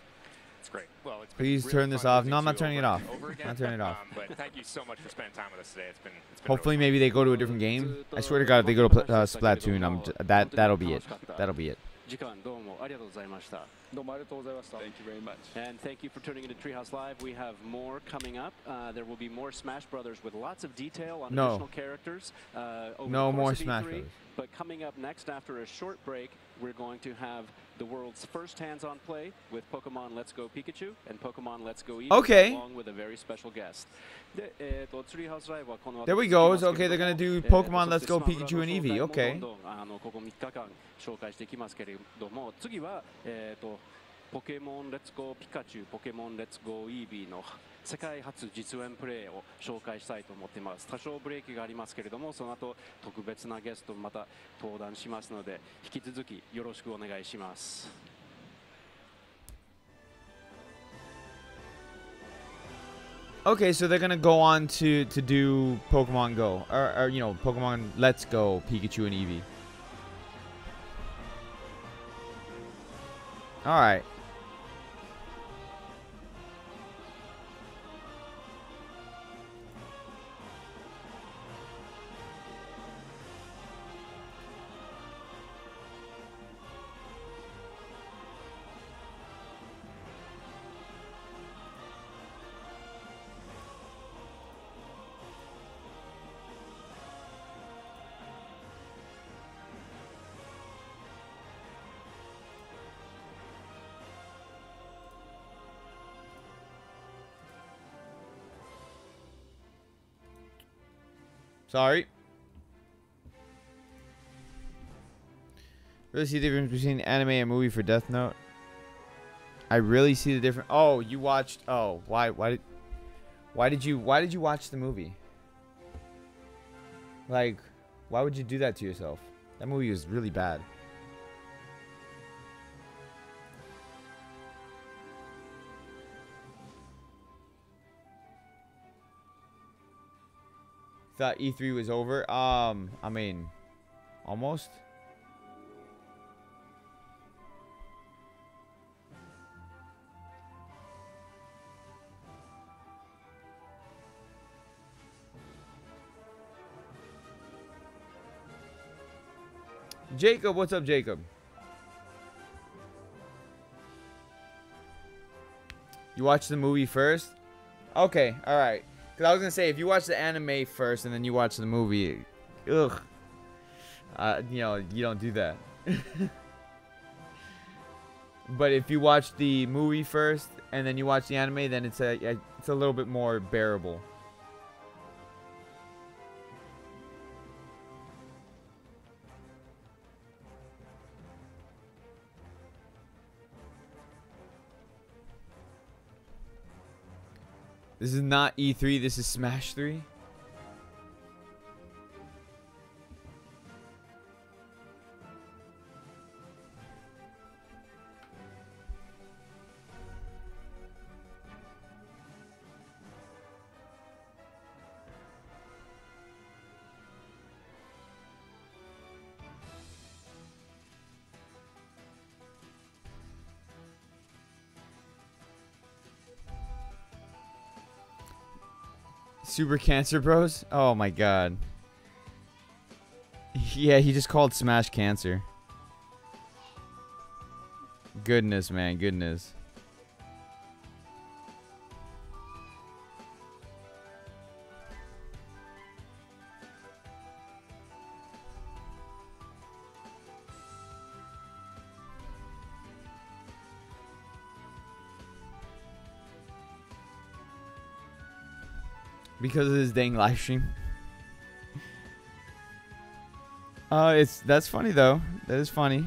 It's great. Well, it's Please turn this off. No, I'm not turning it off. I'm not turning it off. But thank you so much for spending time with us today. It's been Hopefully, maybe they go to a different game. I swear to God, if they go to Splatoon, that'll be it. That'll be it. Thank you very much. And thank you for tuning into Treehouse Live. We have more coming up. There will be more Smash Brothers with lots of detail on additional characters. No more Smash Brothers. But coming up next after a short break, we're going to have the world's first hands-on play with Pokemon Let's Go Pikachu and Pokemon Let's Go Eevee, Okay. along with a very special guest. There we go. It's okay. They're gonna do Pokemon Let's Go Pikachu and Eevee. Okay. ここ3日間紹介していきますけれども、次はポケモンレッツゴーピカチュウ、ポケモンレッツゴーイービーの世界初実演プレイを紹介したいと思っています。多少ブレーキがありますけれども、その後特別なゲストまた登壇しますので、引き続きよろしくお願いします。Okay, so they're gonna go on to do Pokemon Go, or you know, Pokemon Let's Go Pikachu and Eevee. All right. Sorry. Really see the difference between anime and movie for Death Note? I really see the difference. Oh, you watched. Oh, why did you watch the movie? Like, why would you do that to yourself? That movie was really bad. thought E3 was over. I mean, almost. Jacob, what's up, Jacob? You watched the movie first? Okay, alright. Because I was going to say, if you watch the anime first and then you watch the movie, ugh. You know, you don't do that. But if you watch the movie first and then you watch the anime, then it's a little bit more bearable. This is not E3, this is Smash 3. Super Cancer Bros? Oh my god. Yeah, he just called Smash Cancer. Goodness, man, goodness. Because of his dang live stream. That's funny though. That is funny.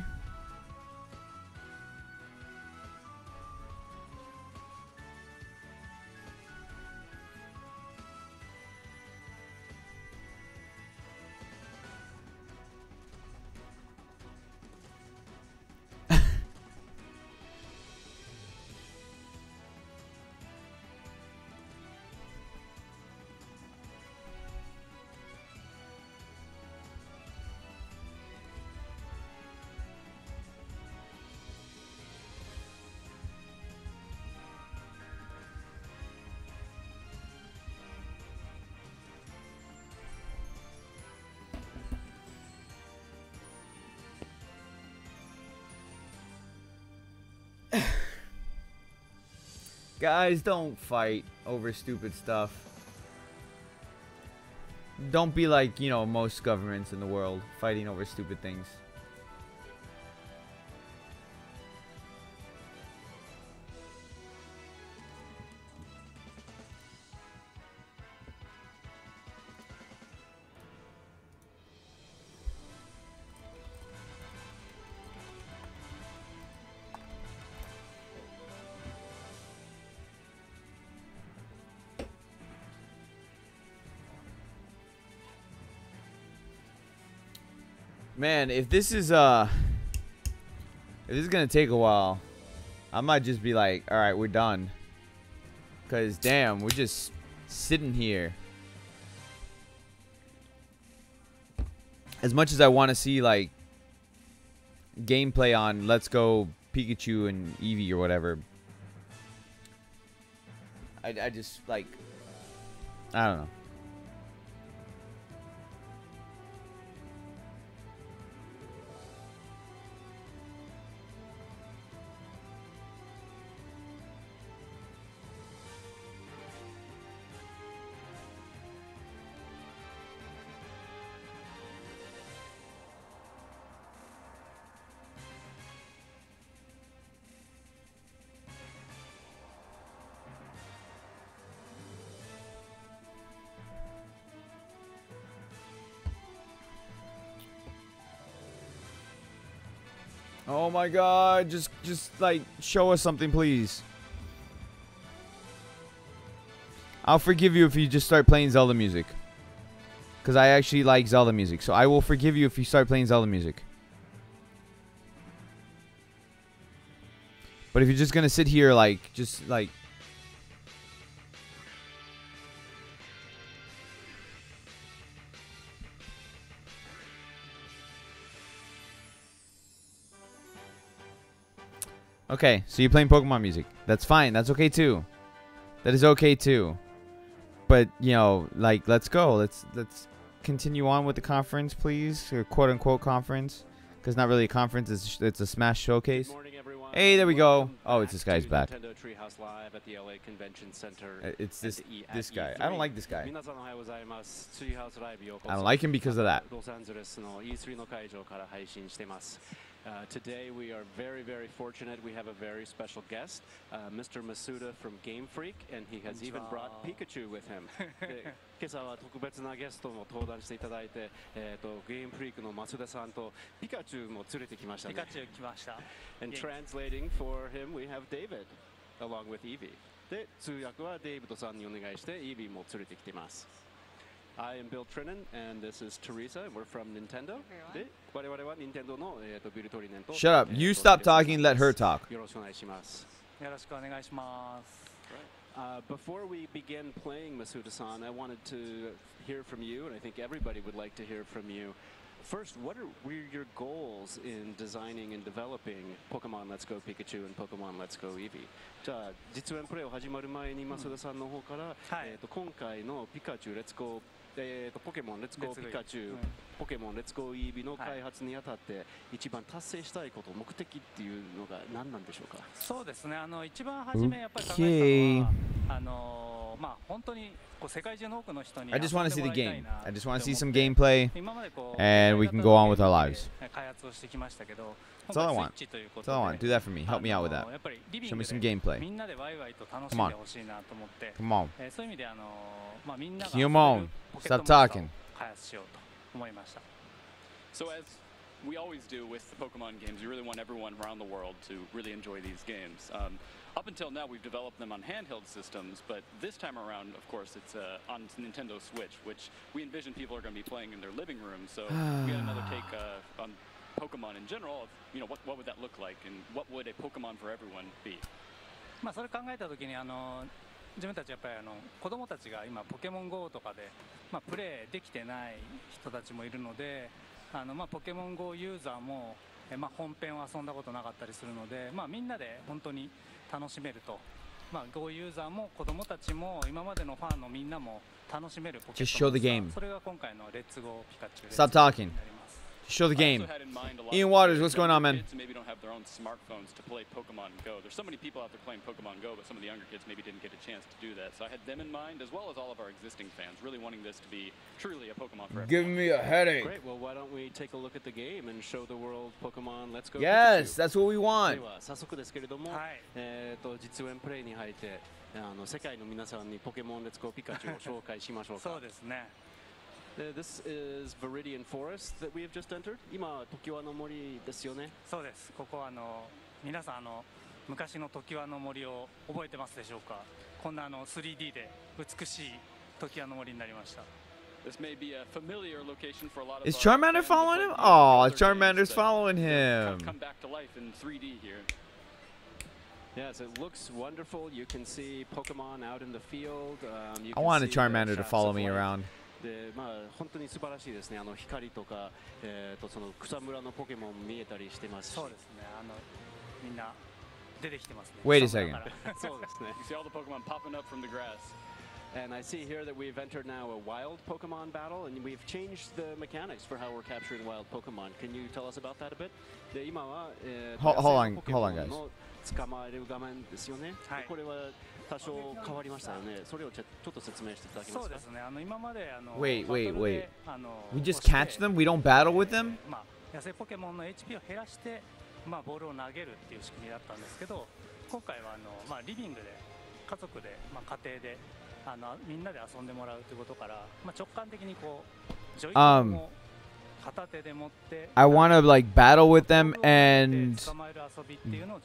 Guys, don't fight over stupid stuff. Don't be like, you know, most governments in the world, fighting over stupid things. Man, if this is gonna take a while, I might just be like, all right, we're done. Cause damn, we're just sitting here. As much as I want to see like gameplay on Let's Go Pikachu and Eevee or whatever, I just like, I don't know. Oh my god, just like show us something, please. I'll forgive you if you just start playing Zelda music. Because I actually like Zelda music. So I will forgive you if you start playing Zelda music. But if you're just going to sit here like, just like... Okay, so you're playing Pokemon music. That's fine. That's okay too. That is okay too. But you know, like, let's go. Let's continue on with the conference, please, or quote unquote conference, because not really a conference. It's a Smash showcase. Hey, there we go. Oh, it's this guy's back. Nintendo Treehouse Live at the LA Convention Center. It's this guy. E3. I don't like this guy. 皆さんおはようございます。Treehouse Live ようこそ。 I don't like him because of that. ロサンゼルスの E3 の会場から配信してます。Today we are very, very fortunate. We have a very special guest, Mr. Masuda from Game Freak, and he has even brought Pikachu with him. 今朝は特別なゲストも登壇していただいて、ゲームフリークの増田さんとピカチュウも連れてきましたね。ピカチュウ来ました。And translating for him, we have David, along with Eevee. で、通訳はデイビッドさんにお願いして、Eeveeも連れてきています。I am Bill Trinan, and this is Teresa, and we're from Nintendo. で、我々は Nintendo のビルトリネンと。Shut up. You stop talking. Let her talk. よろしくお願いします。よろしくお願いします。Before we begin playing Masuda-san, I wanted to hear from you, and I think everybody would like to hear from you. First, what were your goals in designing and developing Pokemon Let's Go Pikachu and Pokemon Let's Go Eevee? じゃあ、実演プレイを始まる前に増田さんの方から、今回のピカチュウ Let's Goポケモン Let's Go ピカチュウ、ポケモン Let's Go Eevee の開発にあたって一番達成したいこと、目的っていうのが何なんでしょうか。そうですね。一番初めやっぱり考えたのは、まあ本当にこう世界中の多くの人に。I just want to see the game. I just want to see some gameplay, and we can go on with our lives. 開発をしてきましたけど。That's all I want. That's all I want. Do that for me. Help me out with that. Show me some gameplay. Come on. Come on. Come on. Stop talking. So as we always do with the Pokemon games, we really want everyone around the world to really enjoy these games. Up until now, we've developed them on handheld systems, but this time around, of course, it's on Nintendo Switch, which we envision people are going to be playing in their living room. So we got another take on Pokemon in general. You know, what would that look like, and what would a Pokemon for everyone be? まあそれ考えたときに自分たちやっぱり子供たちが今ポケモン GO とかでプレイできてない人たちもいるので、ポケモン GO ユーザーも本編を遊んだことなかったりするので、みんなで本当に楽しめると。GO ユーザーも子供たちも今までのファンのみんなも楽しめるポケモン。それが今回のレッツゴーピカチュウ。Stop talking. Show the game. Ian Waters, what's going on, man? Kids maybe don't have their own smartphones to play Pokemon Go. There's so many people out there playing Pokemon Go, but some of the younger kids maybe didn't get a chance to do that. So I had them in mind, as well as all of our existing fans, really wanting this to be truly a Pokemon for everyone. Giving me a headache. Great. Well, why don't we take a look at the game and show the world Pokemon Let's Go Pikachu? Yes, that's what we want. では早速ですけれども、実演プレイに入って世界の皆さんにポケモン Let's Go Pikachu を紹介しましょうか。そうですね。This is Viridian Forest that we have just entered. 今、常盤の森ですよね。そうです。ここは皆さん昔の常盤の森を覚えてますでしょうか。こんな3D で美しい常盤の森になりました。This may be a familiar location for a lot of. Is Charmander following him? Oh, Charmander's following him. Come back to life in 3D here. Yes, it looks wonderful. You can see Pokemon out in the field. I want a Charmander to follow me around. で本当に素晴らしいですね。光とかその草むらのポケモン見えたりしてますし。そうですね。みんな出てきてますね。Wait a second. そうですね。You see all the Pokemon popping up from the grass. And I see here that we've entered now a wild Pokemon battle, and we've changed the mechanics for how we're capturing wild Pokemon. Can you tell us about that a bit? で今はhold on, guys. 捕まえる画面ですよね。これは多少変わりましたよね。それをちょっと説明していただけますか。そうですね。今までWait. We just catch them? We don't battle with them? 野生ポケモンの HP を減らしてボールを投げるっていう仕組みだったんですけど、今回はリビングで家族で家庭でみんなで遊んでもらうということから、直感的にこうジョイコンを片手で持って、I want to like battle with them and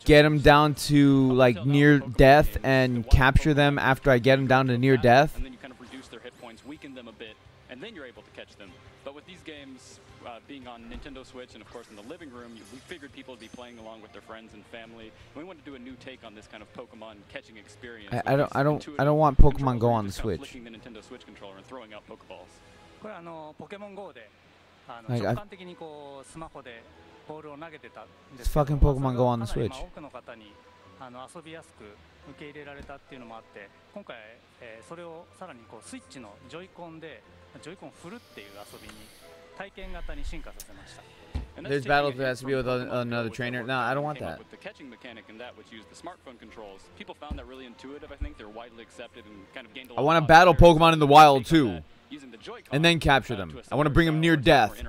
get them down to like near death and capture them after I get them down to near death. And then you kind of reduce their hit points, weaken them a bit, and then you're able to catch them. But with these games being on Nintendo Switch and of course in the living room, we figured people would be playing along with their friends and family. And we wanted to do a new take on this kind of Pokemon catching experience. I don't want Pokemon Go on the Switch. Flicking the Nintendo Switch controller and throwing out Pokeballs. これポケモン GO で直感的にこうスマホでボールを投げてたんで This すけど、 fucking Pokemon Go on the かなり Switch. 多くの方に遊びやすく受け入れられたっていうのもあって、今回、それをさらにこうスイッチのジョイコンでジョイコン振るっていう遊びに体験型に進化させました。 There's battles that has to be with another trainer. No, I don't want that. With the catching mechanic in that, which used the smartphone controls, people found that really intuitive. I think they're widely accepted and kind of gained a lot. I want to battle Pokemon in the wild too, and then capture them. I want to bring them near death.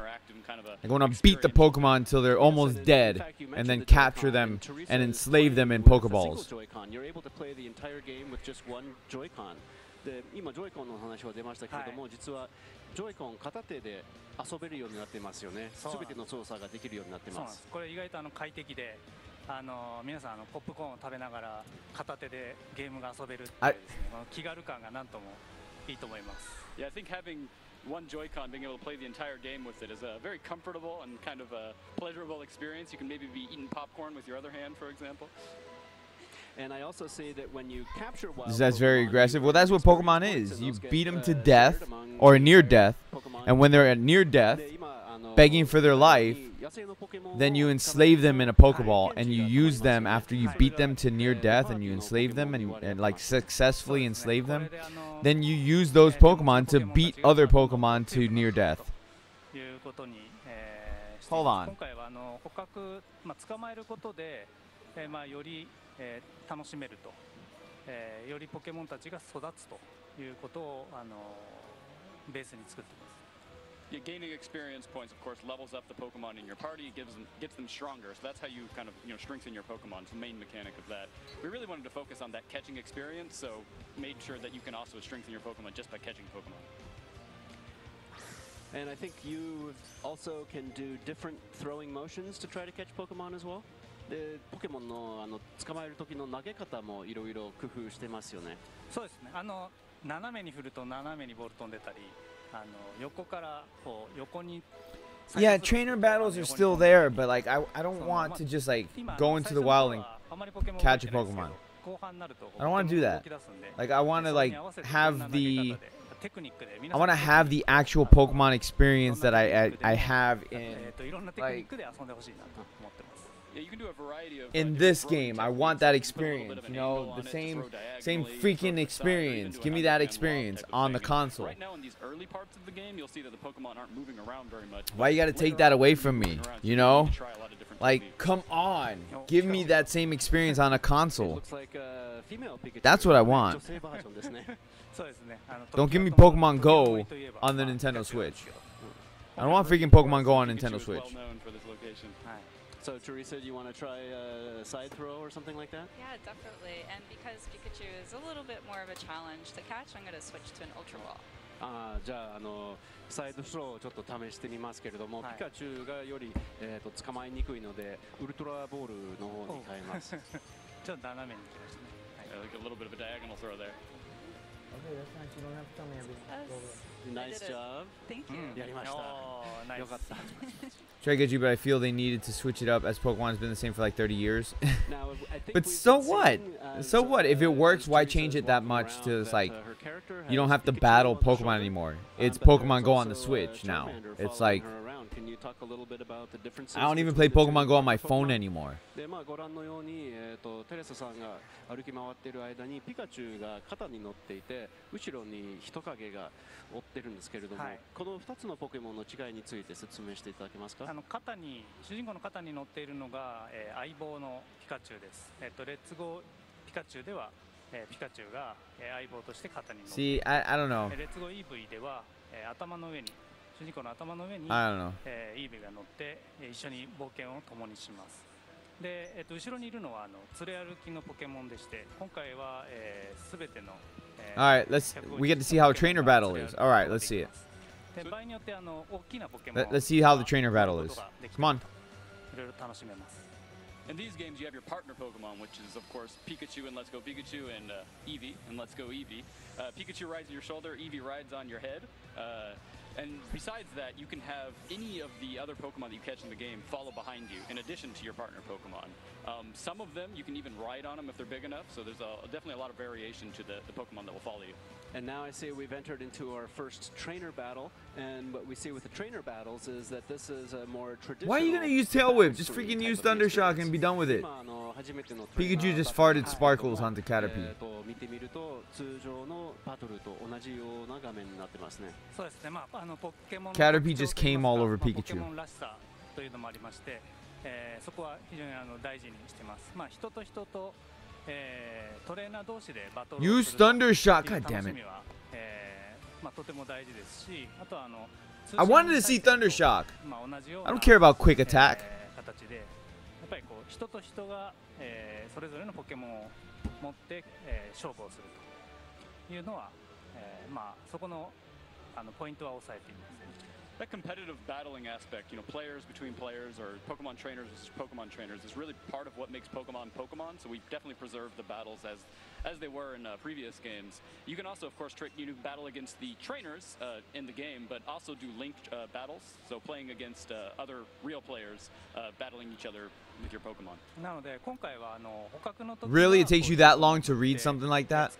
I want to beat the Pokemon until they're almost dead, and then capture them and enslave them in Pokeballs. You're able to play the entire game with just one Joy-Con. で今ジョイコンの話は出ましたけれども、実はジョイコン片手で遊べるようになってますよね。すべての操作ができるようになってます。これ意外と快適で、皆さんポップコーンを食べながら片手でゲームが遊べるっていうですね、気軽感がなんともいいと思います。Yeah, I think having one Joy-Con, being able to play the entire game with it, is a very comfortable and kind of a pleasurable experience. You can maybe be eating popcorn with your other hand, for example. And I also say that when you capture wild That's very aggressive. Well, that's what Pokemon is. You beat them to death or near death, and when they're at near death, begging for their life, then you enslave them in a Pokeball, and you use them after you beat them to near death, and you enslave them and like successfully enslave them. Then you use those Pokemon to beat other Pokemon to near death. Hold on. 楽しめると、よりポケモンたちが育つということをベースに作っています。Yeah, gaining experience points, of course, levels up the Pokemon in your party, gets them stronger. So that's how you kind of strengthen your Pokemon. It's the main mechanic of that. We really wanted to focus on that catching experience, so made sure that you can also strengthen your Pokemon just by catching Pokemon. And I think you also can do different throwing motions to try to catch Pokemon as well. でポケモンの捕まえる時の投げ方もいろいろ工夫してますよね。そうですね。斜めに振ると斜めにボール飛んでたり、横からこう横に。Yeah, trainer battles are still there, but like I don't want to just like go into the wild and catch a Pokemon. I don't want to do that. Like I want to like have the actual Pokemon experience that I have in like. Yeah, you can do a variety of in this game. I want that experience, you know, the same freaking experience. Give me that experience on the console. Right now in these early parts of the game, you'll see that the Pokemon aren't moving around very much. Why you got to take that away from me, you know? Like, come on. Give me that same experience on a console. That's what I want. Don't give me Pokemon Go on the Nintendo Switch. I don't want freaking Pokemon Go on Nintendo Switch. So, Teresa, do you want to try a side throw or something like that? Yeah, definitely. And because Pikachu is a little bit more of a challenge to catch, I'm going to switch to an Ultra Ball. じゃあサイドスローをちょっと試してみますけれども、ピカチュウがより捕まえにくいのでウルトラボールの方に変えます。ちょっと斜めに来ましたね。Like a little bit of a diagonal throw there. Okay, that's nice. You don't have to tell me everything. Nice job. Thank you. やりました。よかった。Try to get you, but I feel they needed to switch it up as Pokemon has been the same for like 30 years. But so what? So what? If it works, why change it that much to it's like you don't have to battle Pokemon anymore. It's Pokemon Go on the Switch now. It's like I don't even play Pokemon Go on my phone anymore. でご覧のようにテレサさんが歩き回っている間にピカチュウが肩に乗っていて後ろに人影が追ってるんですけれども、この2つのポケモンの違いについて説明していただけますか？主人公の肩に乗っているのが相棒のピカチュウです。レッツゴーピカチュウではピカチュウが相棒として肩に乗っている。See, I don't know. レッツゴーイーブイでは頭の上に主人公の頭の上にイーブイが乗って一緒に冒険を共にします。で、後ろにいるのは連れ歩きのポケモンでして、今回はすべての All right, we get to see how a trainer battle is. All right, let's see it. Let's see how the trainer battle is. Come on. In these games, you have your partner Pokemon, which is, of course, Pikachu and Let's Go Pikachu and Eevee and Let's Go Eevee. Pikachu rides on your shoulder, Eevee rides on your head. And besides that, you can have any of the other Pokemon that you catch in the game follow behind you, in addition to your partner Pokemon. Some of them, you can even ride on them if they're big enough, so there's definitely a lot of variation to the Pokemon that will follow you. And now I see we've entered into our first trainer battle, and what we see with the trainer battles is that this is a more traditional... Why are you gonna use Tail Whip? Just freaking use Thunder Shock and be done with it. Pikachu just farted sparkles onto Caterpie. Caterpie just came all over Pikachu. Use Thunder Shock, god damn it. I wanted to see Thunder Shock. I don't care about Quick Attack. That competitive battling aspect, you know, players between players or Pokemon trainers versus Pokemon trainers is really part of what makes Pokemon Pokemon. So we definitely preserve the battles as they were in previous games. You can also, of course, battle against the trainers in the game, but also do linked battles. So playing against other real players, battling each other with your Pokemon. Really? It takes you that long to read something like that?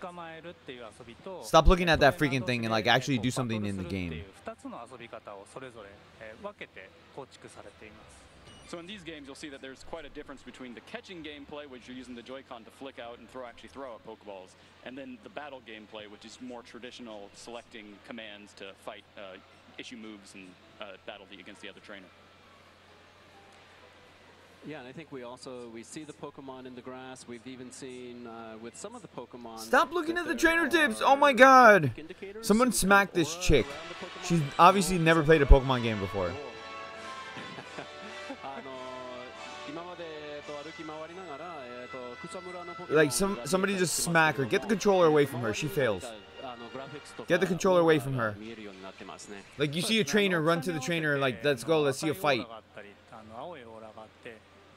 Stop looking at that freaking thing and like actually do something in the game. So in these games, you'll see that there's quite a difference between the catching gameplay, which you're using the Joy-Con to flick out and actually throw out Pokeballs, and then the battle gameplay, which is more traditional, selecting commands to fight, issue moves, and battle against the other trainer. Yeah, and I think we see the Pokemon in the grass. We've even seen with some of the Pokemon. Stop looking at the trainer tips! Oh my god! Someone smacked this chick. She's obviously never played a Pokemon game before. Like somebody just smack her. Get the controller away from her. She fails. Get the controller away from her. Like you see a trainer, run to the trainer. Like let's go. Let's see a fight.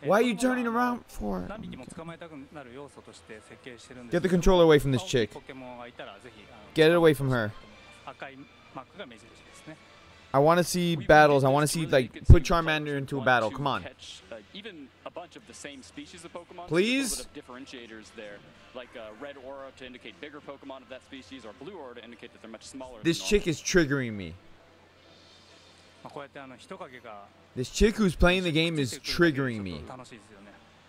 Why are you turning around for? Get the controller away from this chick. Get it away from her. I want to see battles. I want to see, like, put Charmander into a battle. Come on. Even a bunch of the same species of Pokemon. Please? So there's a little bit of differentiators there, like red aura to indicate bigger Pokemon of that species, or blue aura to indicate that they're much smaller. This chick is triggering me. This chick who's playing the game is triggering me.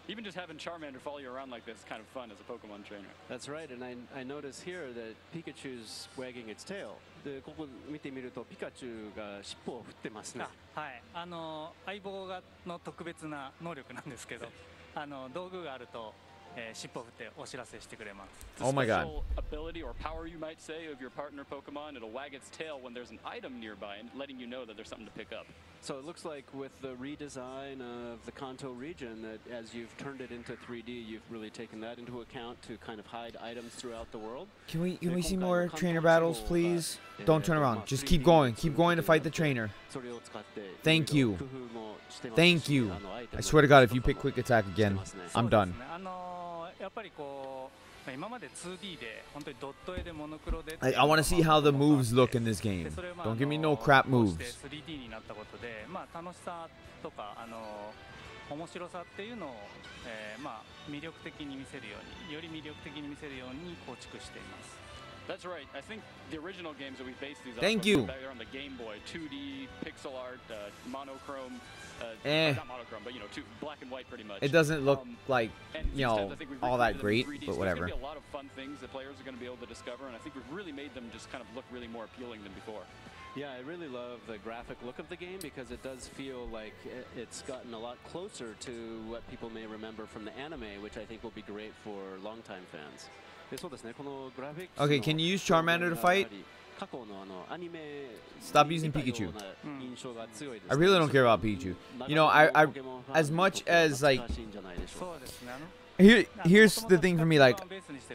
Even just having Charmander follow you around like this is kind of fun as a Pokemon trainer. That's right, and I notice here that Pikachu's wagging its tail. ここ見てみるとピカチュウが尻尾を振ってますね。はい、相棒の特別な能力なんですけど、道具があると。Oh my god. Ability or power, you might say, of your partner Pokemon. It'll wag its tail when there's an item nearby and letting you know that there's something to pick up. So it looks like with the redesign of the Kanto region that as you've turned it into 3D, you've really taken that into account to kind of hide items throughout the world. Can we see more trainer battles, please? Don't turn around. Just keep going. Keep going to fight the trainer. Thank you. Thank you. I swear to God, if you pick Quick Attack again, I'm done. I want to see how the moves look in this game. Don't give me no crap moves. That's right. I think the original games that we based these Thank off you. of on the Game Boy, 2D, pixel art, monochrome, not monochrome, but you know, black and white pretty much. It doesn't look like, you know, all that great, but whatever. There's going to be a lot of fun things that players are going to be able to discover, and I think we've really made them just kind of look really more appealing than before. Yeah, I really love the graphic look of the game because it does feel like it's gotten a lot closer to what people may remember from the anime, which I think will be great for longtime fans. Okay, can you use Charmander to fight? Stop using Pikachu. I really don't care about Pikachu. You know, I as much as like here's the thing for me, like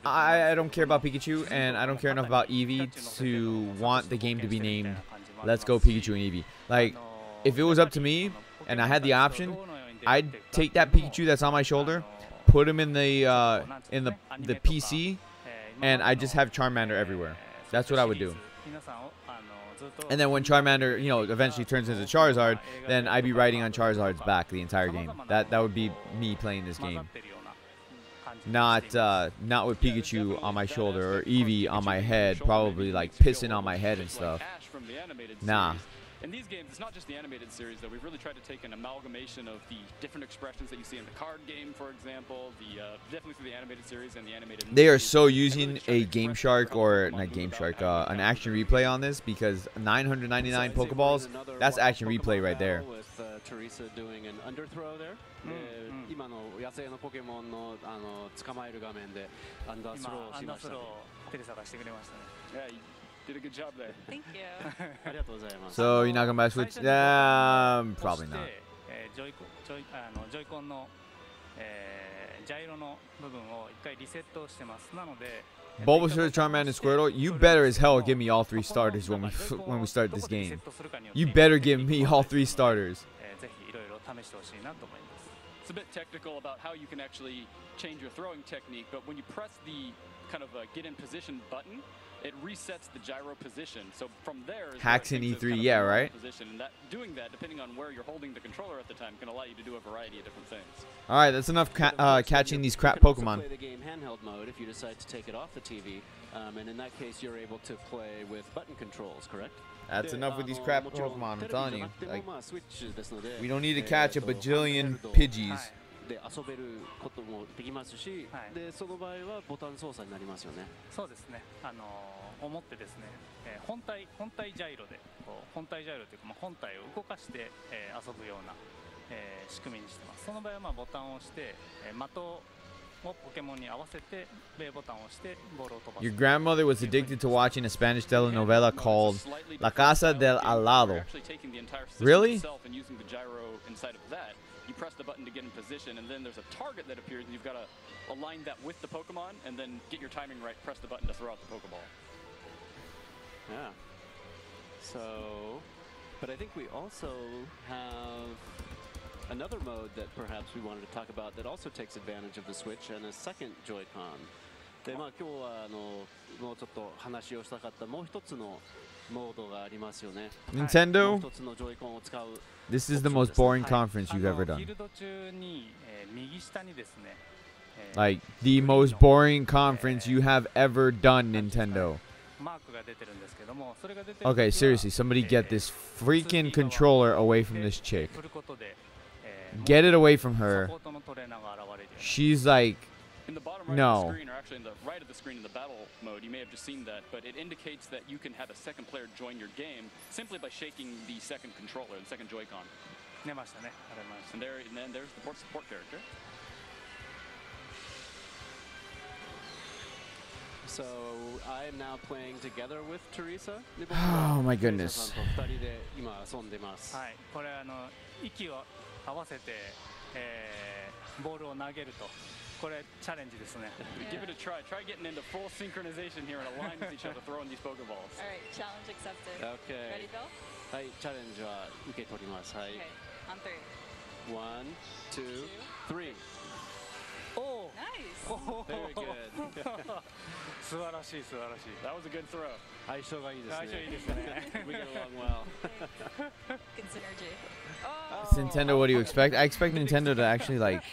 I don't care about Pikachu and I don't care enough about Eevee to want the game to be named Let's Go Pikachu and Eevee. Like if it was up to me and I had the option, I'd take that Pikachu that's on my shoulder, put him in the PC, and I just have Charmander everywhere. That's what I would do. And then when Charmander, you know, eventually turns into Charizard, then I'd be riding on Charizard's back the entire game. That would be me playing this game. not with Pikachu on my shoulder or Eevee on my head, probably like pissing on my head and stuff. Nah. In these games, it's not just the animated series, though. We've really tried to take an amalgamation of the different expressions that you see in the card game, for example, definitely through the animated series and the animated movies. They are so using a Game Shark, or not Game Shark, an action replay on this, because 999 Pokeballs, that's action replay right there. With Teresa doing an underthrow there. 今の野生のポケモンの捕まえる画面でアンダースローしましたね。テレサがしてくれましたね。Yeah, you did a good job there. Thank you. ありがとうございます。 So you're not gonna buy Switch? Probably not. ジョイコンのジャイロの部分を一回リセットしてます。なので。Bulbasaur, Charmander, and Squirtle, you better as hell give me all 3 starters when we start this game. You better give me all 3 starters. It's a bit technical about how you can actually change your throwing technique, but when you press the kind of get in position button, it resets the gyro position. So from there is hacks in E3, yeah, right? And doing that, depending on where you're holding the controller at the time, can allow you to do a variety of different things. All right, that's enough catching these crap Pokemon. You can also play the game handheld mode if you decide to take it off the TV, and in that case, you're able to play with button controls, correct? That's enough with these crap Pokemon, I'm telling you. Like, we don't need to catch a bajillion Pidgeys. で遊べることもできますし、でその場合はボタン操作になりますよね。そうですね。思ってですね、本体ジャイロで本体ジャイロというか本体を動かして、遊ぶような、仕組みにしてます。その場合はボタンを押して、的をポケモンに合わせて米ボタンを押してボールを飛ばす。Your grandmother was addicted to watching a Spanish telenovela called La Casa del Al Lado. Really? You press the button to get in position, and then there's a target that appears, and you've got to align that with the Pokemon, and then get your timing right, press the button to throw out the Pokeball. Yeah. So, but I think we also have another mode that perhaps we wanted to talk about that also takes advantage of the Switch and a second Joy-Con. で、まあ今日はもうちょっと話をしたかったもう一つのモードがありますよね。Nintendo? もう一つのジョイコンを使う。This is the most boring conference you've ever done. Like, the most boring conference you have ever done, Nintendo. Okay, seriously, somebody get this freaking controller away from this chick. Get it away from her. She's like, in the bottom right no. of the screen, or actually in the right of the screen in the battle mode, you may have just seen that, but it indicates that you can have a second player join your game simply by shaking the second controller, the second Joy-Con. And then there's the support character. So I am now playing together with Teresa. Oh my goodness. 2人で今遊んでます。はい、これ息を合わせて、ボールを投げると。これチャレンジですね。Give it a try. Try getting into full synchronization here and align with each other throwing these Pokeballs. All right, challenge accepted. Okay. Ready, Bill? はい、チャレンジは受け取ります。はい。Okay, on 3. 1, 2, 3. Oh, nice. Very good. 素晴らしい素晴らしい。That was a good throw. 相性がいいですね。相性いいですね。We get along well. Good synergy. It's Nintendo, what do you expect? I expect Nintendo to actually, like,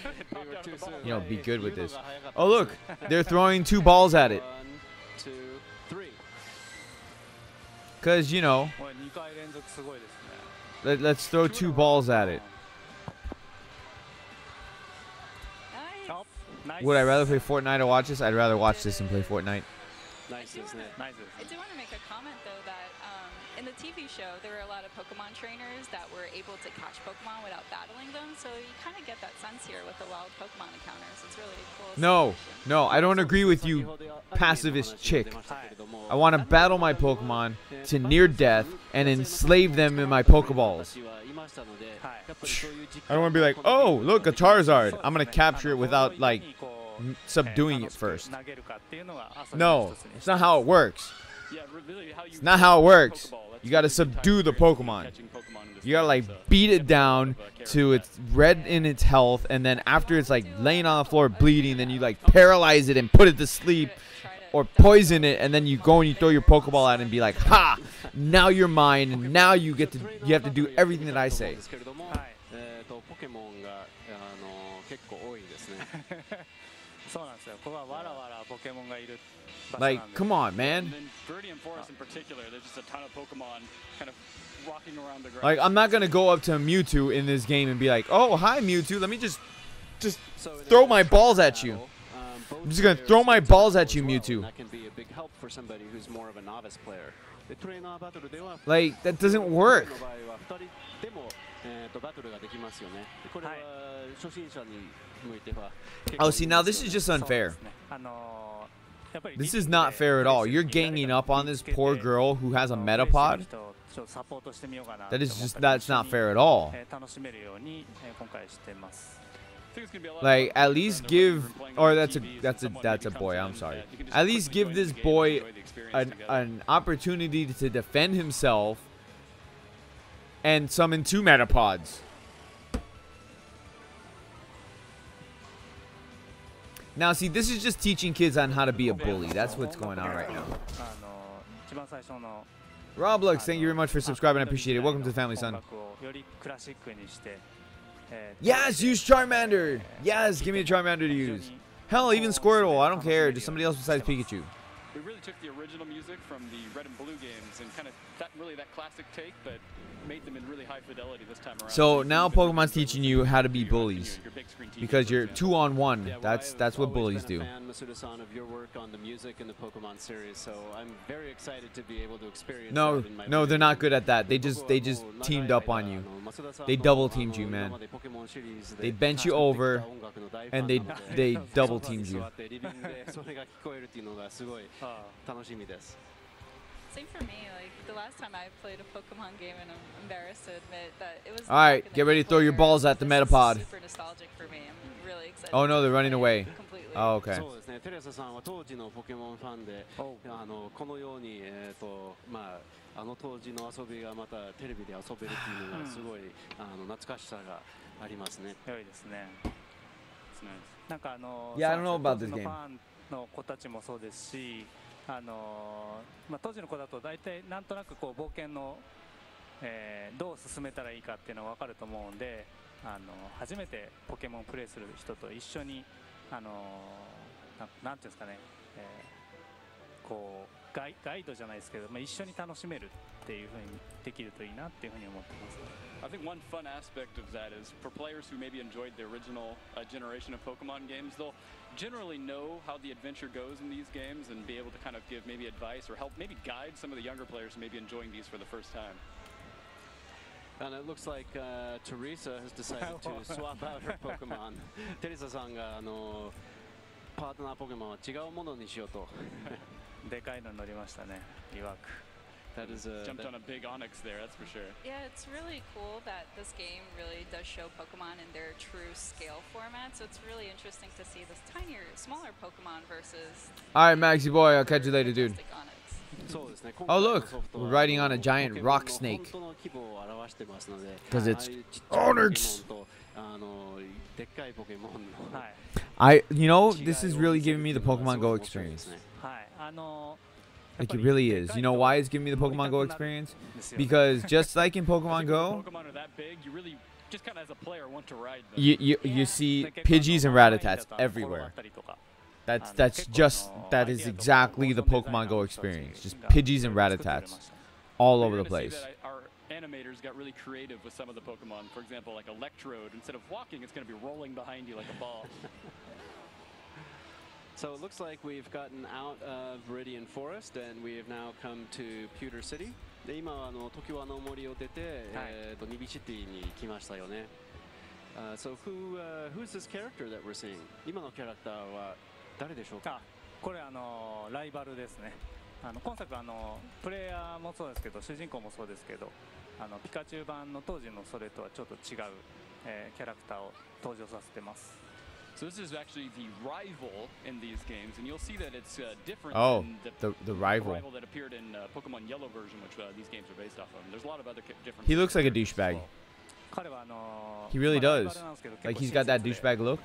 you know, be good with this. Oh, look, they're throwing 2 balls at it. 1, 2, 3. Because, you know, 2回連続すごいですね。 let's throw 2 balls at it. Would I rather play Fortnite or watch this? I'd rather watch this and play Fortnite. Nice, isn't it? Nice. I do want to make a comment, though, that in the TV show, there were a lot of Pokemon trainers that were able to catch Pokemon without battling them, so you kind of get that sense here with the wild Pokemon encounters. It's really cool. No, I don't agree with you, pacifist chick. I want to battle my Pokemon to near death and enslave them in my Pokeballs. I don't want to be like, oh, look, a Charizard. I'm going to capture it without, like, subduing it first. No, it's not how it works. It's not how it works. You got to subdue the Pokemon. You got to, like, beat it down to it's red in its health, and then after it's, like, laying on the floor bleeding, then you, like, paralyze it and put it to sleep or poison it, and then you go and you throw your Pokeball at it and be like, ha! Now you're mine, and now you have to do everything that I say. Like, come on, man. And then Viridian Forest in particular, there's just a ton of Pokemon kind of rocking around the ground. Like, I'm not gonna go up to Mewtwo in this game and be like, "Oh, hi Mewtwo, let me just throw my balls at you." I'm just gonna throw my balls at you, Mewtwo. That can be a big help for somebody who's more of a novice player. Like, that doesn't work. Oh, see, now this is just unfair. This is not fair at all. You're ganging up on this poor girl who has a Metapod. That is just, that's not fair at all. Like, at least give, or that's a boy, I'm sorry. At least give this boy an opportunity to defend himself and summon 2 Metapods. Now, see, this is just teaching kids on how to be a bully. That's what's going on right now. Roblox, thank you very much for subscribing. I appreciate it. Welcome to the family, son. Yes, use Charmander. Yes, give me a Charmander to use. Hell, even Squirtle. I don't care. Just somebody else besides Pikachu. We really took the original music from the Red and Blue games and kind of that classic take, but made them in really high fidelity this time around. So now Pokemon's teaching you how to be bullies because you're 2-on-1. That's what bullies do. Masuda-san, of your work on the music in the Pokemon series, so I'm very excited to be able to experience No, that in my no, they're not good at that. They just teamed up on you. They double teamed you, man. They bent you over and they double teamed you. Same for me. Like the last time I played a Pokemon game, and I'm embarrassed to admit that it was. All right, get ready to throw your balls at the Metapod. Super nostalgic for me. I'm really excited. Oh no, they're running away. Completely. Oh, okay. そうですね。テレサさんは当時のポケモンファンで、このようにまあ当時の遊びがまたテレビで遊べるっていうのがすごい懐かしさがありますね。良いですね。なんかYeah, I don't know about this game. ファンの子たちもそうですし。まあ、当時の子だと大体なんとなくこう冒険の、どう進めたらいいかっていうのが分かると思うんで初めてポケモンをプレイする人と一緒になんていうんですかね、こうガイドじゃないですけど、まあ、一緒に楽しめるっていうふうにできるといいなっていうふうに思ってます。I think one fun aspect of that is for players who maybe enjoyed the original generation of Pokemon games, they'll generally know how the adventure goes in these games and be able to kind of give maybe advice or help maybe guide some of the younger players who may be enjoying these for the first time. And it looks like Teresa has decided to swap out her Pokemon. テレサさんがパートナーポケモンは違うものにしようと。でかいの乗りましたね。いわく。That is jumped on a big Onyx there, that's for sure. Yeah, it's really cool that this game really does show Pokemon in their true scale format. So it's really interesting to see this tinier, smaller Pokemon versus. All right, Maxi boy, I'll catch you later, dude. Oh look, we're riding on a giant rock snake. Because it's Onyx. You know, this is really giving me the Pokemon Go experience. Like it really is. You know why it's giving me the Pokemon Go experience? Because just like in Pokemon Go, Pokemon are that big, you really just kind of as a player want to ride them. you see Pidgeys and Rattatas everywhere. That is exactly the Pokemon Go experience. Just Pidgeys and Rattatas all over the place. Our animators got really creative with some of the Pokemon. For example, like Electrode, instead of walking, it's going to be rolling behind you like a ball. So it looks like we've gotten out of Viridian Forest and we have now come to Pewter City. で今は常盤の森を出て、ニビシティに来ましたよね。So who's this character that we're seeing? 今のキャラクターは誰でしょうか？これライバルですね。今作プレイヤーもそうですけど、主人公もそうですけど、ピカチュウ版の当時のそれとはちょっと違う、キャラクターを登場させてます。So this is actually the rival in these games, and you'll see that it's different than the rival that appeared in Pokemon Yellow version, which these games are based off of. And there's a lot of other different. He looks like a douchebag. He really does. Like he's got that douchebag look.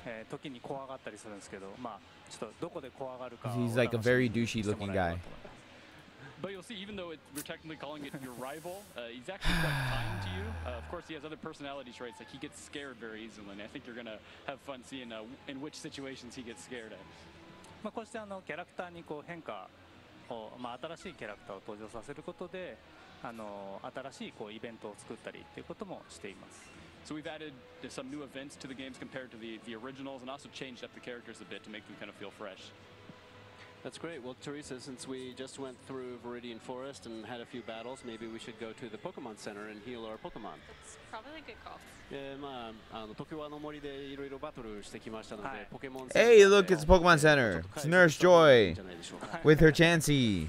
He's like a very douchey looking guy. But you'll see, even though we're technically calling it your rival, he's actually quite kind to you. Of course, he has other personality traits, like he gets scared very easily, and I think you're going to have fun seeing in which situations he gets scared at. こうしてキャラクターにこう変化を、新しいキャラクターを登場させることで、新しいこうイベントを作ったりっていうこともしています。So we've added some new events to the games compared to the originals, and also changed up the characters a bit to make them kind of feel fresh. That's great. Well, Teresa, since we just went through Viridian Forest and had a few battles, maybe we should go to the Pokemon Center and heal our Pokemon. That's probably a good call. Hey, look, it's a Pokemon Center. It's Nurse Joy with her Chansey.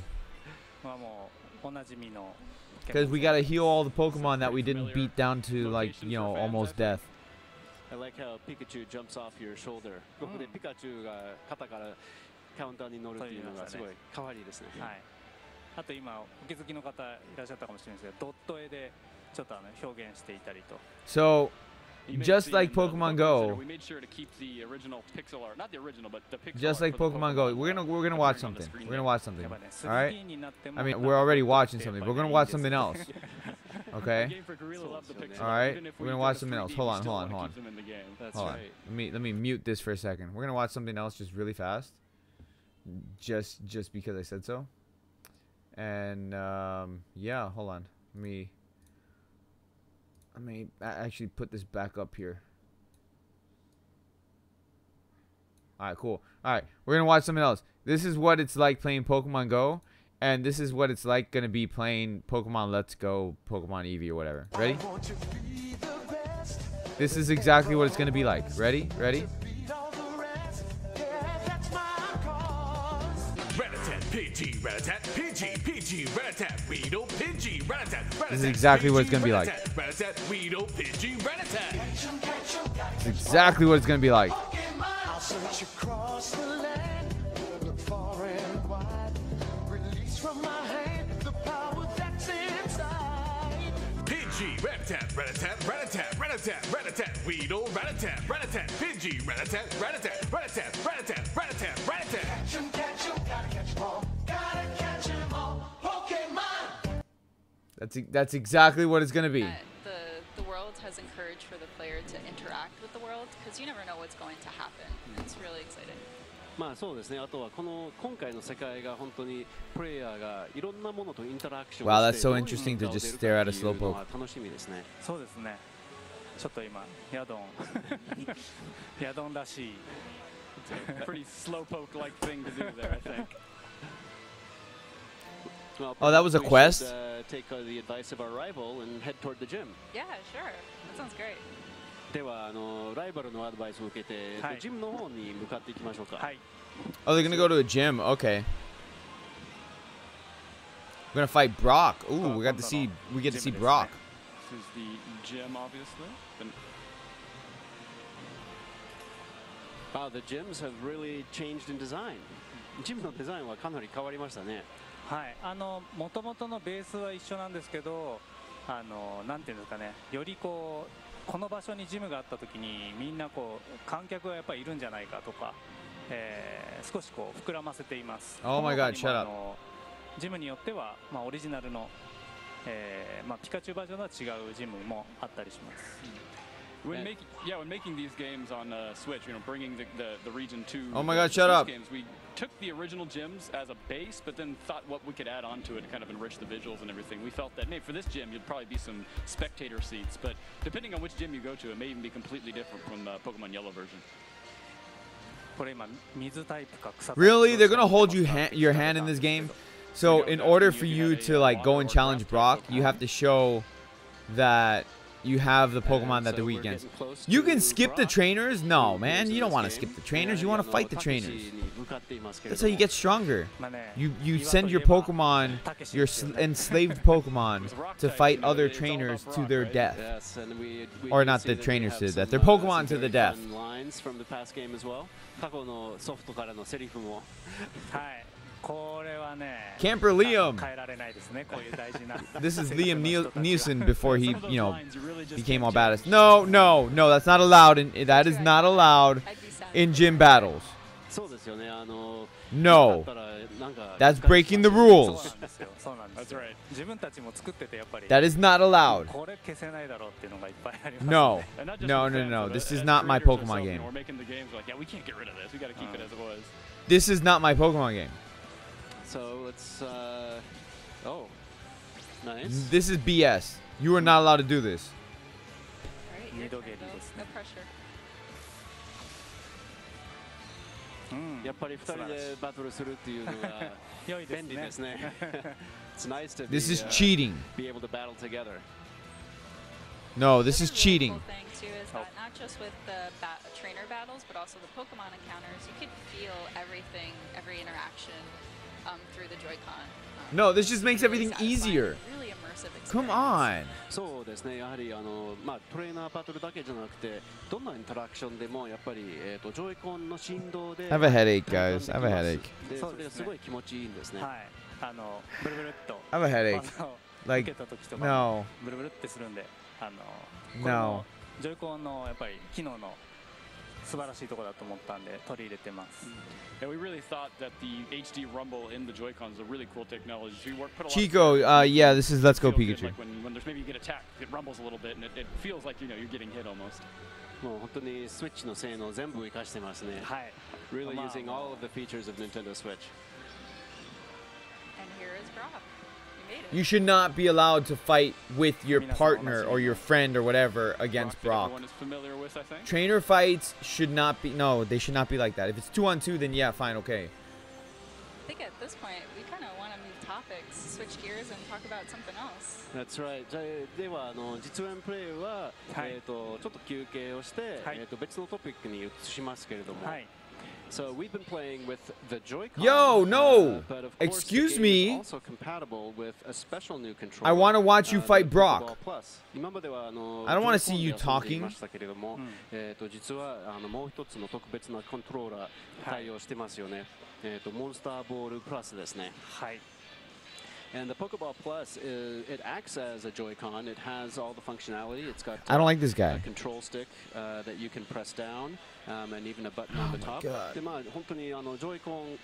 Because we gotta heal all the Pokemon that we didn't beat down to, like, you know, almost death. I like how Pikachu jumps off your shoulder. ここでピカチュウが肩からカウンターに乗るっていうのがすごい可愛いですね。はい。あと今お気づきの方いらっしゃったかもしれないですけど、ドット絵でちょっと表現していたりと。So, just like Pokemon Go, just like Pokemon Go, we're gonna watch something. We're gonna watch something. All right. I mean, we're already watching something, but we're gonna watch something else. Okay. All right. We're gonna watch something else. Hold on. Hold on. Let me mute this for a second. We're gonna watch something else just really fast. Just because I said so. And yeah. Hold on. Let me actually put this back up here. Alright, cool. Alright, we're gonna watch something else. This is what it's like playing Pokemon Go, and this is what it's like gonna be playing Pokemon Let's Go, Pokemon Eevee, or whatever. Ready? This is exactly what it's gonna be like. Ready? Ready? This is exactly what it's gonna be like. This is exactly what it's gonna be like. That's exactly what it's gonna be. The world has encouraged for the player to interact with the world because you never know what's going to happen. It's really exciting. まあそうですね。あとはこの今回の世界が本当にプレイヤーがいろんなものとインタラクション Wow, that's so interesting to just stare at a slowpoke. 楽しみですね。そうですね。ちょっと今ヤドンらしい。Pretty slowpoke-like thing to do there, I think. Oh, that was a quest? Take the advice of our rival and head toward the gym. Yeah, sure. That sounds great. ではライバルのアドバイスを受けて、ジムの方に向かっていきましょうか。はい。Oh, they're gonna go to a gym. Okay. We're gonna fight Brock. Ooh, we get to see Brock. This is the gym, obviously. Wow, the gyms have really changed in design. ジムのデザインはかなり変わりましたね。はい、元々のベースは一緒なんですけど、なんていうんですかね、よりこの場所にジムがあった時にみんな観客がやっぱりいるんじゃないかとか、少し膨らませています。Oh my God, shut up. ジムによってはオリジナルの、ピカチュウバージョンは違うジムもあったりします。When making these games on Switch, bringing the region to oh my God, shut up. Games, we took the original gyms as a base, but then thought what we could add on to it to kind of enrich the visuals and everything. We felt that maybe for this gym, you'd probably be some spectator seats, but depending on which gym you go to, it may even be completely different from the Pokemon Yellow version. Really? They're gonna hold your hand in this game? So in order for you to go and challenge Brock, you have to show that you have the Pokemon that they're weak against. You can skip the trainers? No, man. You don't want to skip the trainers. You want to fight the trainers. That's how you get stronger. You send your Pokemon, your enslaved Pokemon, to fight other trainers to their death. Or not the trainers to death. Their Pokemon to the death. Camper Liam. This is Liam Nielsen before he, became all badass. No, that's not allowed. That is not allowed in gym battles. No. That's breaking the rules. That's right. That is not allowed. No. No. This is not my Pokemon game. We're making the games like, yeah, we can't get rid of this. We got to keep it as it was. This is not my Pokemon game. So let's. Oh, nice. This is BS. You are not allowed to do this. No pressure. やっぱり2人でバトルするっていうのが便利ですね。It's nice to This is cheating. be able to battle together. No, this is cheating. The thing too is that not just with the trainer battles, but also the Pokemon encounters, you could feel everything, every interaction through the Joy-Con. No, this just makes everything easier. Really immersive experience. Come on. そうですね。やはりまあトレーナーバトルだけじゃなくて、どんなインタラクションでもやっぱりジョイコンの振動で。I have a headache, guys. I have a headache. でそれがすごい気持ちいいんですね。はい。ブルブルっと。I have a headache. Like, 受けた時とか no. ブルブルってするんで、No. ジョイコンのやっぱり機能の素晴らしいところだと思ったんで取り入れてます。And we really thought that the HD rumble in the Joy-Cons is a really cool technology. We put a lot Chico, yeah, this is Let's Go Pikachu. Like when there's maybe you get attacked, it rumbles a little bit and it feels like you're getting hit almost. もう本当にスイッチの性能全部活かしてますね。はい。Really using all of the features of Nintendo Switch. And here is Brock. You should not be allowed to fight with your partner or your friend or whatever against Brock. Trainer fights should not be, no, they should not be like that. If it's 2-on-2, then yeah, fine, okay. I think at this point, we kind of want to move topics, switch gears, and talk about something else. That's right. では実演プレイは、ちょっと休憩をして、別のトピックに移しますけれども。So we've been playing with the Joy-Con. Yo, no! But of course, Excuse the game me. is also compatible with a special new controller. I want to watch you fight Brock. 今まではI don't want to see you talking. ましたけれども、実はもう一つの特別なコントローラー対応してますよね。モンスターボールプラスですね。はい。And the Pokeball Plus, it acts as a Joy-Con. It has all the functionality. It's got I don't like this guy. A control stick that you can press down, and even a button on the top. でまあ本当にJoy-Con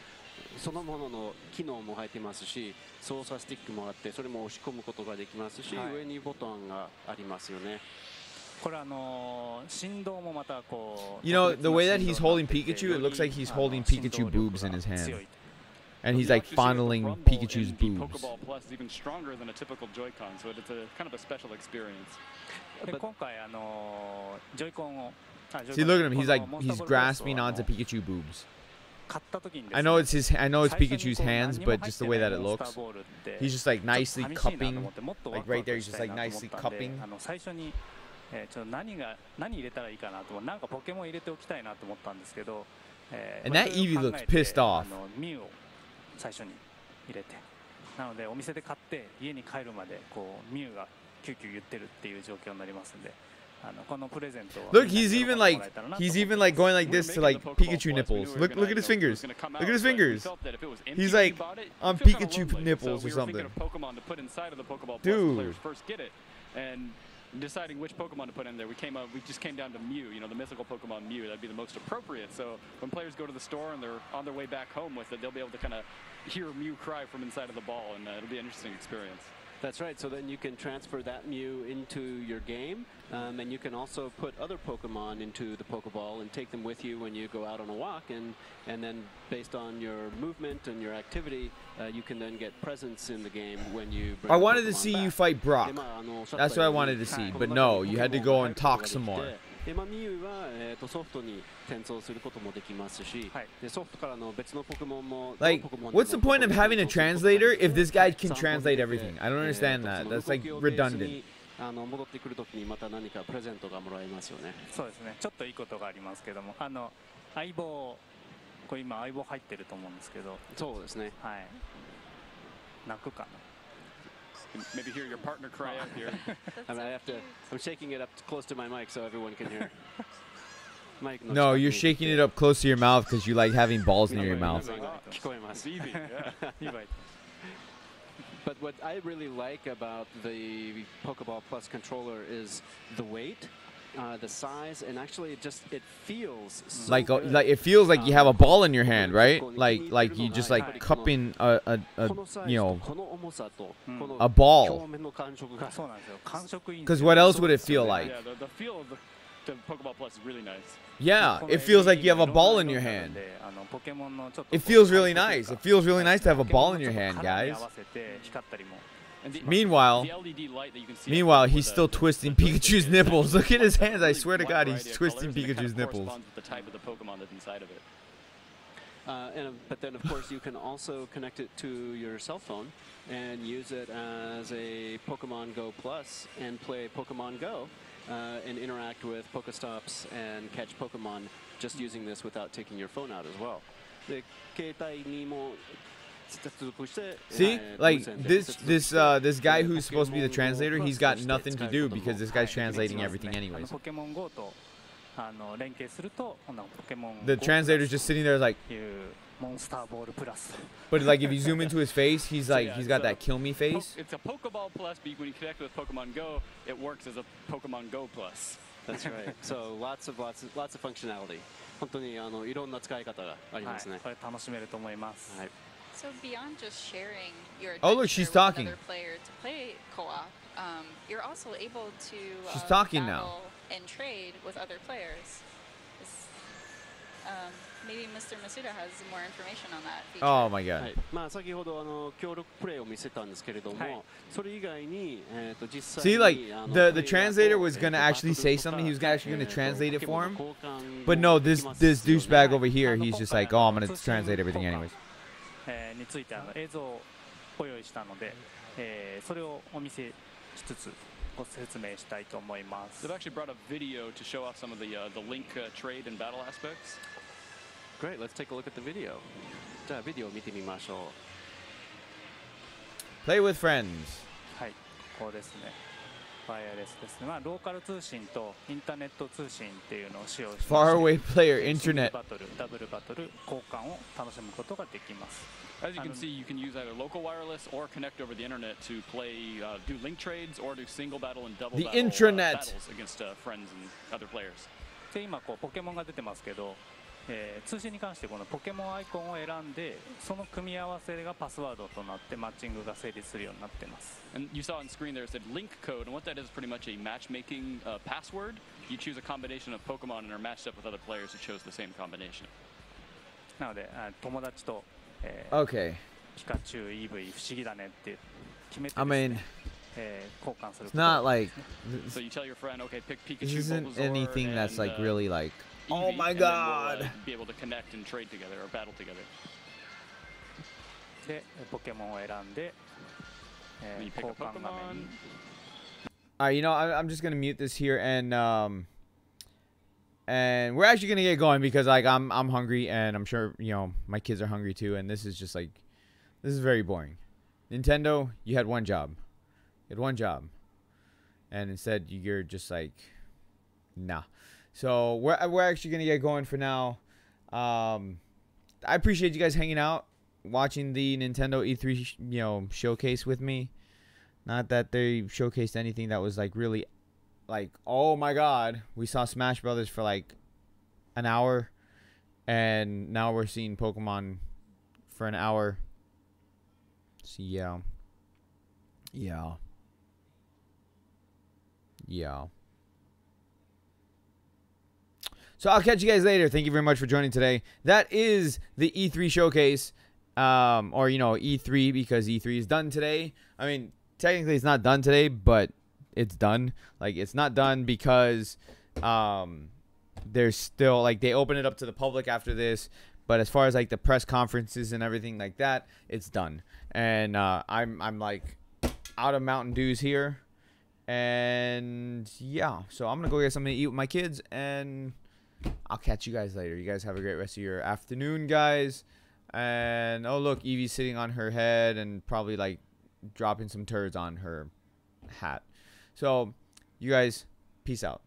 そのものの機能も入ってますし、操作スティックもあって、それも押し込むことができますし、上にボタンがありますよね。これ振動もまたこう。You know, the way that he's holding Pikachu, it looks like he's holding Pikachu boobs in his hand. And he's like fondling Pikachu's boobs. Pokeball Plus is even stronger than a typical Joy-Con, so it's a kind of a special experience. 今回ジョイコンを。See, look at him. He's grasping onto Pikachu boobs. I know it's Pikachu's hands, but just the way that it looks, he's just like nicely cupping, like right there. He's just like nicely cupping. 最初に何入れたらいいかなと、なんかポケモン入れておきたいなと思ったんですけど。And that Eevee looks pissed off. ミュウを最初に入れて、なのでお店で買って家に帰るまでこうミュウがキュキュ言ってるっていう状況になりますんで、このプレゼント。Look, he's even like going like this to like Pikachu nipples. Look at his fingers. Look at his fingers. He's like on Pikachu nipples or something. Dude. Deciding which Pokemon to put in there, we just came down to Mew, the mythical Pokemon Mew. That'd be the most appropriate. So when players go to the store and they're on their way back home with it, they'll be able to kind of hear Mew cry from inside of the ball, and it'll be an interesting experience. That's right. So then you can transfer that Mew into your game, and you can also put other Pokemon into the Pokeball and take them with you when you go out on a walk. And then based on your movement and your activity, you can then get presents in the game when you bring I wanted to Pokemon see back. you fight Brock. That's what I wanted to see. But no, you had to go and talk some more. ミュウはソフトに転送することもできますし、ソフトからの別のポケモンも Like, what's the point of having a translator if this guy can translate everything? I don't understand that. That's like redundant. 戻ってくるときにまた何かプレゼントがもらえますよね。そうですね。ちょっといいことがありますけども、相棒、これ今相棒入ってると思うんですけど。そうですね。はい。泣くかな。Maybe hear your partner cry out here. I'm shaking it up close to my mic so everyone can hear. No, you're shaking it up close to your mouth because you like having balls near your mouth. But what I really like about the Pokeball Plus controller is the weight. the size, and actually it feels so like good. like it feels like you have a ball in your hand, right? Like you just like cupping a you know a ball. Because what else would it feel like? Yeah, the feel of the Pokeball Plus is really nice. Yeah, it feels like you have a ball in your hand. It feels really nice. It feels really nice to have a ball in your hand, guys. Meanwhile, he's still twisting Pikachu's nipples. Look at his hands. I swear to God, he's twisting Pikachu's nipples. The type of the Pokemon that's inside of it. But then, of course, you can also connect it to your cell phone and use it as a Pokemon Go Plus and play Pokemon Go and interact with Pokestops and catch Pokemon just using this without taking your phone out as well. See, like this guy who's supposed to be the translator, he's got nothing to do because this guy's translating everything anyways. The translator's just sitting there like. But like if you zoom into his face, he's got that kill me face. It's a Pokeball Plus, but when you connect with Pokemon Go, it works as a Pokemon Go Plus. That's right. So lots of functionality. 本当にいろんな使い方がありますね。これ楽しめると思います。So beyond just sharing your oh look, she's talking. With another player to play co-op, you're also able to she's talking now. And trade with other players. Maybe Mr. Masuda has more information on that feature. Oh my God. まあ先ほど協力プレイを見せたんですけれども、それ以外に実際 See, like the translator was gonna actually say something. He was actually gonna translate it for him. But no, this douchebag over here, he's just like, oh, I'm gonna translate everything anyways. について映像をご用意したので、それをお見せしつつご説明したいと思います。They've actually brought a video to show off some of the link trade and battle aspects. Great, let's take a look at the video. じゃあビデオを見てみましょう。Play with friends. はい、ここですね。ワイヤレスですね。まあローカル通信とインターネット通信っていうのを使用して、Far away player internet. ダブルバトル交換を楽しむことができます。As you can see, you can use either local wireless or connect over the internet to play, do link trades or do single battle and double battle battles against friends and other players. で今こうポケモンが出てますけど。通信に関してこのポケモンアイコンを選んでその組み合わせがパスワードとなってマッチングが成立するようになっています。And you saw on screen there it said link code, and what that is pretty much a matchmaking password. You choose a combination of Pokemon and are matched up with other players who chose the same combination. なので友達と、Okay. ピカチュウ、イーブイ不思議だねって決めて I mean, 交換する。It's not like so you tell your friend, okay, pick Pikachu. This isn't anything that's like really like. Eevee, oh my God! God! Be able to connect and trade together or battle together. でポケモンを選んで、交換画面に。Alright, you know, I'm just gonna mute this here and we're actually gonna get going because like I'm hungry and I'm sure you know my kids are hungry too, and this is just like this is very boring. Nintendo, you had one job. You had one job. And instead you're just like nah. So we're actually gonna get going for now. I appreciate you guys hanging out, watching the Nintendo E3 showcase with me. Not that they showcased anything that was like really like oh my God, we saw Smash Brothers for like an hour, and now we're seeing Pokemon for an hour. So yeah. So I'll catch you guys later. Thank you very much for joining today. That is the E3 showcase, or E3 because E3 is done today. I mean, technically it's not done today, but it's done. Like it's not done because there's still like they open it up to the public after this. But as far as like the press conferences and everything like that, it's done. And I'm like out of Mountain Dews here, and yeah. So I'm gonna go get something to eat with my kids and. I'll catch you guys later. You guys have a great rest of your afternoon, guys. And, oh, look, Eevee's sitting on her head and probably, like, dropping some turds on her hat. So, you guys, peace out.